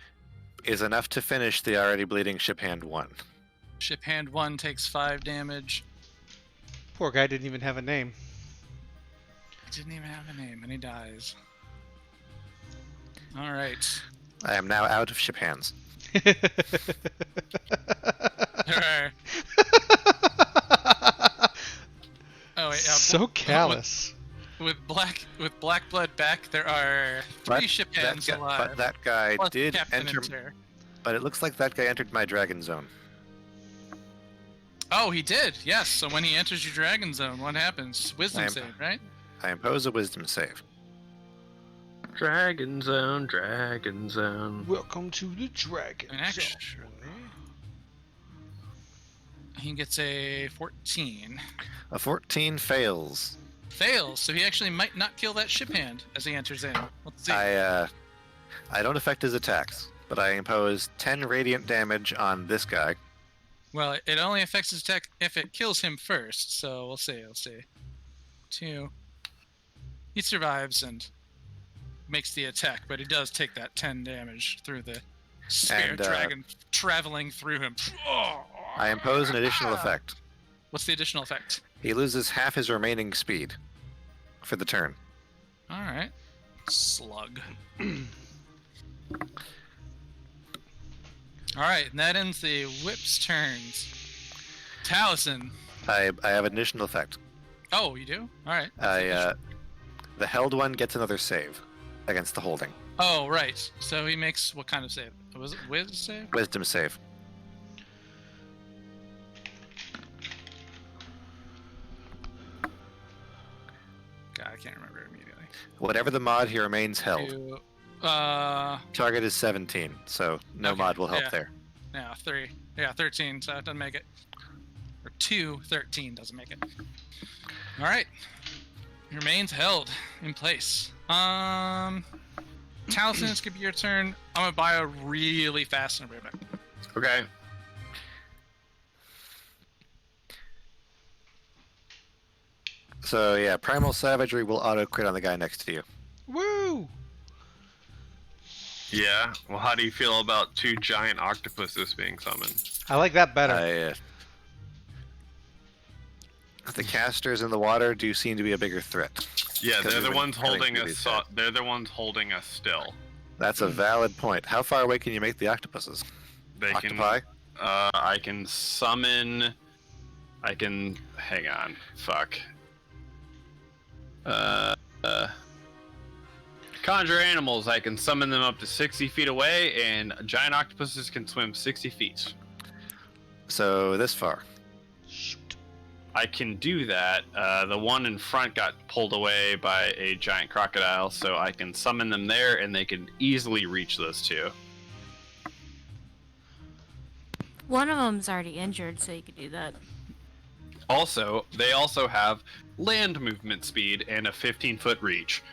is enough to finish the already bleeding ship hand 1. Ship hand 1 takes 5 damage. Poor guy didn't even have a name. He didn't even have a name, and he dies. All right. I am now out of ship hands. Oh wait, So callous. With black blood back, there are 3 ship hands alive. But that guy plus did Captain enter. Inter. But it looks like that guy entered my dragon zone. Oh, he did. Yes. So when he enters your dragon zone, what happens? Wisdom save, right? I impose a wisdom save. Dragon zone, dragon zone. Welcome to the dragon And actually, He gets a 14. A 14 fails. Fails, so he actually might not kill that ship hand as he enters in. Let's see. I don't affect his attacks, but I impose 10 radiant damage on this guy. Well, it only affects his attack if it kills him first, so we'll see. 2. He survives and makes the attack, but he does take that 10 damage through the spirit dragon traveling through him. I impose an additional effect. What's the additional effect? He loses half his remaining speed for the turn. All right. Slug. All right, and that ends the whip's turns. Taliesin. I have an additional effect. Oh, you do? All right. The held one gets another save against the holding. Oh, right. So he makes what kind of save? Was it wisdom save? Wisdom save. God, I can't remember immediately. Whatever the mod, he remains held. 2, Target is 17, so no Okay, mod will help yeah. there. yeah, 3. Yeah, 13, so that doesn't make it. Or 2, 13 doesn't make it. All right. He remains held in place. Taliesin, it's gonna be your turn. I'm gonna buy a really fast and ribbon. Okay. So yeah, Primal Savagery will auto crit on the guy next to you. Woo! Yeah. Well, how do you feel about 2 giant octopuses being summoned? I like that better. The casters in the water do seem to be a bigger threat. Yeah, 'Cause they're we've the been ones cutting holding through us. these guys. They're the ones holding us still. That's a valid point. How far away can you make the octopuses? They Octopi? can. I can summon. I can. Hang on. Fuck. Conjure animals. I can summon them up to 60 feet away, and giant octopuses can swim 60 feet. So this far. I can do that. The one in front got pulled away by a giant crocodile, so I can summon them there, and they can easily reach those 2. One of them's already injured, so you could do that. Also, they also have land movement speed and a 15-foot reach.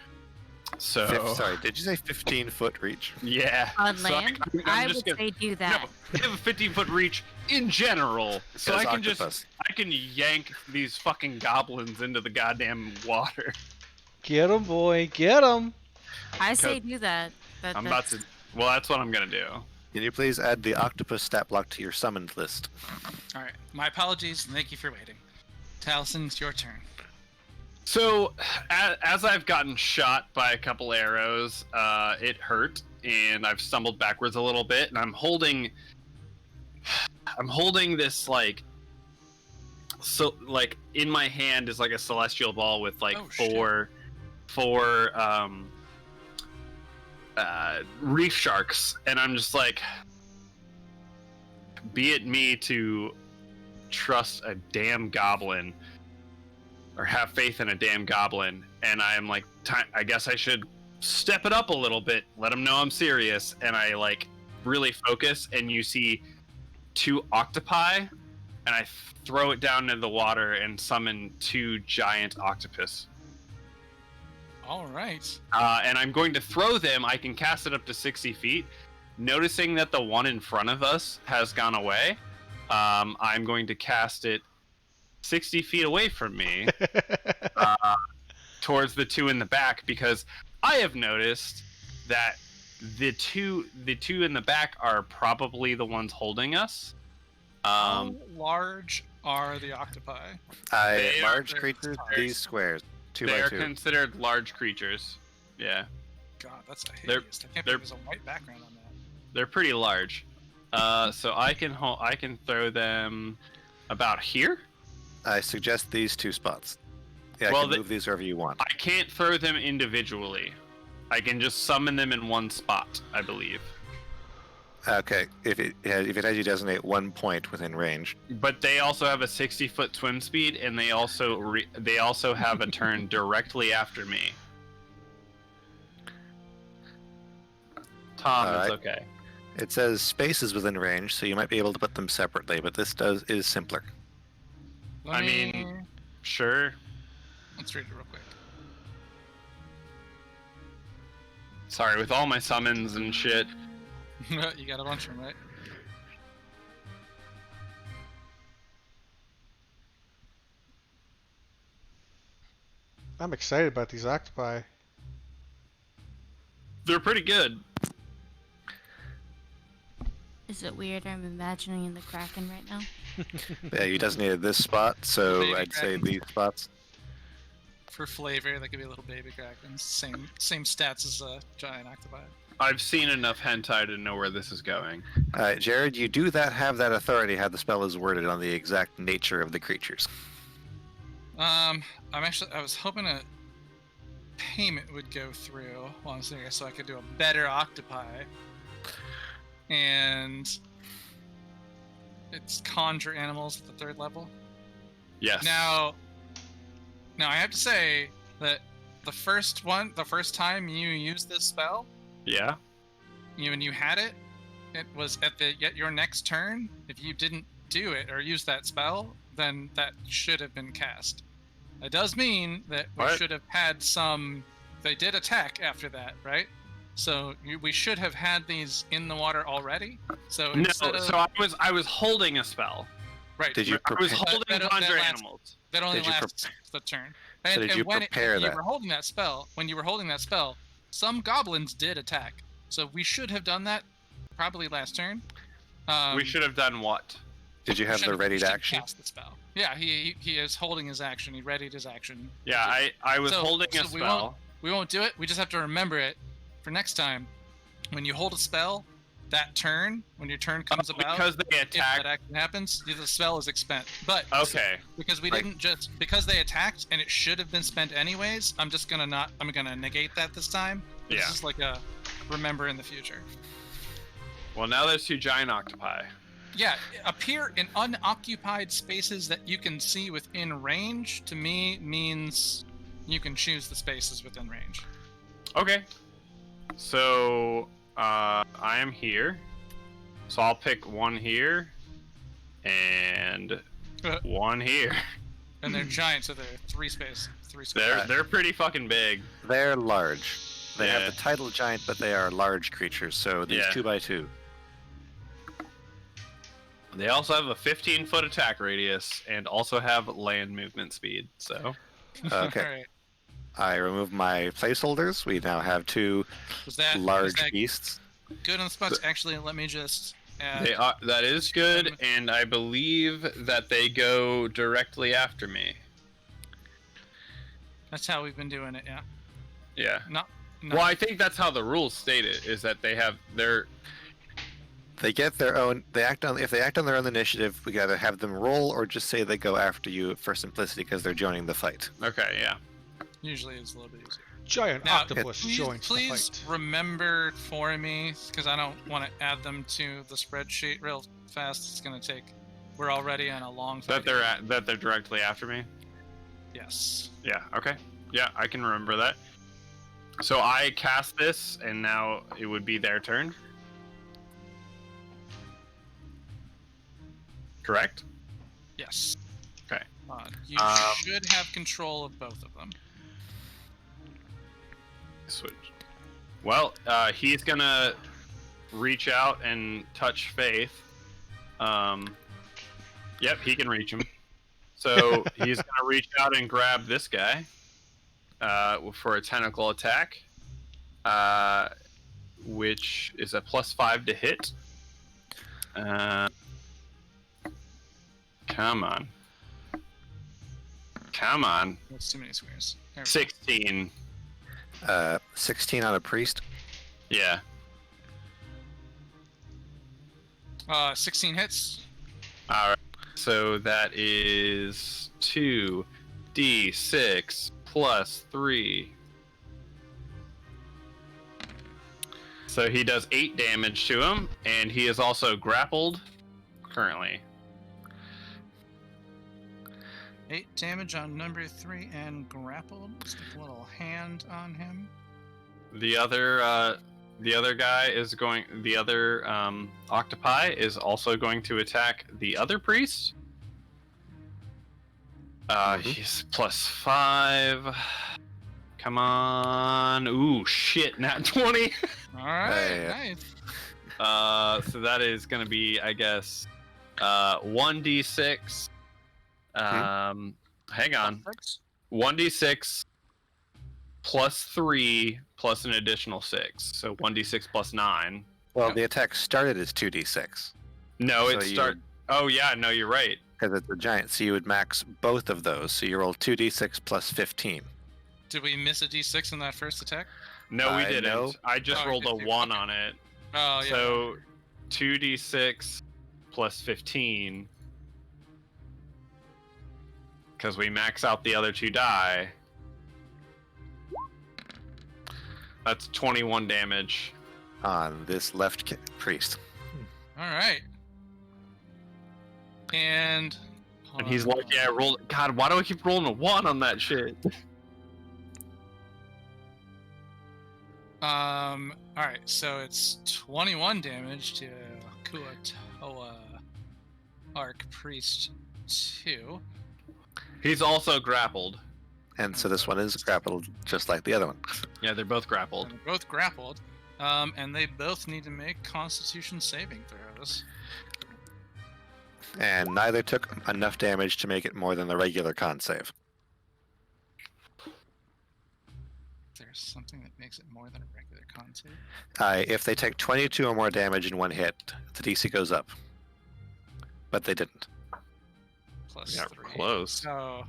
So, Sorry, did you say 15-foot reach? yeah. On So land, I'm I just would gonna- say do that. No, they have a 15-foot reach in general, so Because I can octopus. I can yank these fucking goblins into the goddamn water. Get him, boy, get him! I say do that. I'm about to. Well, that's what I'm gonna do. Can you please add the octopus stat block to your summoned list? All right. My apologies, and thank you for waiting. Taliesin, it's your turn. So, as I've gotten shot by a couple arrows, it hurt, and I've stumbled backwards a little bit, and I'm holding this like in my hand is like a celestial ball with like Oh, shit. four reef sharks, and I'm just like, be it me to trust a damn goblin or have faith in a damn goblin, and I'm like, I guess I should step it up a little bit, let them know I'm serious, and I like really focus, and you see 2 octopi, and I throw it down into the water and summon 2 giant octopus. All right. And I'm going to throw them. I can cast it up to 60 feet. Noticing that the one in front of us has gone away, I'm going to cast it 60 feet away from me towards the 2 in the back, because I have noticed that the two in the back are probably the ones holding us. How large are the octopi? They are Large very creatures, large. these squares. 2 They by are 2. considered large creatures. Yeah, God, that's a They're- hideous. I can't they're- believe there's a white background on that. they're pretty large. So I can throw them about here. I suggest these 2 spots. Yeah, Well, I can move these wherever you want. I can't throw them individually. I can just summon them in one spot, I believe. Okay, if it has you designate 1 point within range. But they also have a 60-foot swim speed, and they also have a turn directly after me. Tom, All it's right. okay. It says spaces within range, so you might be able to put them separately, but this is simpler. Let I me- mean, sure. let's read it real quick. Sorry, with all my summons and shit. You got a bunch of them, right? I'm excited about these octopi. They're pretty good. Is it weird I'm imagining the Kraken right now? Yeah, you designated this spot, so Baby I'd say Krakens. these spots. For flavor, they could be little baby krakens. Same stats as a giant octopi. I've seen enough hentai to know where this is going. Jared, you do have that authority how the spell is worded on the exact nature of the creatures. I was hoping a payment would go through while I'm sitting here so I could do a better octopi. And it's conjure animals at the 3rd level. Yes. Now I have to say that the first time you used this spell, Yeah. when you had it, it was at your next turn. If you didn't do it or use that spell, then that should have been cast. It does mean that we What? should have had some. They did attack after that, right? So we should have had these in the water already. So No. instead of, So I was holding a spell. right, Did you I was prepare? holding that conjure lasts- animals. that only Did you lasts the turn. So did you prepare when you that? were holding that spell, some goblins did attack. So we should have done that probably last turn. We should have done what? Did you have the ready to action? Cast the spell. Yeah, he is holding his action. He readied his action. Yeah, I was So- holding a so we spell. We won't do it. We just have to remember it for next time. When you hold a spell, that turn, when your turn comes about, Because they if that attacked. action happens, the spell is expended. But Okay. because we Like- didn't because they attacked and it should have been spent anyways, I'm gonna negate that this time. Yeah. This is like a remember in the future. Well, now there's 2 giant octopi. Yeah, appear in unoccupied spaces that you can see within range, to me means you can choose the spaces within range. Okay. So I am here. So I'll pick one here and one here. And they're giant, so they're three squares. They're pretty fucking big. They're large. They Yeah. have the title giant, but they are large creatures, so these Yeah. 2x2. They also have a 15-foot attack radius and also have land movement speed. So Okay. Alright. I remove my placeholders. We now have 2 Was that large was that beasts. good on the spots? Actually, let me just add. they are, that is good, and I believe that they go directly after me. That's how we've been doing it. Yeah. Yeah. Not. Well, I think that's how the rules state it. Is that they have their They get their own. If they act on their own initiative, we gotta have them roll, or just say they go after you for simplicity because they're joining the fight. okay. Yeah. Usually it's a little bit easier. Giant Now, octopus joins the please fight. remember for me, because I don't want to add them to the spreadsheet real fast. It's gonna take. We're already on a long fight. That they're directly after me. Yes. Yeah. Okay. Yeah, I can remember that. So I cast this, and now it would be their turn. Correct. Yes. Okay. You should have control of both of them. Switch. Well, he's gonna reach out and touch Faith. Yep, he can reach him. So he's gonna reach out and grab this guy for a tentacle attack, which is a +5 to hit. Come on. Come on. That's too many squares. There we go. 16. 16 on a priest. Yeah. 16 hits. Alright. So that is 2d6 plus 3. So he does 8 damage to him, and he is also grappled currently. 8 damage on number 3 and grappled. Stick a little hand on him. The other The other guy is going. The other octopi is also going to attack the other priest. He's +5. Come on! Ooh, shit! Nat 20. All right, Yeah. nice. So that is gonna be, I guess, 1d6. Hang on. 1d6 +3 plus an additional 6, so 1d6 +9. Well, the attack started as 2d6 No, So it you start. Oh yeah, no, you're right. because it's a giant. So you would max both of those. So you roll 2d6 plus 15. Did we miss a D6 in that first attack? No, we I didn't. know. I just Oh, rolled a okay. 1 on it. Oh yeah. So 2d6 plus 15. Because we max out the other 2 die. That's 21 damage. On this left priest. All right. And And he's like, yeah, I rolled. God, why do I keep rolling a 1 on that shit? All right, so it's 21 damage to Kuatoa Archpriest 2. He's also grappled. And so this one is grappled just like the other one. Yeah, they're both grappled. And they're both grappled. And they both need to make Constitution saving throws. And neither took enough damage to make it more than the regular con save. There's something that makes it more than a regular con save. If they take 22 or more damage in one hit, the DC goes up. But they didn't. Plus Yeah, 3. close. So.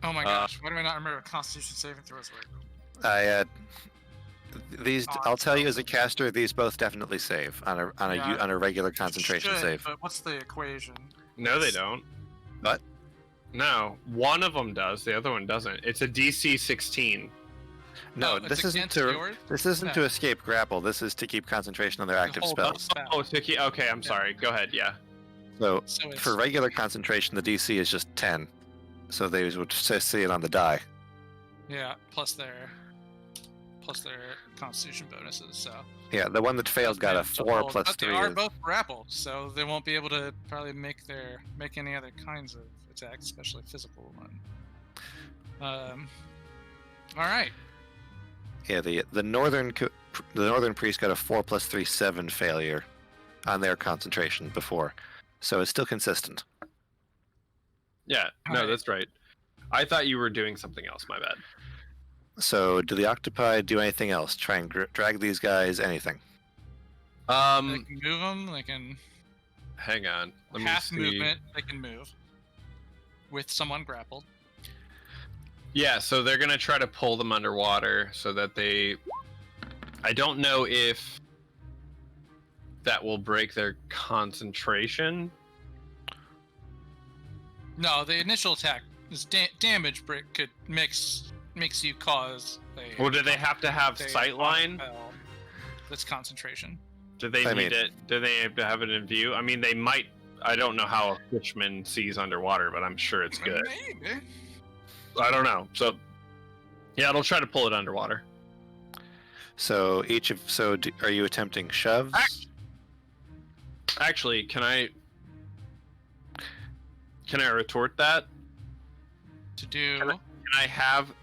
Oh my gosh! Why do I not remember Constitution saving throws were? I'll tell you as a caster, these both definitely save on Yeah, a regular concentration Should, save. But what's the equation? No, they don't. What? No, one of them does. The other one doesn't. It's a DC 16. No, it's this isn't against to yours? this isn't to escape grapple. This is to keep concentration on their active hold up. spells. Oh, Tiki. Okay, I'm sorry. Go ahead. Yeah. So So it's for regular concentration, the DC is just 10. So they would just see it on the die. yeah, plus their Constitution bonuses. So Yeah, the one that failed got a 4 plus but 3. They are is- both grappled, so they won't be able to probably make any other kinds of attacks, especially physical one. All right. Yeah, the northern priest got a 4 plus 3 7 failure on their concentration before, so it's still consistent. Yeah. No, Alright. that's right. I thought you were doing something else. My bad. So do the octopi do anything else? Try and drag these guys? Anything? They Um, can move them. They can hang on. Let me half see. movement. They can move with someone grappled. Yeah, so they're gonna try to pull them underwater so that they. I don't know if that will break their concentration. No, the initial attack is damage break makes you cause a. Or do they have to have a sightline? spell. That's concentration. Do they I need mean- it? Do they have to have it in view? I mean, they might. I don't know how a fisherman sees underwater, but I'm sure it's good. Maybe. I don't know. So, yeah, it'll try to pull it underwater. So are you attempting shoves? Actually, can I retort that? To do. Can I have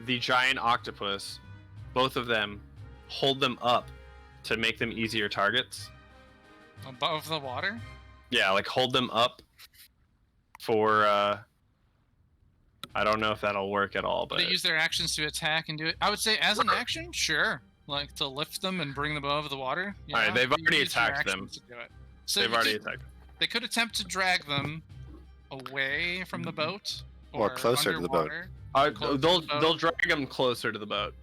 the giant octopus, both of them, hold them up to make them easier targets? Above the water? Yeah, like hold them up for I don't know if that'll work at all, but They use their actions to attack and do it. I would say as an action, sure. Like to lift them and bring them above the water. You Alright, know? they've You already use your attacked them. actions to do it. So they've you already could- attacked. They could attempt to drag them away from the boat. Or closer to the boat. underwater. Closer to They'll the boat. they'll drag them closer to the boat.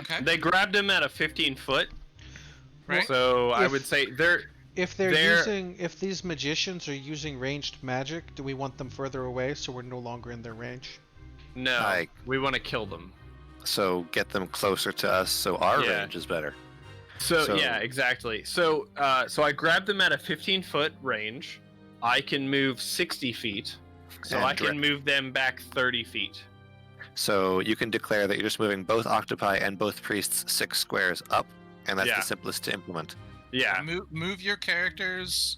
Okay. They grabbed him at a 15-foot, Right. so I If- would say they're If if these magicians are using ranged magic, do we want them further away so we're no longer in their range? no. Like- We want to kill them. So get them closer to us so our Yeah. range is better. So yeah, exactly. So I grabbed them at a 15-foot range. I can move 60 feet, so And I can move them back 30 feet. So you can declare that you're just moving both octopi and both priests 6 squares up, and that's Yeah. the simplest to implement. Yeah. Move your characters.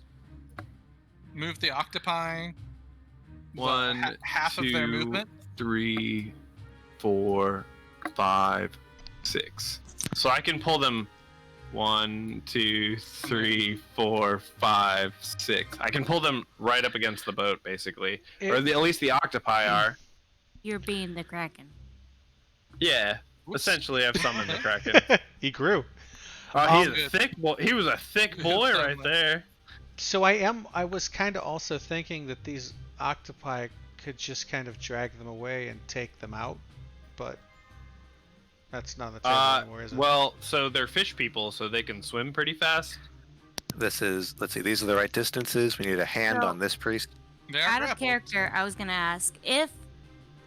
Move the octopi. One, half of their two, movement. 3, 4, 5, 6. So I can pull them 1, 2, 3, 4, 5, 6. I can pull them right up against the boat, basically, or at least the octopi are. You're being the Kraken. Yeah, Oops. essentially, I've summoned the Kraken. He grew. Oh, he's a Good. thick boy. He was a thick boy right there. So I was kind of also thinking that these octopi could just kind of drag them away and take them out, but that's not on the table anymore, is it? Well, so they're fish people, so they can swim pretty fast. This is, let's see, these are the right distances. We need a hand So- on this priest. They are Out of grappled. character, I was gonna ask if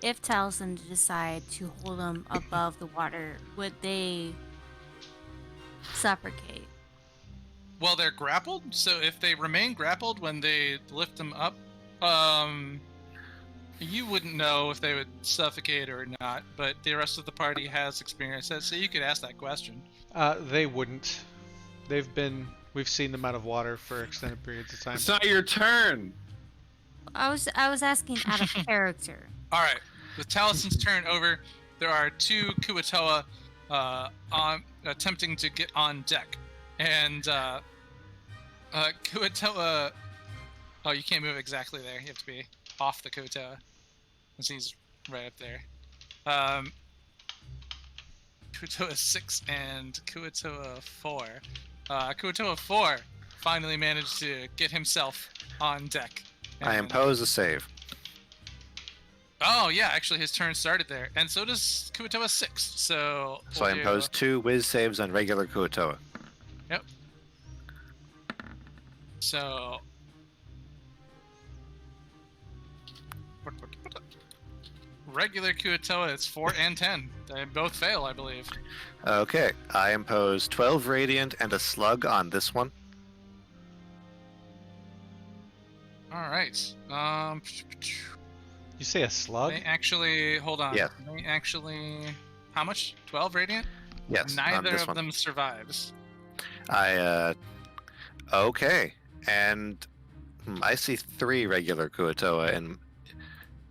Taliesin decide to hold them above the water, would they suffocate? Well, they're grappled, so if they remain grappled when they lift them up, you wouldn't know if they would suffocate or not, but the rest of the party has experienced that, so you could ask that question. They wouldn't. We've seen them out of water for extended periods of time. It's not your turn. I was asking out of character. All right, with Talison's turn over, there are 2 Kuatoa attempting to get on deck, and Kuatoa. Oh, you can't move exactly there. You have to be off the Kuatoa, since he's right up there. Kuatoa 6 and Kuatoa 4. Kuatoa 4 finally managed to get himself on deck. I and- impose a save. Oh yeah, actually his turn started there, and so does Kuatoa 6. So So I impose 2 whiz saves on regular Kuatoa. So regular Kuatoa is 4 and 10. They both fail, I believe. Okay, I impose 12 radiant and a slug on this one. All right. You say a slug? They actually hold on. Yeah. They actually, how much? 12 radiant. Yes, on Neither this of one. them survives. Okay, and I see 3 regular Kuatoa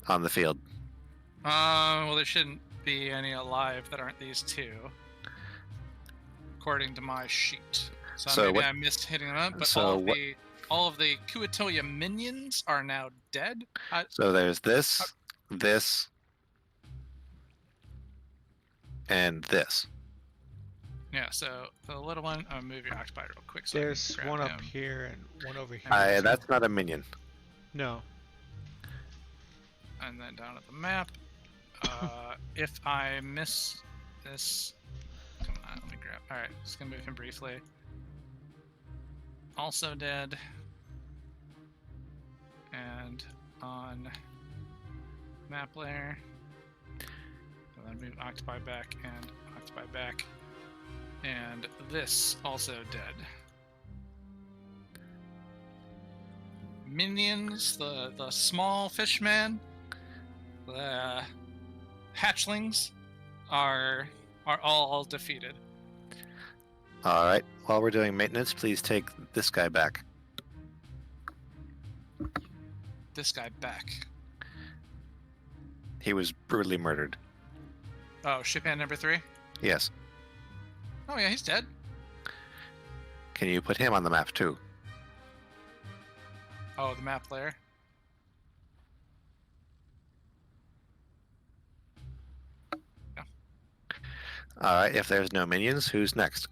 on the field. Well, there shouldn't be any alive that aren't these 2, according to my sheet. So, So maybe what- I missed hitting them up, but so all of the Kuatoa minions are now dead. So there's this, this, and this. Yeah. So the little one. I'll move your octopi real quick. So I can There's grab one up him. here and one over here. That's not a minion. No. And then down at the map. If I miss this, come on, let me grab. All right, just gonna move him briefly. Also dead. And on map layer. And then move octopi back and octopi back. And this also dead. Minions, the small fishman, the hatchlings are all defeated. All right. While we're doing maintenance, please take this guy back. This guy back. He was brutally murdered. Oh, ship hand number 3? Yes. Oh yeah, he's dead. Can you put him on the map too? Oh, the map layer. All right. If there's no minions, who's next?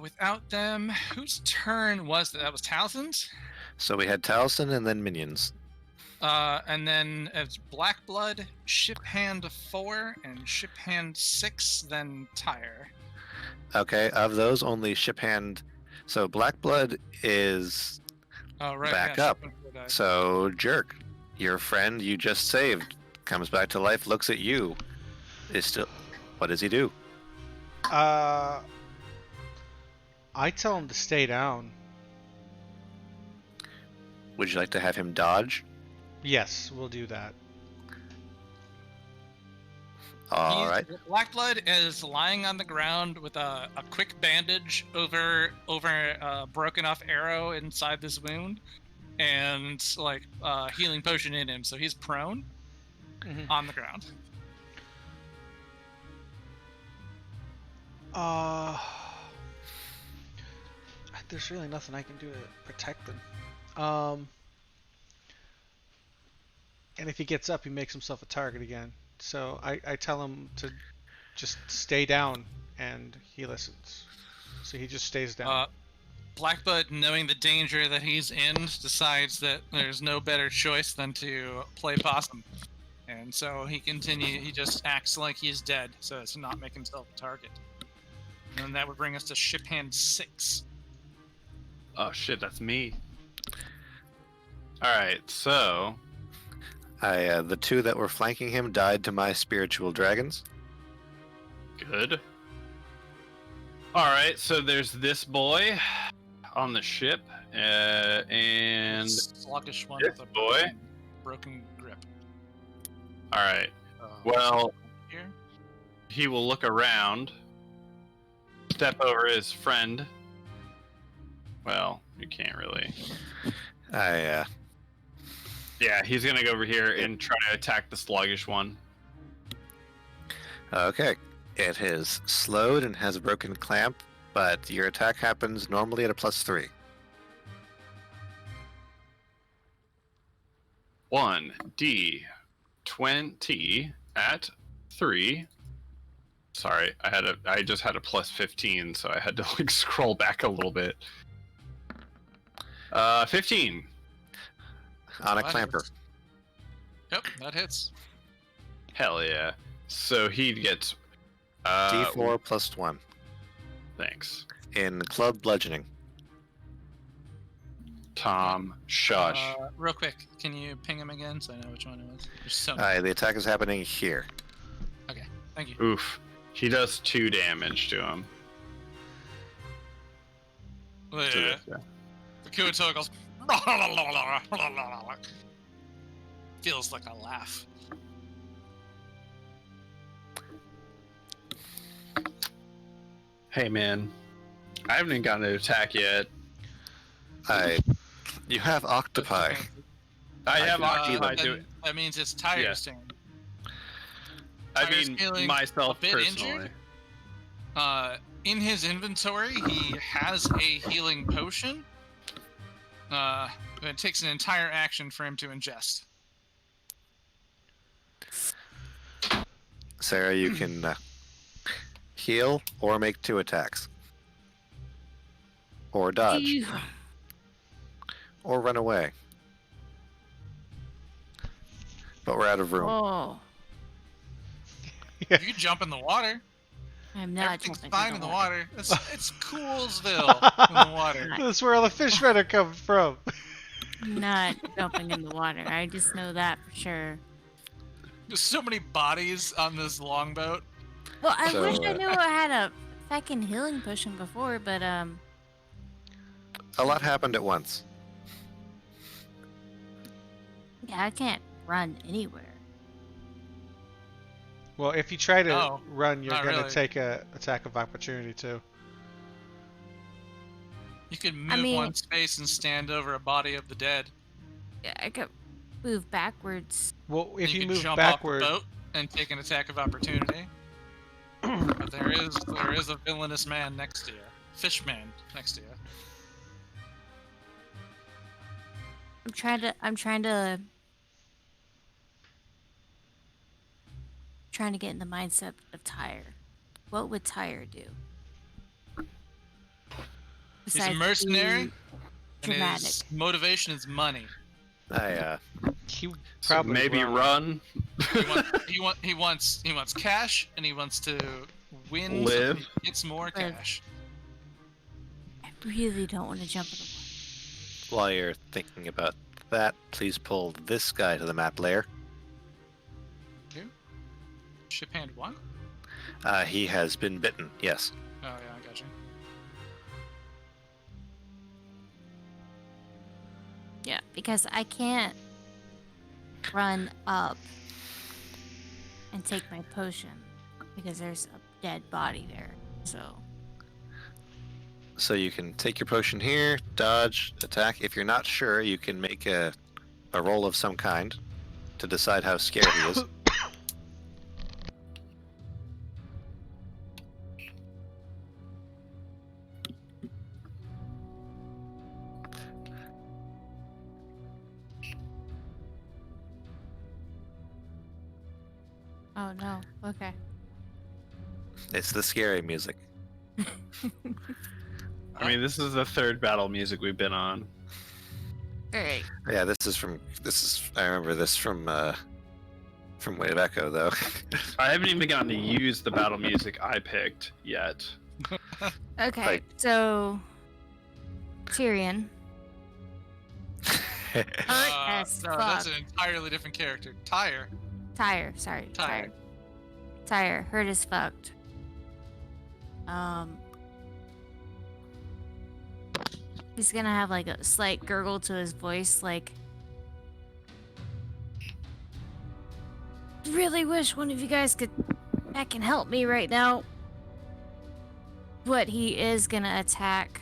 Without them, whose turn was that? That was Talison's? So we had Taliesin and then minions. And then it's Black Blood, Ship Hand 4, and Ship Hand 6, then Tyre. Okay. Of those, only ship hand. So Black Blood is Oh, right. Back yeah, up. Ship Hand 4 died. so Jerk. Your friend you just saved comes back to life, looks at you. Is still. What does he do? I tell him to stay down. Would you like to have him dodge? Yes, we'll do that. All right. Blackblood is lying on the ground with a quick bandage over a broken off arrow inside this wound, and like healing potion in him, so he's prone on the ground. There's really nothing I can do to protect him. And if he gets up, he makes himself a target again. So I tell him to just stay down, and he listens. So he just stays down. Blackblood, knowing the danger that he's in, decides that there's no better choice than to play possum. And so he just acts like he's dead so as to not make himself a target. And that would bring us to ship hand 6. Oh shit, that's me. Alright, so... The 2 that were flanking him died to my spiritual dragons. Good. Alright, so there's this boy on the ship, and... Sluggish one this with a boy. broken grip. Alright, well, Here? he will look around, step over his friend. Well, you can't really. Yeah, he's gonna go over here and try to attack the sluggish one. Okay. It is slowed and has a broken clamp, but your attack happens normally at a +3. 1d20 at 3. Sorry, I just had a +15, so I had to like scroll back a little bit. 15. On a That clamper. hits. Yep, that hits. Hell yeah. So he gets D4 +1 Thanks. in club bludgeoning. Tom, shush. Real quick, can you ping him again so I know which one it was? There's so many. The attack is happening here. Thank you. Oof. He does 2 damage to him. Oh, To yeah. this guy. The Kuato goes. Feels like a laugh. Hey man, I haven't even gotten an attack yet. You have octopi. I have do not octopi then do it. That means it's Tyre's Yeah. turn. I Tyre's mean, feeling myself a bit personally. injured. In his inventory, he has a healing potion. But it takes an entire action for him to ingest. Sarah, you can heal or make 2 attacks. Or dodge. Ew. Or run away. But we're out of room. Oh, You can jump in the water. I'm not Everything's jumping fine in in the the water. water. It's Coolsville in the water. That's where all the fishmen are coming from. I'm not jumping in the water. I just know that for sure. There's so many bodies on this longboat. Well, I So, wish I knew I had a fucking healing potion before, but A lot happened at once. yeah, I can't run anywhere. Well, if you try to No, run, you're not gonna really. take a attack of opportunity too. You could I move mean- one space and stand over a body of the dead. Yeah, I could move backwards. Well, if you could move jump backward, off the boat and take an attack of opportunity. But there is a villainous man next to you. Fishman next to you. I'm trying to get in the mindset of Tyre. What would Tyre do? He's a Besides mercenary, be and dramatic. his motivation is money. he So probably maybe run. He wants cash, and he wants to win. Live. So he gets more Live. cash. I really don't want to jump in the water. While you're thinking about that, please pull this guy to the map layer. Ship hand 1? He has been bitten, yes. Oh yeah, I got you. Yeah, because I can't run up and take my potion because there's a dead body there. So you can take your potion here, dodge, attack. If you're not sure, you can make a roll of some kind to decide how scared he is. Oh no. Okay. It's the scary music. I mean, this is the third battle music we've been on. Alright. Yeah, I remember this from Wave Echo though. I haven't even gotten to use the battle music I picked yet. Okay, Like- so Tyrion. Hurt as No, fuck. that's an entirely different character. Tyre. Tyre, sorry. Tyre. Tyre, hurt as fucked. He's gonna have like a slight gurgle to his voice, like, really wish one of you guys could back and help me right now. But he is gonna attack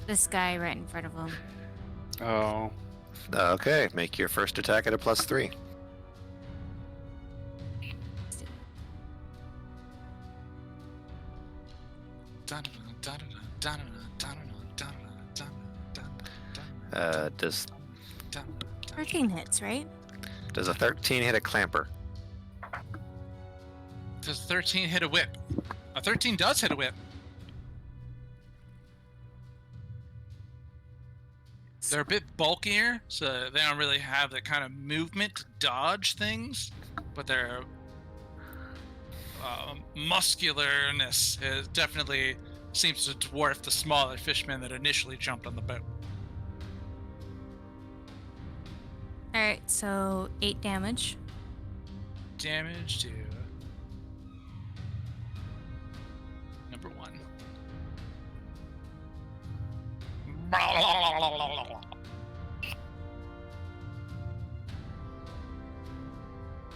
this guy right in front of him. Oh. Okay, make your first attack at a +3. Does 13 hits, right? a 13 hit a clamper? Does 13 hit a whip? A 13 does hit a whip. They're a bit bulkier, so they don't really have that kind of movement to dodge things, but their muscularness definitely seems to dwarf the smaller fishmen that initially jumped on the boat. Alright, so 8 damage. Damage to number 1.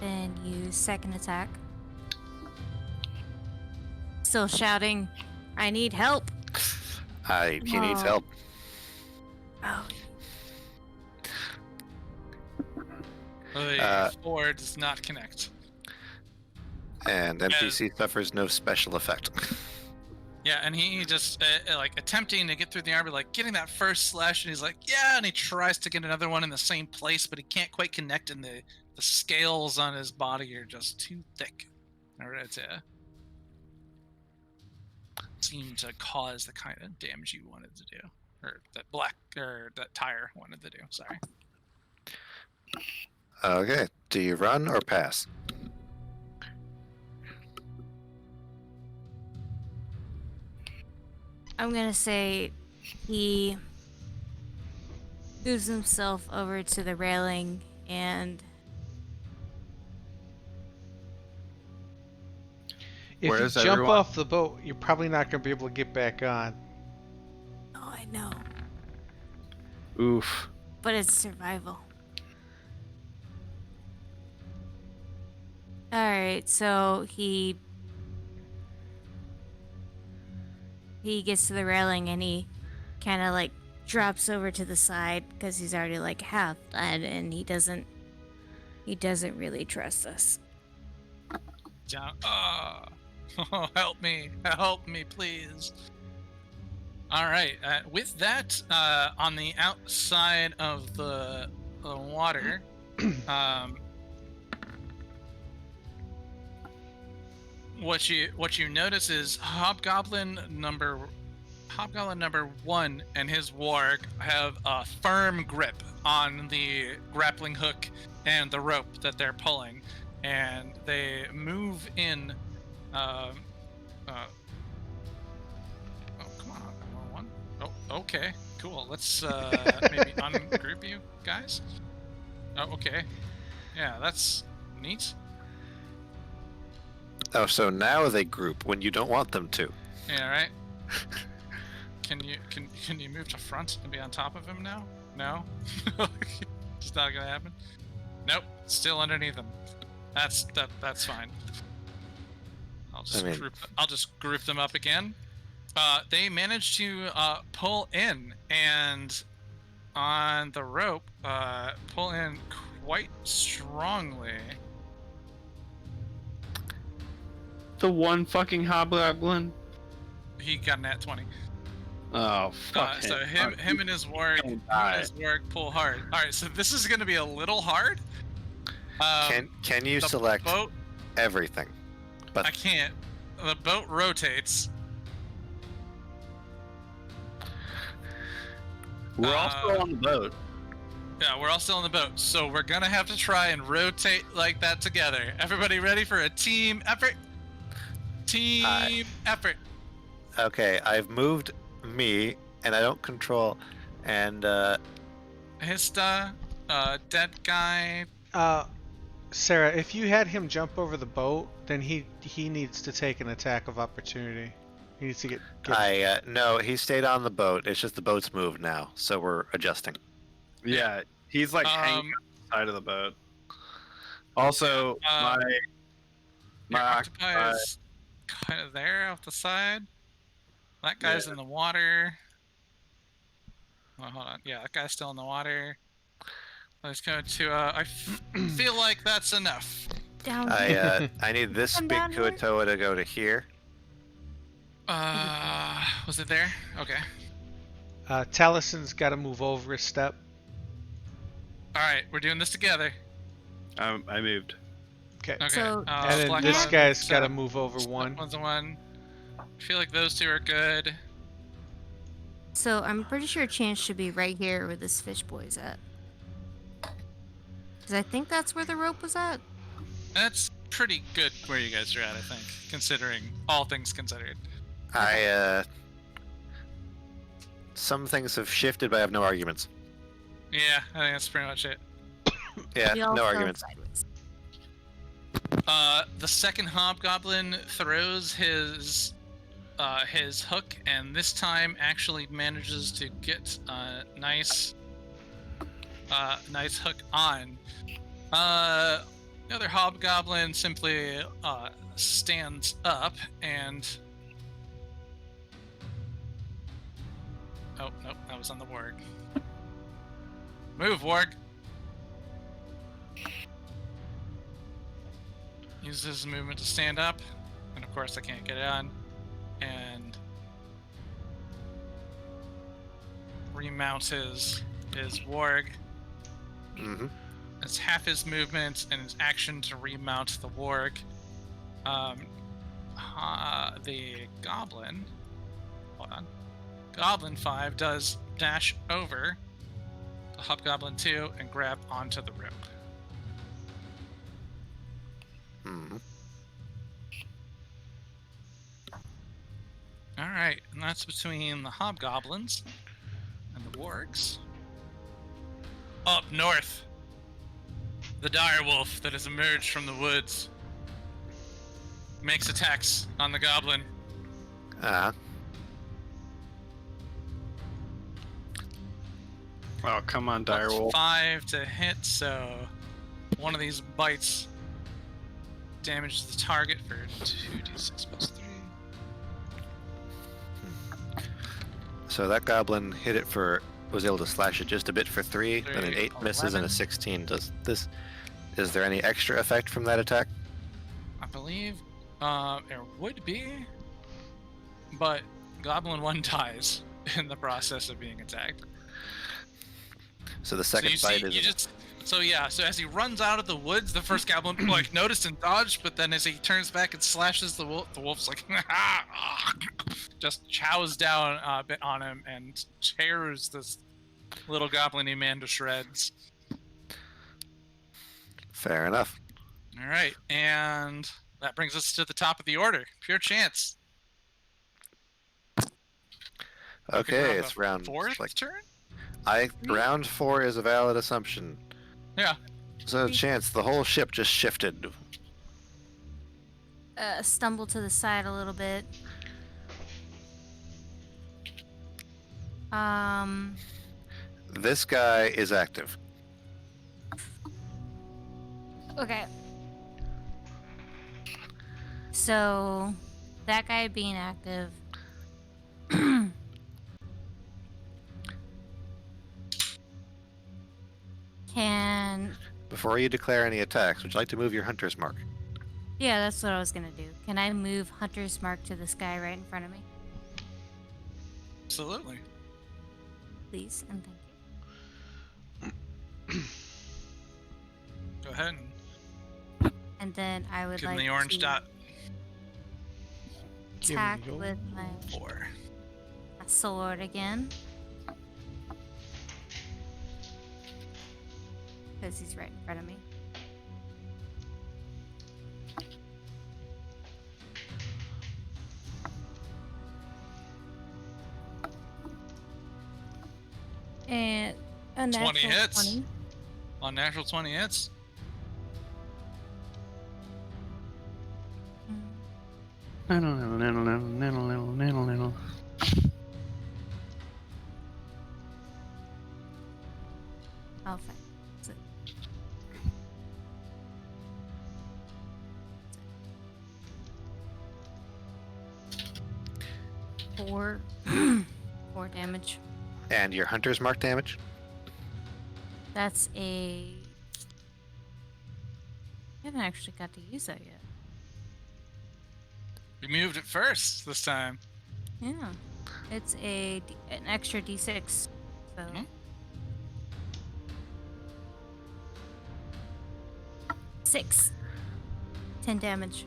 Then use second attack. Still shouting, I need help. He needs Oh. help. Oh, The 4 does not connect. And NPC suffers no special effect. Yeah, and he just like attempting to get through the armor, like getting that first slash, and he's like, yeah, and he tries to get another one in the same place, but he can't quite connect, and the scales on his body are just too thick in order to seem to cause the kind of damage you wanted to do, or that Tyre wanted to do. Sorry. Okay, do you run or pass? I'm gonna say he moves himself over to the railing and If Where's you jump everyone? off the boat, you're probably not going to be able to get back on. oh, I know, Oof. but it's survival. Alright, so he gets to the railing and he kind of like drops over to the side because he's already like half dead and he doesn't really trust us. Down. Oh, help me, please. All right. With that, on the outside of the water, what you notice is Hobgoblin number 1 and his warg have a firm grip on the grappling hook and the rope that they're pulling, and they move in. Oh, come on, wrong one. Oh, okay, cool. Let's maybe ungroup you guys. Oh, okay. Yeah, that's neat. Oh, so now they group when you don't want them to. Yeah, right. Can you move to front and be on top of him now? No. Just not gonna happen. Nope. Still underneath him. That's fine. I'll just group them up again. They managed to pull in, and on the rope, pull in quite strongly. The one fucking hobgoblin. He got an at 20. Oh fuck So him. him and his warg, pull hard. All right, so this is gonna be a little hard. Can you the select boat? everything? But I can't. The boat rotates. We're all still on the boat. Yeah, we're all still on the boat, so we're gonna have to try and rotate like that together. Everybody ready for a team effort? Team effort. okay, I've moved me, and I don't control, and Hista, dead guy. Sarah, if you had him jump over the boat, then he needs to take an attack of opportunity. He needs to get no, he stayed on the boat. It's just the boat's moved now, so we're adjusting. Yeah, he's like hanging on the side of the boat. Also, Your my octopi is kind of there off the side. That guy's in the water. Oh, hold on. Yeah, that guy's still in the water. Let's go to. I feel like that's enough. Down. I need this Come big down here. Kuatoa to go to here. Was it there? Okay. Talison's got to move over a step. All right, we're doing this together. I moved. Okay. Okay. So- And then Black this One, guy's so got to move over Black one. One's the one. I feel like those two are good. So I'm pretty sure Chance should be right here where this fish boy's at. Because I think that's where the rope was at. That's pretty good where you guys are at, I think, considering all things considered. Some things have shifted, but I have no arguments. Yeah, I think that's pretty much it. Yeah, We all no fell arguments. sideways. The second hobgoblin throws his hook, and this time actually manages to get a nice hook on. The other hobgoblin simply stands up and. Oh nope, that was on the warg. Move, warg. Uses his movement to stand up, and of course I can't get it on. And remounts his warg. Mm-hmm. It's half his movement and his action to remount the warg. The goblin. Hold on. Goblin 5 does dash over the hobgoblin 2 and grab onto the rope. Mm-hmm. All right, and that's between the hobgoblins and the wargs. Up north, the direwolf that has emerged from the woods makes attacks on the goblin. Oh, come on, That's direwolf. 5 to hit, so one of these bites damages the target for 2d6 plus 3. So that goblin hit it was able to slash it just a bit for 3, then an 3, 8 misses and a 11. 16. Is there any extra effect from that attack? I believe there would be, but Goblin 1 dies in the process of being attacked. So the second so bite you is. so as he runs out of the woods, the first goblin like noticed and dodged, but then as he turns back and slashes the wolf's like just chows down a bit on him and tears this little goblin-y man to shreds. Fair enough. All right, and that brings us to the top of the order. Pure chance. Okay, it's round. Fourth Like, turn. round 4 is a valid assumption. Yeah. So chance, the whole ship just shifted. Stumble to the side a little bit. This guy is active. Okay. So, that guy being active. Can. Before you declare any attacks, would you like to move your hunter's mark? Yeah, that's what I was gonna do. Can I move Hunter's Mark to this guy right in front of me? Absolutely. Please, and thank you. Go ahead and And then I would give him like the orange to dot. attack Give me with my 4. sword again. Because he's right in front of me. And a 20 natural hits. 20. On natural 20 hits. Oh, fine. That's it. Four, 4 damage. And your hunter's mark damage? That's a. I haven't actually got to use that yet. We moved it first this time. Yeah, it's an extra d6. So. Mhm. 6. 10 damage.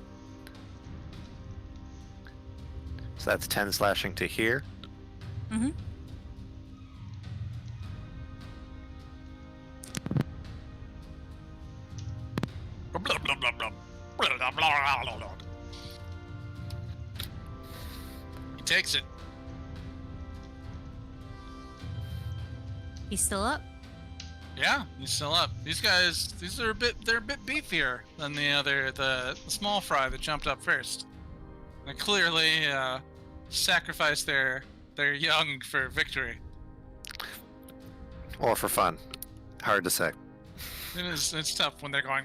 So that's 10 slashing to here. Mm-hmm. He takes it. He's still up. Yeah, he's still up. These guys, they're a bit beefier than the small fry that jumped up first. They clearly sacrificed their young for victory. Or for fun. Hard to say. It's tough when they're going.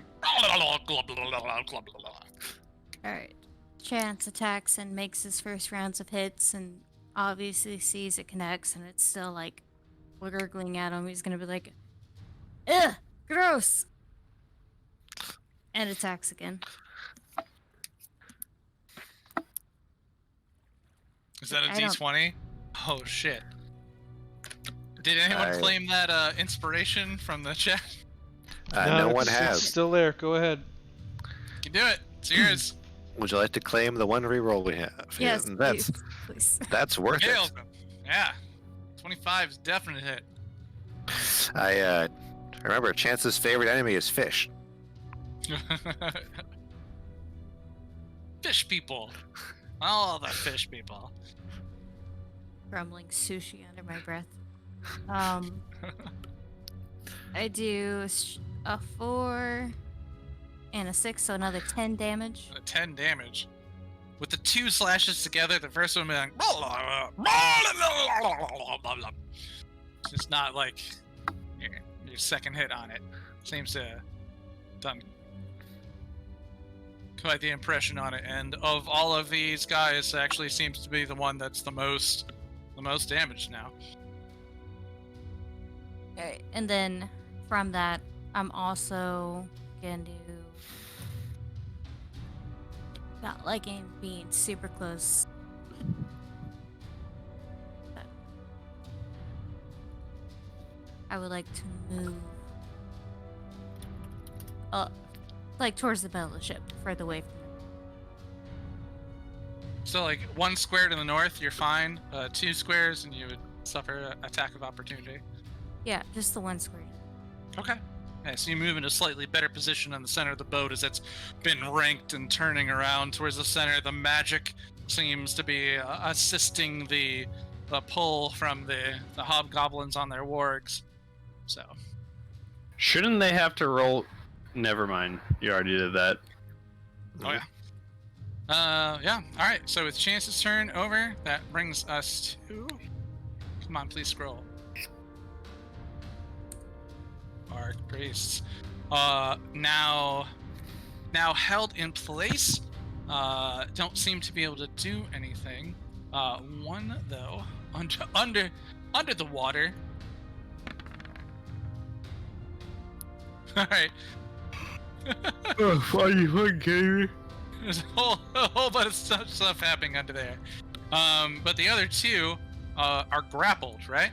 Alright. Chance attacks and makes his first rounds of hits and obviously sees it connects and it's still like gurgling at him. He's gonna be like, ugh, gross! And attacks again. Is that a I don't- D20? Oh shit. Did anyone I- claim that inspiration from the chat? No one it's has. still there. Go ahead. You can do it. It's yours. Would you like to claim the one reroll we have? Yes, And please. that's worth Nailed it. him. Yeah. 25 is definite hit. I remember Chance's favorite enemy is fish. Fish people. All the fish people. Grumbling sushi under my breath. I do a 4 and a 6, so another 10 damage. 10 damage. With the 2 slashes together, the first one being it's just not like your second hit on it. Seems to have done quite the impression on it. And of all of these guys, actually seems to be the one that's the most damaged now. Alright, and then from that, I'm also gonna do not liking being super close. But I would like to move up, like towards the middle of the ship, further away from it. So like 1 square to the north, you're fine. 2 squares, and you would suffer an attack of opportunity. Yeah, just the 1 square. Okay. Yeah, so you move into a slightly better position on the center of the boat as it's been ranked and turning around towards the center. The magic seems to be assisting the pull from the hobgoblins on their wargs. So. Shouldn't they have to roll? Never mind. You already did that. Oh yeah. Yeah. All right. So with Chance's turn over, that brings us to. Come on, please scroll. Archpriests. Now held in place don't seem to be able to do anything. One though, under the water. All right. Oh, are you fucking kidding me? There's a whole bunch of stuff happening under there. But the other two are grappled, right?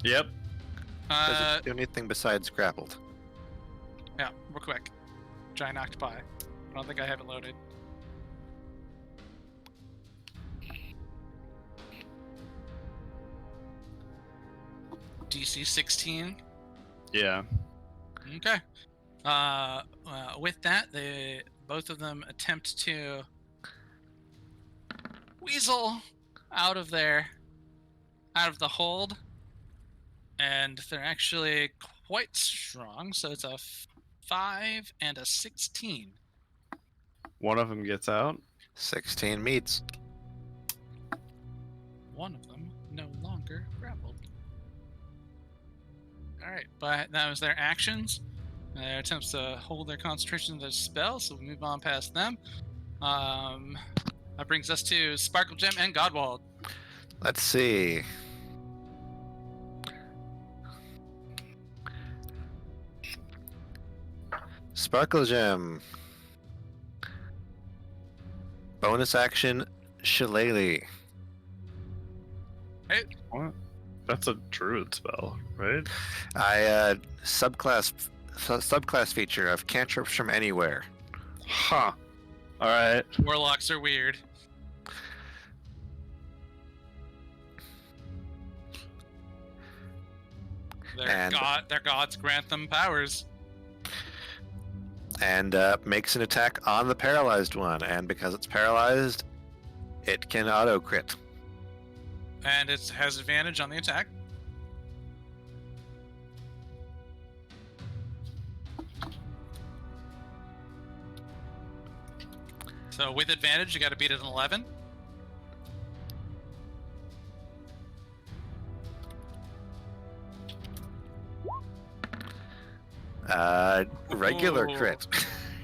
Yep. Does it do anything besides grappled? Yeah, real quick. Giant octopi. I don't think I have it loaded. DC 16. Yeah. Okay. With that, both of them attempt to weasel out of the hold, and they're actually quite strong. So it's a 5 and a 16. One of them gets out. 16 meets. One of them no longer grappled. All right, but that was their actions. Their attempts to hold their concentration of their spell, so we move on past them. That brings us to Sparkle Gem and Godwald. Let's see. Sparkle Gem. Bonus action, Shillelagh. What? That's a druid spell, right? Subclass feature of cantrips from anywhere. Huh. All right. Warlocks are weird. Their gods grant them powers. And makes an attack on the paralyzed one, and because it's paralyzed, it can auto crit. And it has advantage on the attack. So with advantage, you got to beat it an 11. Regular Ooh. crit.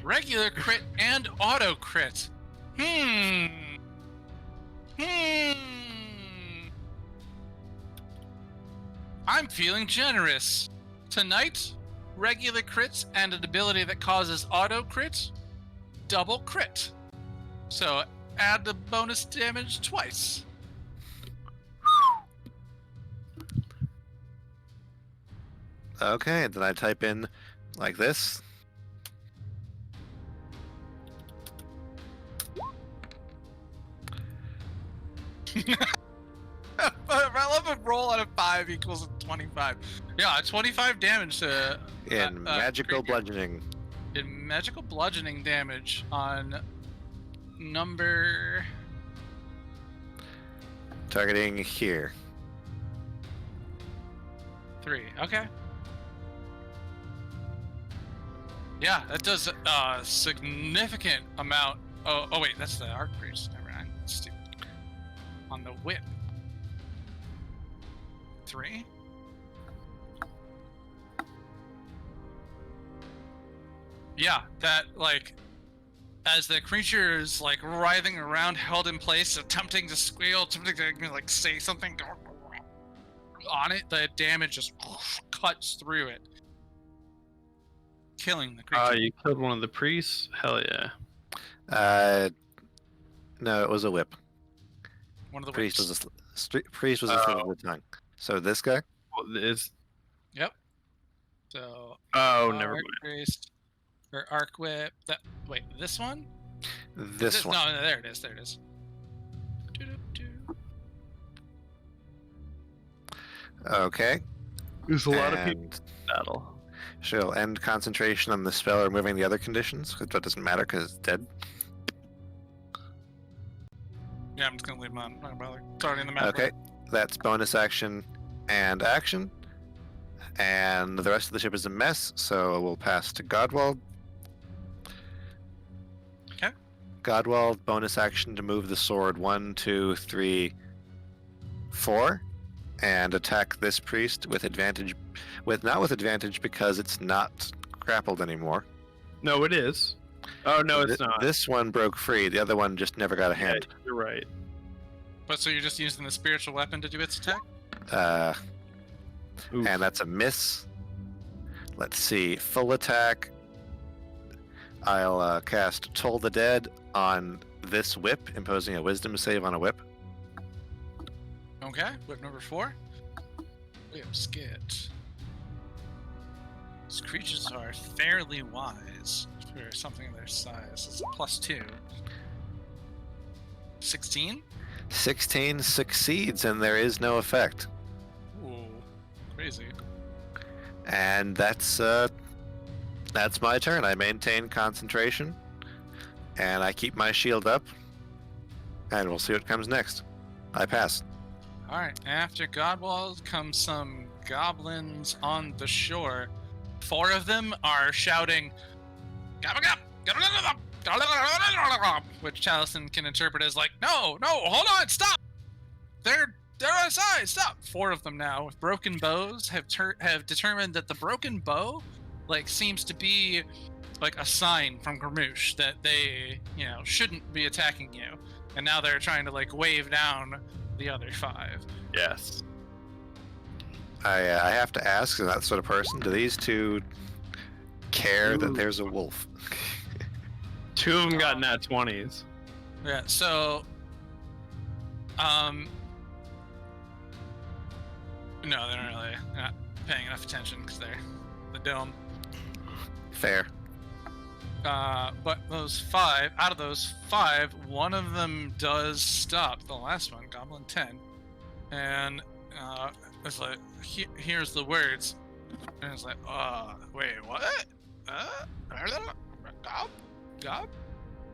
Regular crit and auto crit. I'm feeling generous. Tonight, regular crits and an ability that causes auto crit, double crit. So add the bonus damage twice. Okay, then I type in like this. I love a roll out of 5 equals 25. Yeah, 25 damage to In magical creature. bludgeoning. In magical bludgeoning damage on number Targeting here. 3. Okay. Yeah, that does a significant amount. Oh wait, that's the archpriest. Never mind. That's stupid. On the whip. 3. Yeah, that like as the creature is like writhing around, held in place, attempting to squeal, attempting to like say something on it, the damage just cuts through it, killing the creature. You killed one of the priests? Hell yeah. No, it was a whip. One of the Priest whips. was priest was a slip of the tongue. So this guy. Well, it's... Yep. So. Oh, never mind. Priest, or arc whip. That wait, this one? This one. No, there it is. There it is. Doo-doo-doo. Okay. There's a lot of people And in battle. she'll end concentration on the spell, removing the other conditions, because that doesn't matter because it's dead. Yeah, I'm just gonna leave him on. I'm not gonna bother. It's already in the map. Okay, that's bonus action and action. And the rest of the ship is a mess, so we'll pass to Godwald. Okay. Godwald, bonus action to move the sword 1, 2, 3, 4, and attack this priest with advantage. Not with advantage because it's not grappled anymore. No, it is. Oh no, it's not. This one broke free. The other one just never got a hand. Yeah, you're right. But so you're just using the spiritual weapon to do its attack? Oof. And that's a miss. Let's see. Full attack. I'll cast Toll the Dead on this whip, imposing a wisdom save on a whip. Okay, whip number 4. Whips get. These creatures are fairly wise for something of their size. It's a +2. 16? 16 succeeds, and there is no effect. Ooh, crazy. And that's my turn. I maintain concentration, and I keep my shield up, and we'll see what comes next. I pass. Alright, after Godwald comes some goblins on the shore. 4 of them are shouting, which Taliesin can interpret as like, no, hold on, stop! They're outside, stop! 4 of them now with broken bows have determined that the broken bow seems to be like a sign from Gramoosh that they, shouldn't be attacking you. And now they're trying to wave down the other 5. Yes. I have to ask, is that sort of person? Do these two care that there's a wolf? 2 of them got nat 20s. Yeah, so no, they're not paying enough attention because they're the dome. Fair. But those 5, out of those 5, one of them does stop. The last one, Goblin 10, and it's like, here's the words, and it's like, wait, what? Gob?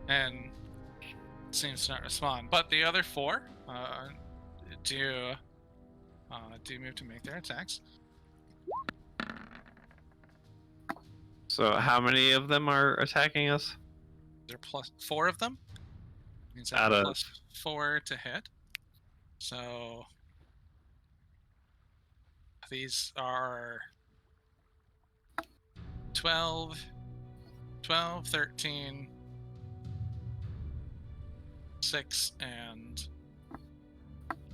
And seems to not respond. But the other 4 do move to make their attacks. So how many of them are attacking us? There are +4 of them. Means I Out have of- +4 to hit. So these are 12, 13, 6, and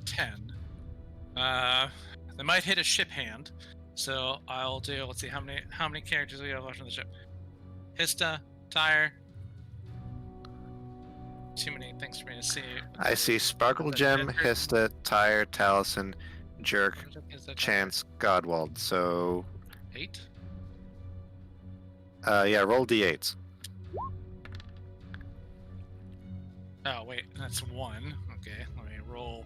10. They might hit a ship hand. So I'll do. Let's see how many characters we have left on the ship. Hista, Tyre. Too many things for me to see. I see Sparkle Gem, Hista, Tyre, Taliesin, Jerk, Is that Chance, Godwald. So 8? yeah, roll d8s. Oh wait, that's 1. Okay, let me roll.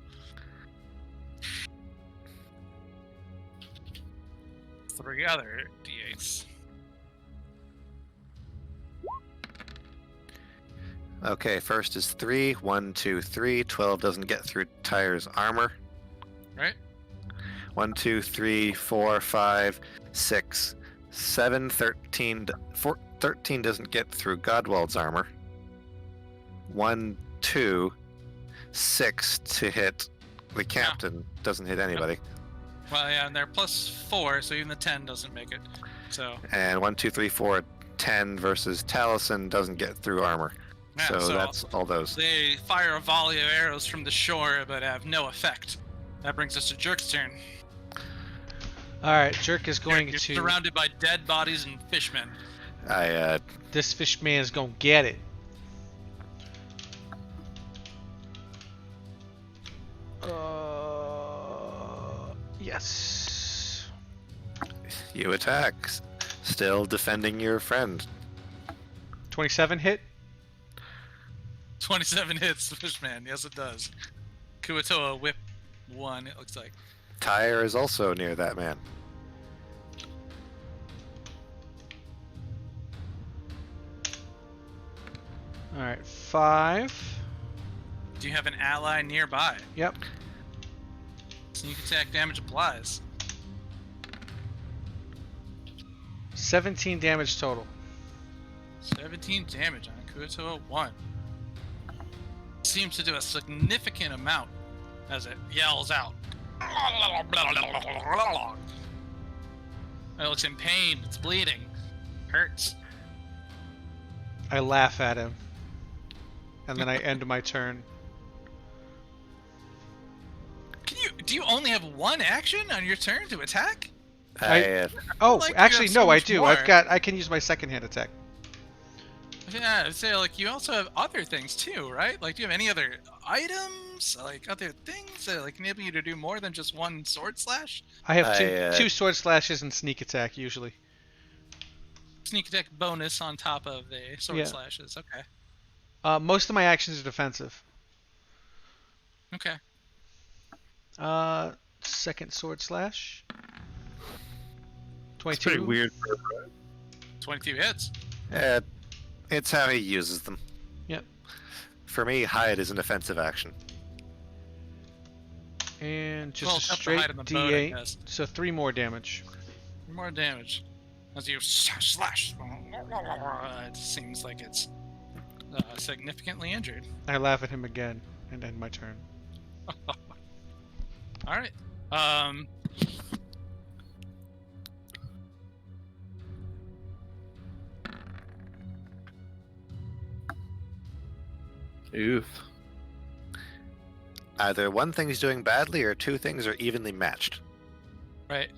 3 other d8s. Okay, first is 3. 1, 2, 3. 12 doesn't get through Tyre's armor. Right? 1, 2, 3, 4, 5, 6, 7, 13. 13 doesn't get through Godwald's armor. 1, 2, 6 to hit the captain. Doesn't hit anybody. Well, yeah, and they're +4, so even the 10 doesn't make it. So And 1, 2, 3, 4, 10 versus Taliesin doesn't get through armor. yeah, so that's all those. they fire a volley of arrows from the shore, but have no effect. That brings us to Jerk's turn. All right, Jerk is going You're to. surrounded by dead bodies and fishmen. This fish man is gonna get it. Yes. You attack. Still defending your friend. 27 hit. 27 hits the fishman. Yes, it does. Kuatoa whip 1. It looks like. Tyre is also near that man. All right, 5. Do you have an ally nearby? Yep. Sneak attack damage applies. 17 damage total. 17 damage on Kuatoa 1. Seems to do a significant amount as it yells out. It looks in pain. It's bleeding. Hurts. I laugh at him. And then I end my turn. Do you only have one action on your turn to attack? Oh, Like, you actually, have so no, I much do. more. I can use my second hand attack. Yeah, I'd say like you also have other things too, right? Like, do you have any other items, like other things that like enable you to do more than just one sword slash? I have two sword slashes and sneak attack usually. Sneak attack bonus on top of the sword slashes. Okay. Most of my actions are defensive. Okay. Second sword slash. 22. It's pretty weird. 22 hits. It's how he uses them. Yep. For me, hide is an offensive action. And just Well, a it's up to straight hide on the boat, I D8. guess. So 3 more damage. More damage. As you slash. It seems like it's significantly injured. I laugh at him again and end my turn. Alright. Oof. Either one thing's doing badly or two things are evenly matched. Right.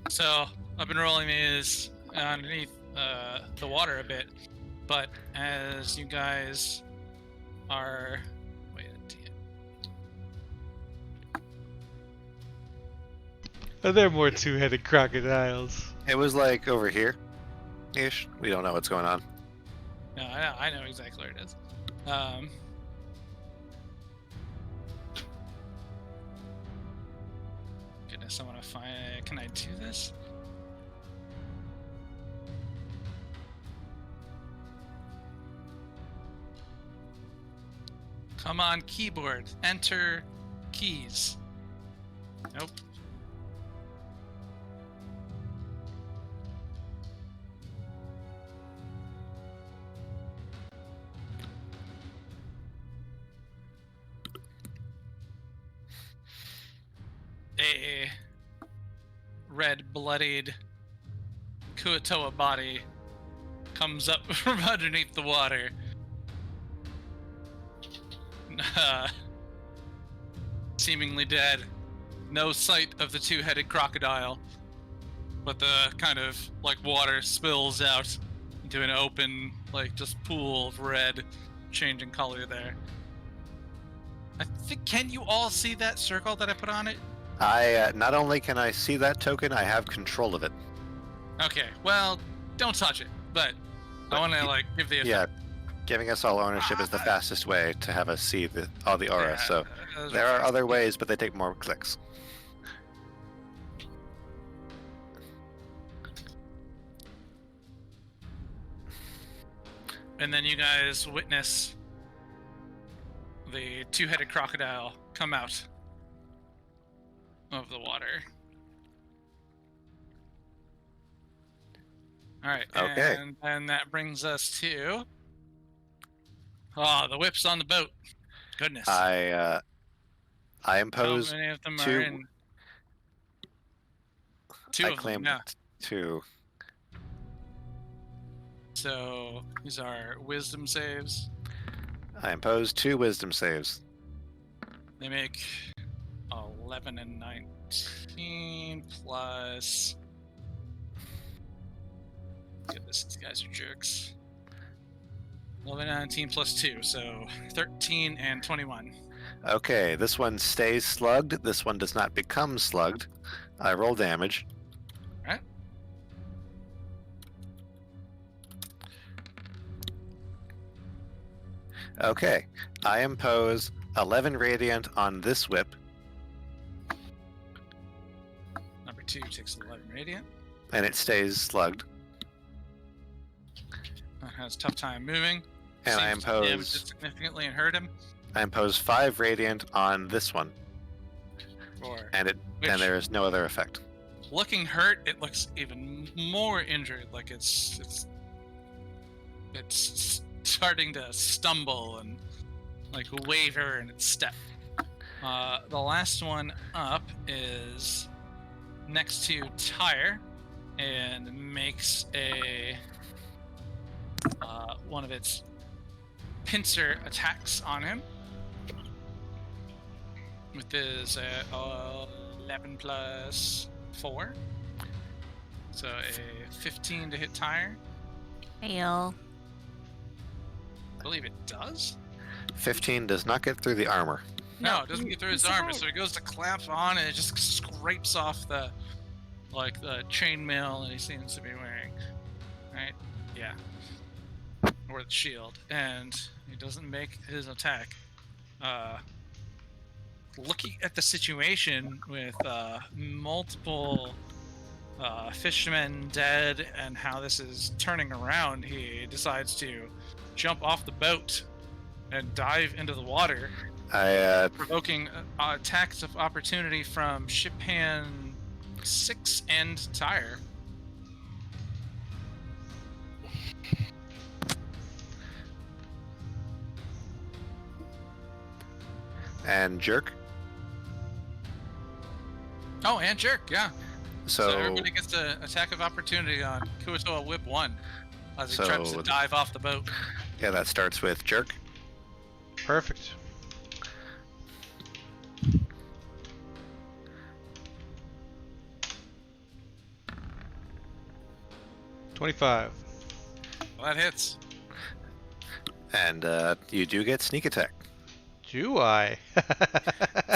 So I've been rolling these underneath the water a bit, but as you guys are, Are there more two-headed crocodiles? It was like over here ish. We don't know what's going on. No, I know exactly where it is. Goodness, I want to find. Can I do this? Come on, keyboard. Enter keys. Nope. A red-bloodied Kuatoa body comes up from underneath the water. Seemingly dead. No sight of the two-headed crocodile, but the kind of like water spills out into an open, like just pool of red, changing color there. I think. Can you all see that circle that I put on it? I not only can I see that token, I have control of it. Okay, well, don't touch it, but I want to like give the effect. Yeah, giving us all ownership is the fastest way to have us see all the aura. So there are other ways, but they take more clicks. And then you guys witness the two-headed crocodile come out of the water. All right. Okay. And that brings us to the whips on the boat. Goodness. I impose How many of them two. are in? Two I of them. claim Yeah. two. So these are wisdom saves. I impose 2 wisdom saves. They make 11 and 19 plus. Goodness, these guys are jerks. 11 and 19 plus 2, so 13 and 21. Okay, this one stays slugged. This one does not become slugged. I roll damage. Alright. Okay, I impose 11 radiant on this whip, Number 2 takes 11 radiant. and it stays slugged. Has a tough time moving. And I Seems to damage impose it significantly and hurt him. I impose 5 radiant on this one, Or and which, there is no other effect. looking hurt, it looks even more injured. Like it's starting to stumble and like waver in its step. The last one up is next to Tyre and makes a one of its pincer attacks on him with his 11 plus 4. So a 15 to hit Tyre. Fail. I believe it does. 15 does not get through the armor. No, it doesn't get through his It's armor, alright. so he goes to clamp on and it just scrapes off the chainmail that he seems to be wearing. Right? Yeah. Or the shield. And he doesn't make his attack. Looking at the situation with multiple fishermen dead and how this is turning around, he decides to jump off the boat and dive into the water, provoking attacks of opportunity from ship hand 6 and Tyre. And jerk. Oh, and jerk, yeah. So, So everybody gets an attack of opportunity on Kuotoa Whip 1 as he tries to So- dive off the boat. yeah, that starts with jerk. Perfect. $25. Well, that hits. And you do get sneak attack. Do I?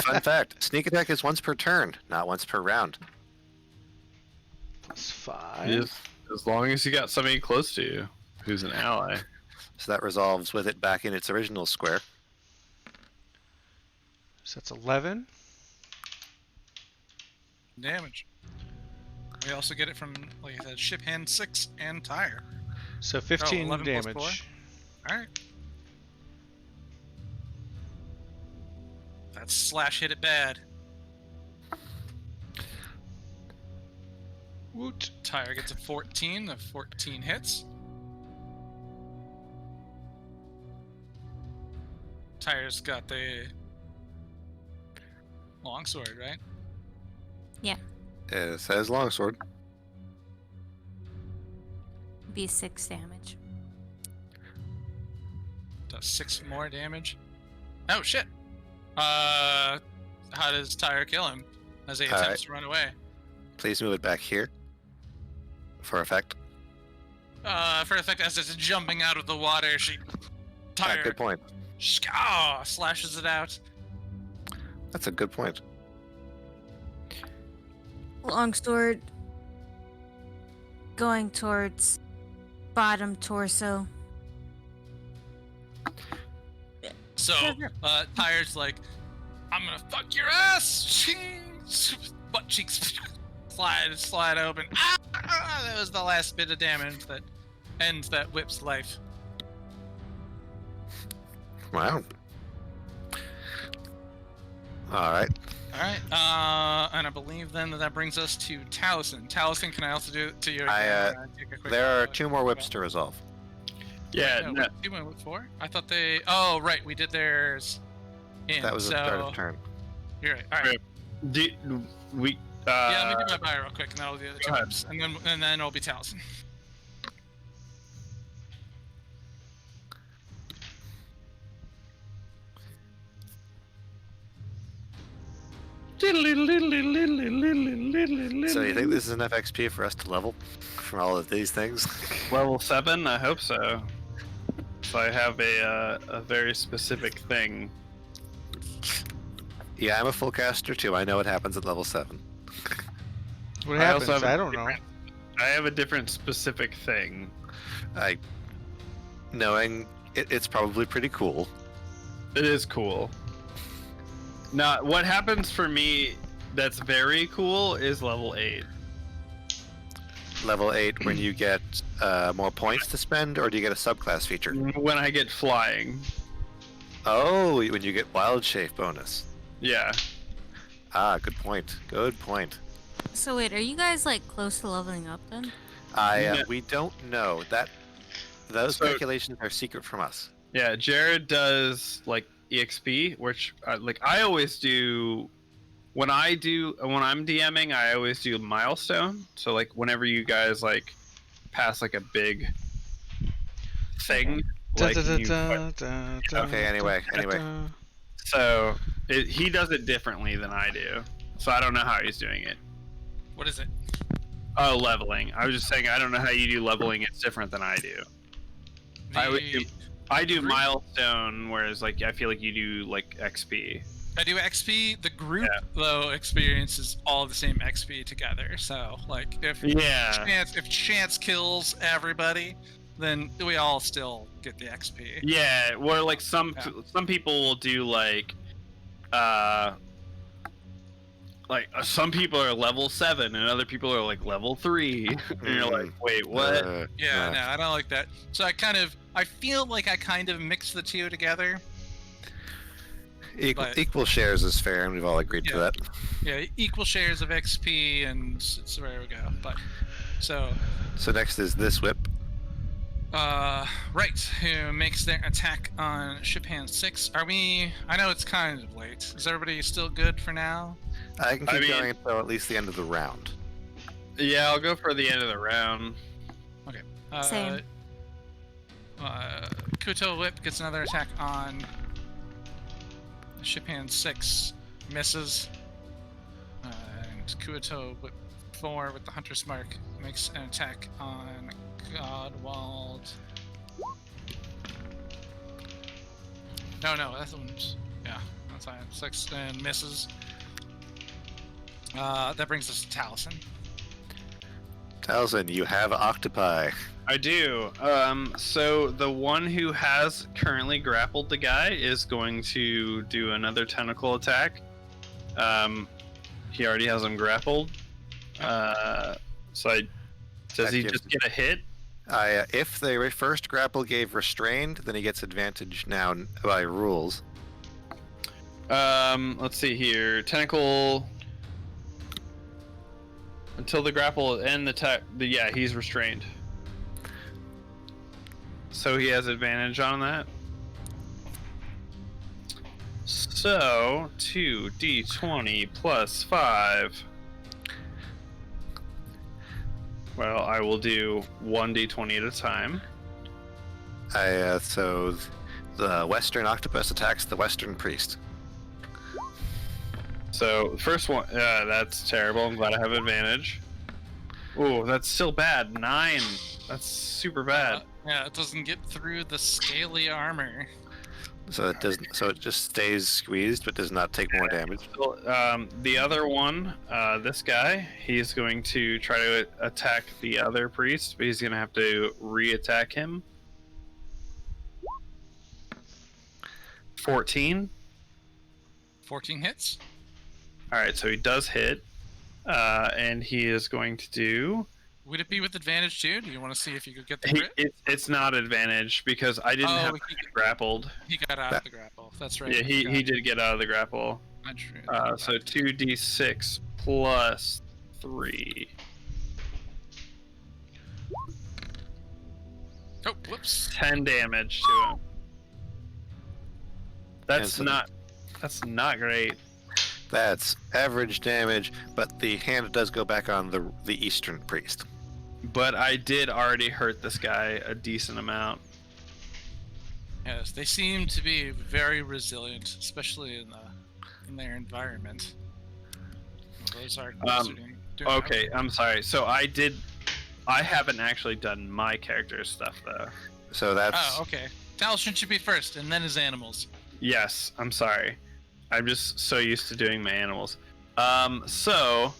Fun fact, sneak attack is once per turn, not once per round. That's 5. Just as long as you got somebody close to you who's an ally. So that resolves with it back in its original square. So that's 11. Damage. We also get it from, like I said, ship hand 6 and Tyre. So 15 11 plus damage. Alright. That's slash hit it bad. Woot. Tyre gets a 14. The 14 hits. Tyre's got the longsword, right? It says longsword. Be 6 damage. Does 6 more damage. Oh shit! How does Tyre kill him as he attempts Alright. to run away? Please move it back here. For effect. For effect, as it's jumping out of the water, Tyre Good point. slashes it out. That's a good point. Longsword going towards bottom torso. So, Tyre's like, I'm gonna fuck your ass! Butt cheeks slide open. That was the last bit of damage that ends that whip's life. Wow. Alright. Alright, and I believe then that brings us to Taliesin. Taliesin, can I also do it to you? Take a quick, There are 2 more whips to resolve. Yeah, No, no, we went with 4? I thought they... Oh, right, we did theirs in, That was so... the start of turn. You're right, alright. we. Yeah, let me do my bio real quick, and that'll do the other go 2 ahead. whips. And then it'll be Taliesin. So you think this is enough XP for us to level from all of these things? Level 7? I hope so. So I have a very specific thing. Yeah, I'm a full caster too. I know what happens at level 7. What I happens? also have a I don't know. I have a different specific thing. Knowing it's probably pretty cool. It is cool. Now, what happens for me that's very cool is level 8. Level 8 when you get more points to spend, or do you get a subclass feature? When I get flying. Oh, when you get wild shape bonus. Yeah. Ah, good point. Good point. So wait, are you guys like close to leveling up then? No. We don't know that. Those So- calculations are secret from us. Yeah, Jared does, like, EXP, which like I always do. When I'm DMing, I always do milestone. So like whenever you guys like pass like a big thing, like Okay, anyway. so he does it differently than I do. So I don't know how he's doing it. What is it? Oh, leveling. I was just saying I don't know how you do leveling. It's different than I do. I do milestone, whereas like I feel like you do like XP. I do XP. The group though experiences all the same XP together. So like if chance kills everybody, then we all still get the XP. Yeah, where like some people will do like some people are level 7 and other people are like level 3 and you're like, wait, what? No, I don't like that. So I feel like I kind of mix the two together. Equal shares is fair, and we've all agreed to that. Yeah, equal shares of XP, and it's where we go. But so next is this whip. Right, who makes their attack on ship hand 6. I know it's kind of late. Is everybody still good for now? I can keep going until at least the end of the round. Yeah, I'll go for the end of the round. Okay. Same. Kuto Whip gets another attack on ship hand 6. Misses. And Kuto Whip 4 with the Hunter's Mark makes an attack on Godwald. No, that's one's. Yeah, that's fine. 6 and misses. That brings us to Taliesin. Taliesin, you have octopi. I do. So the one who has currently grappled the guy is going to do another tentacle attack. He already has him grappled. Does he just get a hit? If the first grapple gave restrained, then he gets advantage now by rules. Let's see here. Tentacle. Until the grapple and the he's restrained. So he has advantage on that. So 2d20 plus 5. Well, I will do 1d20 at a time. So the Western Octopus attacks the Western Priest. So first one, that's terrible. I'm glad I have advantage. Ooh, that's still bad. 9. That's super bad. Yeah, it doesn't get through the scaly armor. So it doesn't. So it just stays squeezed, but does not take more damage. The other one, this guy, he's going to try to attack the other priest, but he's going to have to re-attack him. 14. 14 hits. All right, so he does hit, and he is going to do. Would it be with advantage too? Do you want to see if you could get the crit? It's not advantage because I didn't have grappled. He got out of the grapple. That's right. Yeah, he did get out of the grapple. So 2d6 plus 3. Oh, whoops. 10 damage to him. That's not great. That's average damage, but the hand does go back on the Eastern Priest. But I did already hurt this guy a decent amount. Yes, they seem to be very resilient, especially in their environment. Well, those are doing okay, I'm sorry. So I haven't actually done my character's stuff though. So that's. Oh, okay. Taliesin should be first, and then his animals. Yes, I'm sorry. I'm just so used to doing my animals. So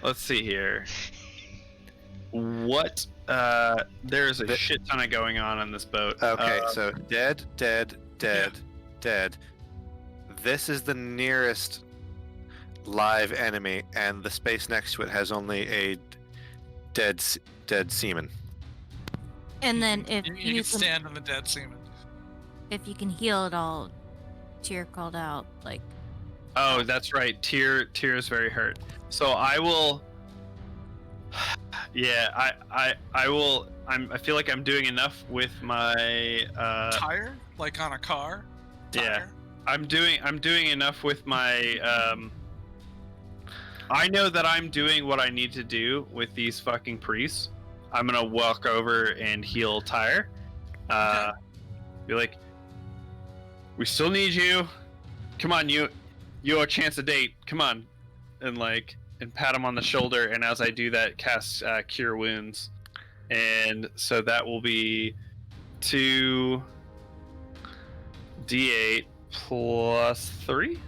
let's see here. What? There's a shit ton of going on this boat. Okay, so dead. This is the nearest live enemy, and the space next to it has only a dead seaman. And then if you can stand on the dead seaman. If you can heal it all, Tyr called out, like. Oh, that's right. Tyr is very hurt. So I will. Yeah, I will. I feel like I'm doing enough with my tire, like on a car. Yeah. Tyre. I'm doing enough with my I know that I'm doing what I need to do with these fucking priests. I'm gonna walk over and heal Tyre. Be like, we still need you. Come on, you a chance to date. Come on, and pat him on the shoulder. And as I do that, cast Cure Wounds, and so that will be 2d8 plus 3.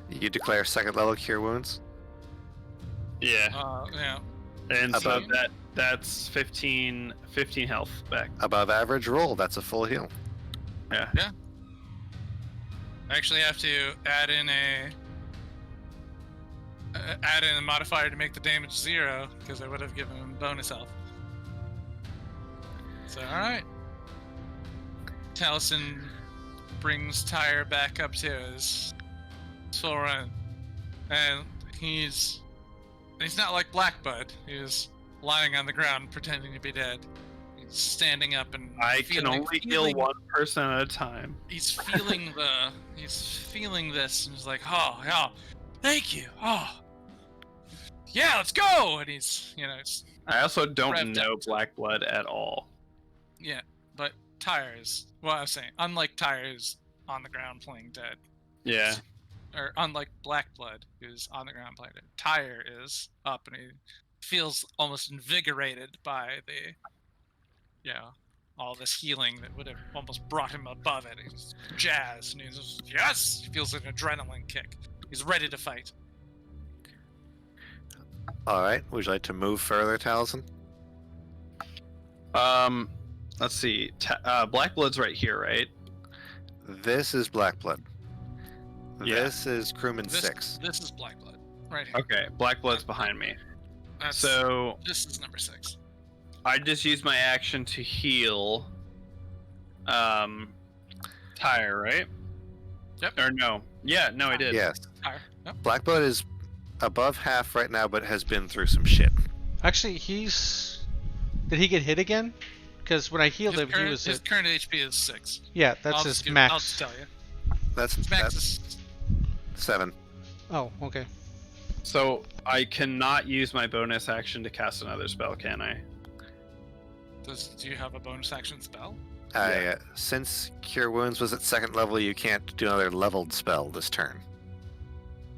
You declare second level cure wounds. Yeah. Yeah. And so Above- that's 15 health back. Above average roll. That's a full heal. Yeah. I actually have to add in a modifier to make the damage 0 because I would have given him bonus health. So all right. Taliesin brings Tyre back up to his full run, and he's not like Blackbud. He's lying on the ground pretending to be dead. He's standing up and I can only heal one person at a time. He's feeling this, and he's like, oh yeah, thank you. Oh yeah, let's go. And he's I also don't revved know up. Black Blood at all. Yeah, but Tyre is, well, I was saying, unlike Tyre is on the ground playing dead. Yeah. Or unlike Blackblood, who's on the ground playing dead. Tyre is up and he feels almost invigorated by all this healing that would have almost brought him above it. He's jazzed and he's just, yes! He feels an adrenaline kick. He's ready to fight. All right. Would you like to move further, Taliesin? Let's see. Black Blood's right here, right? This is Blackblood. Yeah. This is crewman 6. This is Blackblood, right here. Okay, Black Blood's behind me. That's, So this is number 6. I just used my action to heal Tyre, right? Yep. Or no. Yeah, no, I did. Yes. Tyre. Yep. Blackblood is above half right now, but has been through some shit. Actually, did he get hit again? Because when I healed him, he was his current HP is 6. Yeah, that's I'll his just max. I'll just tell you. That's Max is 7. Oh, okay. So I cannot use my bonus action to cast another spell, can I? Do you have a bonus action spell? Since Cure Wounds was at second level, you can't do another leveled spell this turn.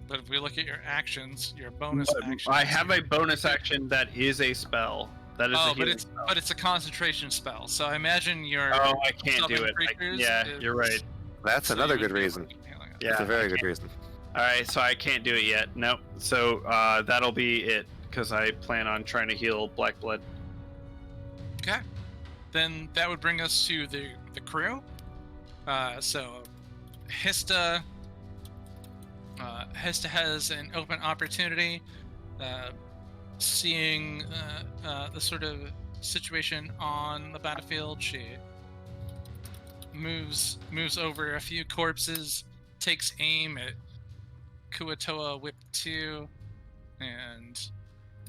But if we look at your actions, your bonus action. I have a bonus action that is a spell. That is a healing spell. But it's a concentration spell. So I imagine your Oh, I can't do summon it. creatures Yeah, is- you're right. That's so another you would good be able reason. to keep healing it. Yeah, That's a very I good can't. reason. Alright, so I can't do it yet. Nope. So that'll be it, because I plan on trying to heal Black Blood. Okay. Then that would bring us to the crew. So Hista has an open opportunity, seeing the sort of situation on the battlefield. She moves over a few corpses, takes aim at Kuatoa Whip 2, and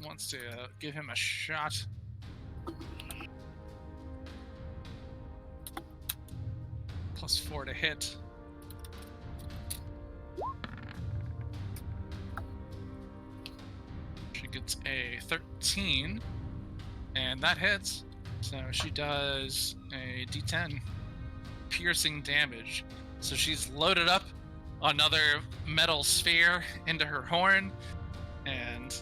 wants to give him a shot. +4 to hit. She gets a 13, and that hits. So she does a d10 piercing damage. So she's loaded up another metal sphere into her horn, and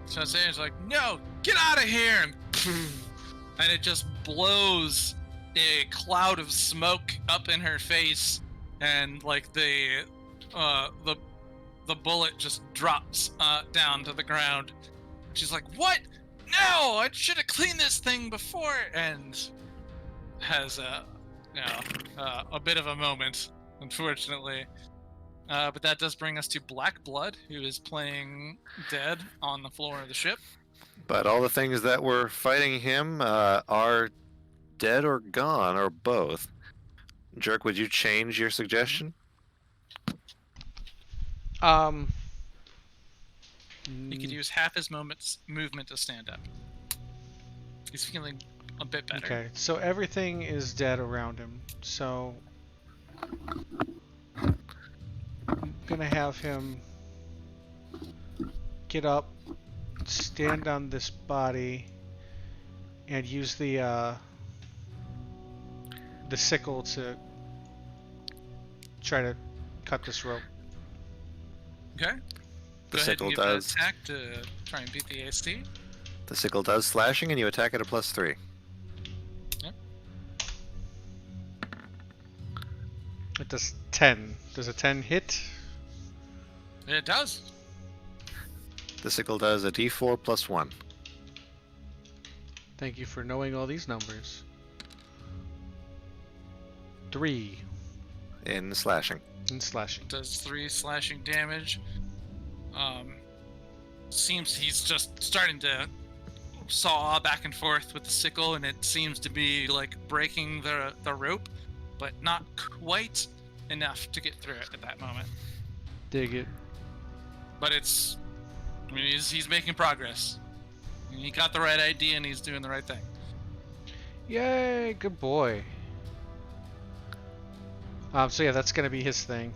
so Zane's like, "No, get out of here!" And it just blows a cloud of smoke up in her face, and like the bullet just drops down to the ground. She's like, "What? No! I should have cleaned this thing before." And has a bit of a moment, unfortunately. But that does bring us to Black Blood, who is playing dead on the floor of the ship. But all the things that were fighting him are dead or gone, or both. Jerk, would you change your suggestion? He could use half his movement to stand up. He's feeling a bit better. Okay, so everything is dead around him. So I'm gonna have him get up, stand on this body, and use the sickle to try to cut this rope. Okay. The Go ahead sickle and give an does. attack to try and beat the AC. The sickle does slashing, and you attack at a +3. It does 10. Does a 10 hit? It does. The sickle does a D4 +1. Thank you for knowing all these numbers. 3 In slashing. in slashing. Does 3 slashing damage. Seems he's just starting to saw back and forth with the sickle, and it seems to be like breaking the rope, but not quite enough to get through it at that moment. Dig it. But it's, I mean, he's making progress. He got the right idea, and he's doing the right thing. Yay, good boy. So yeah, that's gonna be his thing.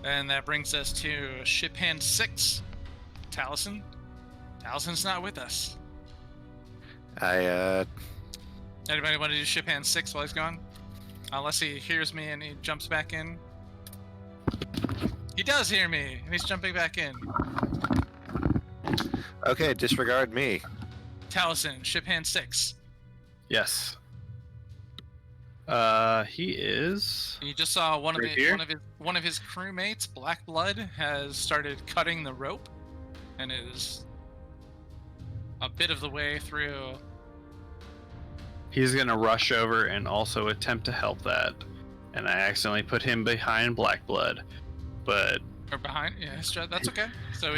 And that brings us to ship hand 6, Taliesin. Talison's not with us. Anybody want to do ship hand 6 while he's gone? Unless he hears me and he jumps back in. He does hear me, and he's jumping back in. Okay, disregard me. Taliesin, ship hand 6. Yes. He is. You just saw one Right here? of his crewmates, Black Blood, has started cutting the rope, and is a bit of the way through. He's gonna rush over and also attempt to help that, and I accidentally put him behind Black Blood, but Or behind, yeah, that's okay. So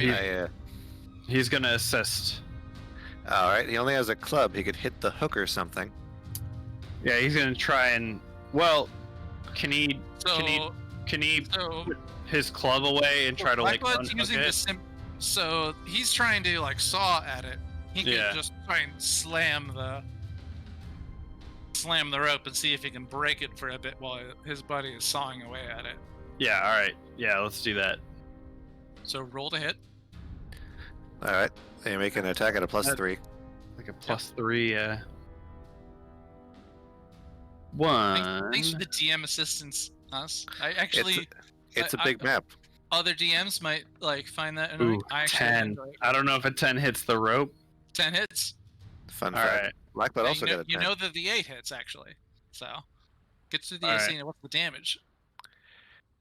he's gonna assist. Alright, he only has a club. He could hit the hook or something. Yeah, he's gonna try and. Well, can he so put his club away and try to Black like Blood's unhook using it? so he's trying to like saw at it. He could Yeah. just try and slam the rope and see if he can break it for a bit while his buddy is sawing away at it. Yeah. All right. Yeah. Let's do that. So roll to hit. Alright, they make an attack at a +3. Like a +3. One. Thanks for the DM assistance, us. I actually, It's a big map. other DMs might like find that annoying. Ooh, I actually 10. enjoy it. I don't know if a 10 hits the rope. 10 hits. Fun All fact. right. Blackblood Yeah, also got a 10. you know that the 8 hits actually. So gets through the All AC. right. And what's the damage?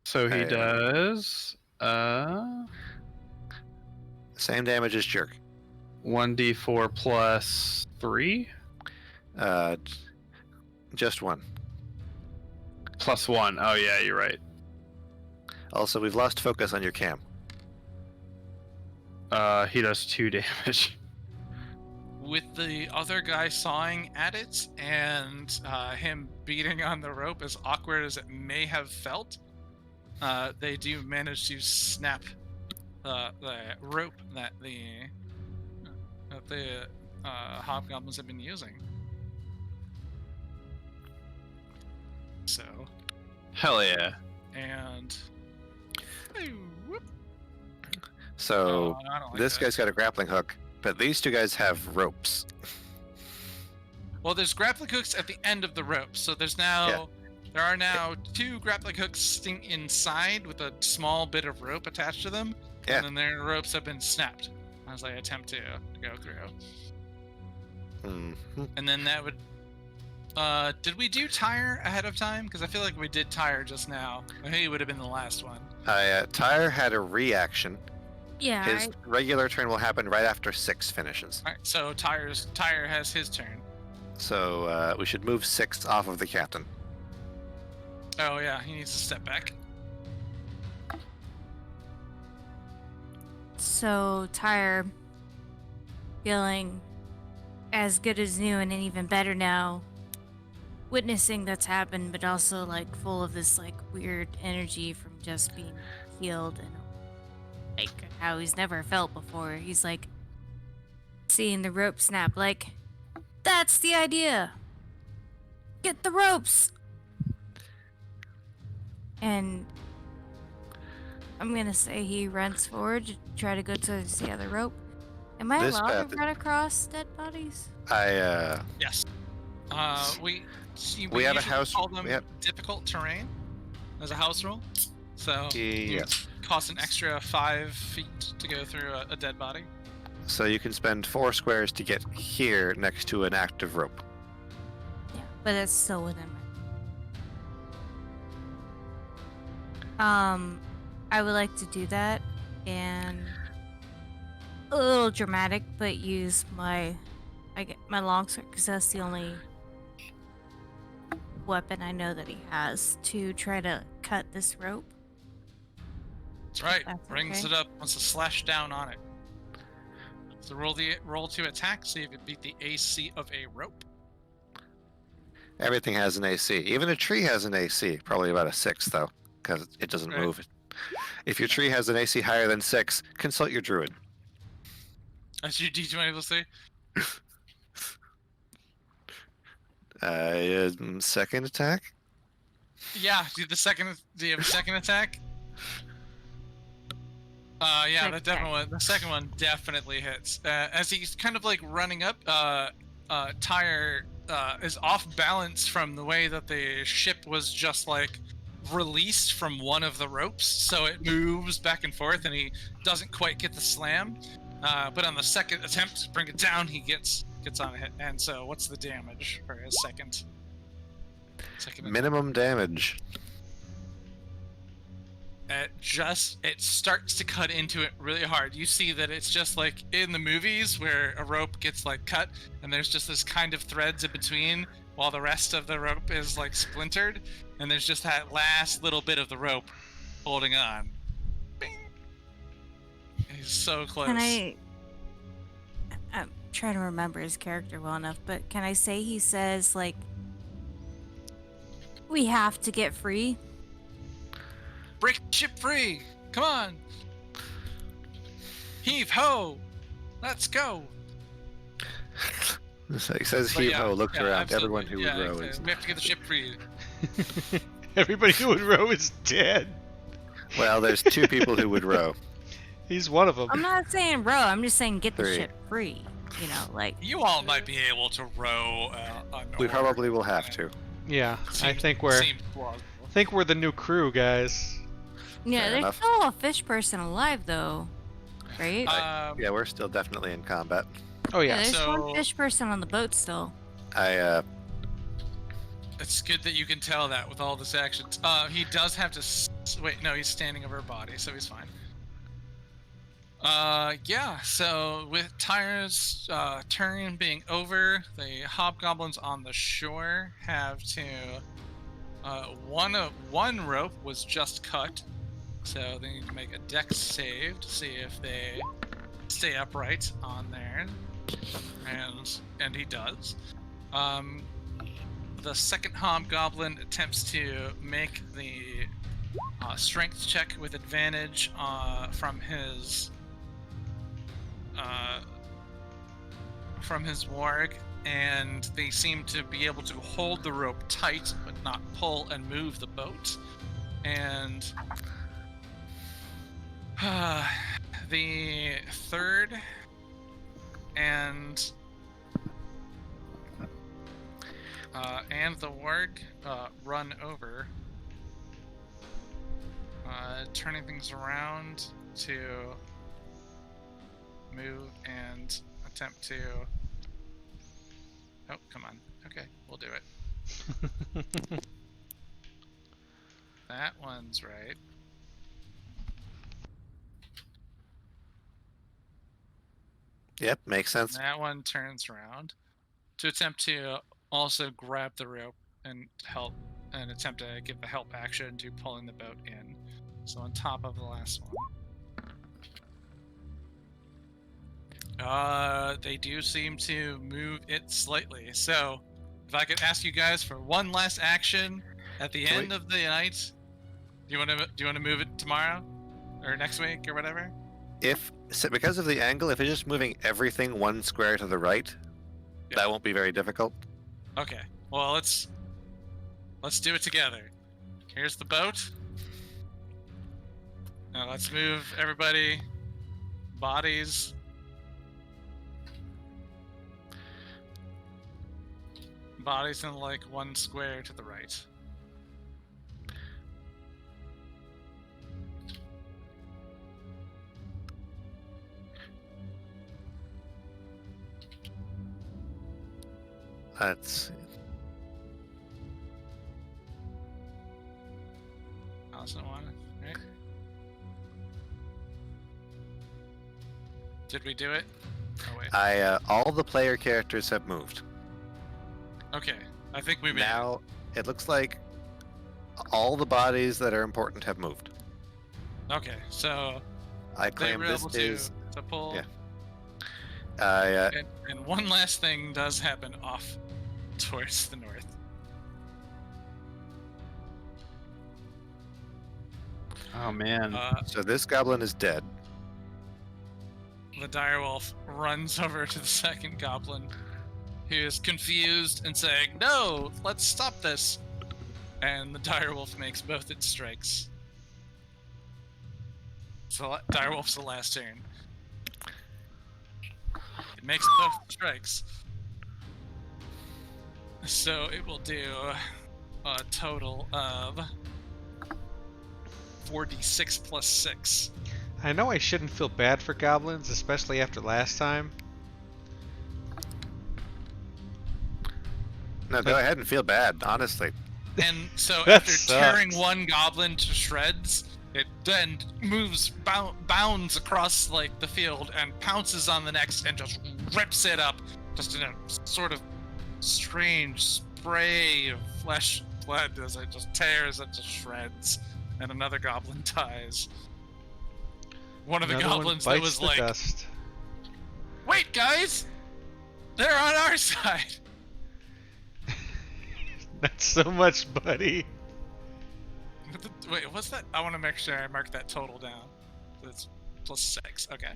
So he Uh, does. Same damage as Jerk. 1d4 plus 3 Just 1. plus 1. Oh yeah, you're right. Also, we've lost focus on your cam. He does 2 damage. With the other guy sawing at it and him beating on the rope, as awkward as it may have felt, they do manage to snap the rope that the hobgoblins have been using. So, Hell yeah. and whoop. So, I don't like this that. guy's got a grappling hook, but these two guys have ropes. Well, there's grappling hooks at the end of the rope, so there are now 2 grappling hooks sitting inside with a small bit of rope attached to them, Yeah. and then their ropes have been snapped as I attempt to go through. Mhm. And then that would. Did we do tire ahead of time? Because I feel like we did tire just now. I think it would have been the last one. Tyre had a reaction. Yeah, His regular turn will happen right after 6 finishes. All right, so Tire has his turn. So we should move 6 off of the captain. Oh yeah, he needs to step back. So Tyre, feeling as good as new and even better now, witnessing that's happened, but also like full of this like weird energy from just being healed and like how he's never felt before. He's like seeing the rope snap, like That's the idea. Get the ropes. And I'm gonna say he runs forward to try to go towards the other rope. Am I This allowed path- to run across dead bodies? Yes. We We have a usually house- call them we have- difficult terrain as a house rule. So Yeah. it costs an extra 5 feet to go through a dead body. So you can spend 4 squares to get here next to an active rope. Yeah, but it's still within my. I would like to do that, and a little dramatic, but use my longsword because that's the only weapon I know that he has to try to cut this rope. That's right. That's Brings okay. it up, wants to slash down on it. So roll to attack, see if you beat the AC of a rope. Everything has an AC. Even a tree has an AC. Probably about a 6, though, because it doesn't Right. move. If your tree has an AC higher than 6, consult your druid. As your D20 will say. Second attack? Yeah, do you have a second attack? Yeah, Second that definitely the second one definitely hits. As he's kind of like running up, Tyre is off balance from the way that the ship was just like released from one of the ropes, so it moves back and forth, and he doesn't quite get the slam. But on the second attempt to bring it down, he gets on a hit. And so, what's the damage for his second attack? Minimum damage. It starts to cut into it really hard. You see that it's just like in the movies where a rope gets like cut and there's just this kind of threads in between while the rest of the rope is like splintered, and there's just that last little bit of the rope holding on. Bing. He's so close. I'm trying to remember his character well enough, but can I say he says like, we have to get free? Break the ship free! Come on! Heave ho! Let's go! So he says But heave yeah, ho, looks yeah, around. absolutely. Everyone who Yeah, would row exactly. is. We have to get the ship free. Everybody who would row is dead. Well, there's 2 people who would row. He's one of them. I'm not saying row, I'm just saying get the 3. ship free. You know, like, You all might be able to row on We oar. probably will have to. Yeah, I Seems- think we're seems plausible. the new crew, guys. yeah, Fair there's enough. still a fish person alive though, right? Yeah, we're still definitely in combat. Oh yeah, yeah. there's so- one fish person on the boat still. It's good that you can tell that with all this action. He does have to wait. No, he's standing over a body, so he's fine. Yeah. So with Tyre's turn being over, the hobgoblins on the shore have to. One rope was just cut, so they need to make a dex save to see if they stay upright on there, and he does. The second hobgoblin attempts to make the strength check with advantage from his warg, and they seem to be able to hold the rope tight but not pull and move the boat. And the third and the warg run over, turning things around to move and attempt to. Oh, come on. Okay, we'll do it. That one's right. Yep, makes sense. That one turns around to attempt to also grab the rope and help, and attempt to give the help action to pulling the boat in. So on top of the last one. They do seem to move it slightly. So if I could ask you guys for one last action at the end of the night, do you want to move it tomorrow or next week or whatever? Because of the angle, if it's just moving everything 1 square to the right, That won't be very difficult. Okay. Well, let's do it together. Here's the boat. Now let's move everybody. Bodies. Bodies in like one square to the right. Let's see. Also one, right? Did we do it? Oh wait. All the player characters have moved. Okay. I think we made Now it looks like all the bodies that are important have moved. it. Okay. So I they claim were this able is. to pull. Yeah. And one last thing does happen off towards the north. Oh man. So this goblin is dead. The direwolf runs over to the second goblin, who is confused and saying, "No, let's stop this." And the direwolf makes both its strikes. So direwolf's the last turn. It makes both strikes. So it will do a total of 4d6 plus 6. I know I shouldn't feel bad for goblins, especially after last time. No, go ahead and feel bad, honestly. And so That after sucks. tearing one goblin to shreds, it then moves, bounds across like the field and pounces on the next and just rips it up, just in a sort of strange spray of flesh and blood as it just tears it to shreds, and another goblin dies. One of the Another one goblins that bites was the like, dust. "Wait, guys, they're on our side." Not so much, buddy. Wait, what's that? I want to make sure I mark that total down. It's plus 6. Okay.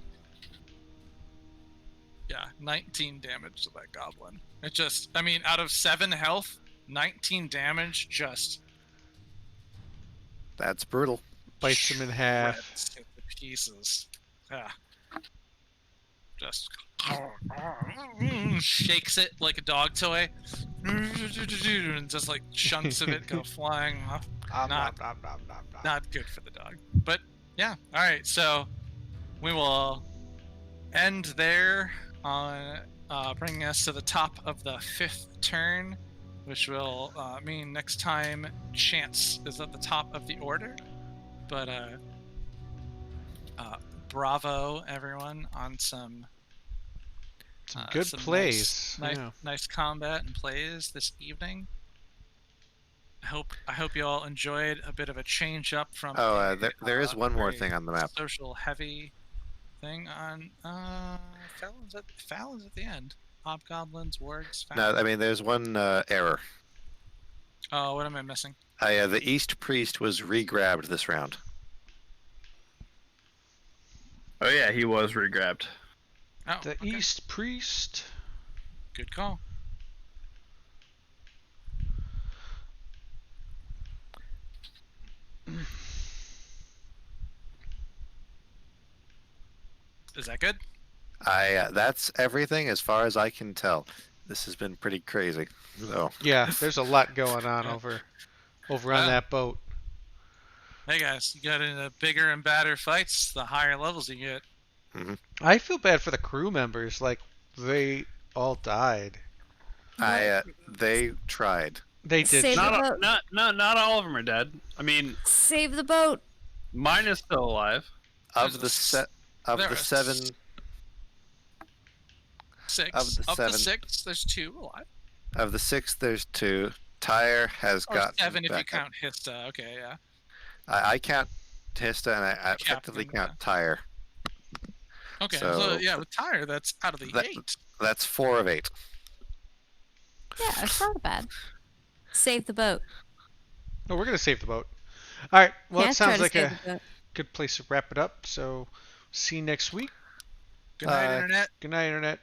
Yeah, 19 damage to that goblin. It just, I mean, out of 7 health, 19 damage just Uh, That's brutal. Bites him in half. shreds it to pieces. Yeah. Just shakes it like a dog toy, and just like chunks of it go flying off. Not good for the dog. But yeah, all right. So we will end there on bringing us to the top of the 5th turn, which will mean next time Chance is at the top of the order. But bravo everyone on some Good some plays. nice, Yeah. nice combat and plays this evening. I hope you all enjoyed a bit of a change up from. Oh, there is one more very thing on the map. Social heavy thing on Fallon's at the end. Hobgoblins, wargs. No, Fallon. I mean there's one error. Oh, what am I missing? The East Priest was re-grabbed this round. Oh yeah, he was regrabbed. Oh, The okay. East Priest. Good call. Is that good? That's everything as far as I can tell. This has been pretty crazy. So Yeah, there's a lot going on over on Wow. that boat. Hey guys, you get into bigger and badder fights, the higher levels you get. I feel bad for the crew members. Like, they all died. they tried. They did. Save the Not, boat. not all of them are dead. I mean, Save the boat. mine is still alive. Of There's the a set of there the are 7 6. Of the Of the seven. 6, there's 2 alive. of the 6 there's 2. Tyre has Or got 7 if you back up. count Hista. Okay, yeah. I count Hista and I Captain, effectively count yeah. Tyre. Okay, So- so yeah, with Tyre, that's out of the That- 8. That's 4 of 8. Yeah, it's not bad. Save the boat. Oh, we're gonna save the boat. All right. Well, Yeah, it try sounds to like save a the boat. good place to wrap it up. So, see you next week. Good night, Bye. Internet. Good night, Internet.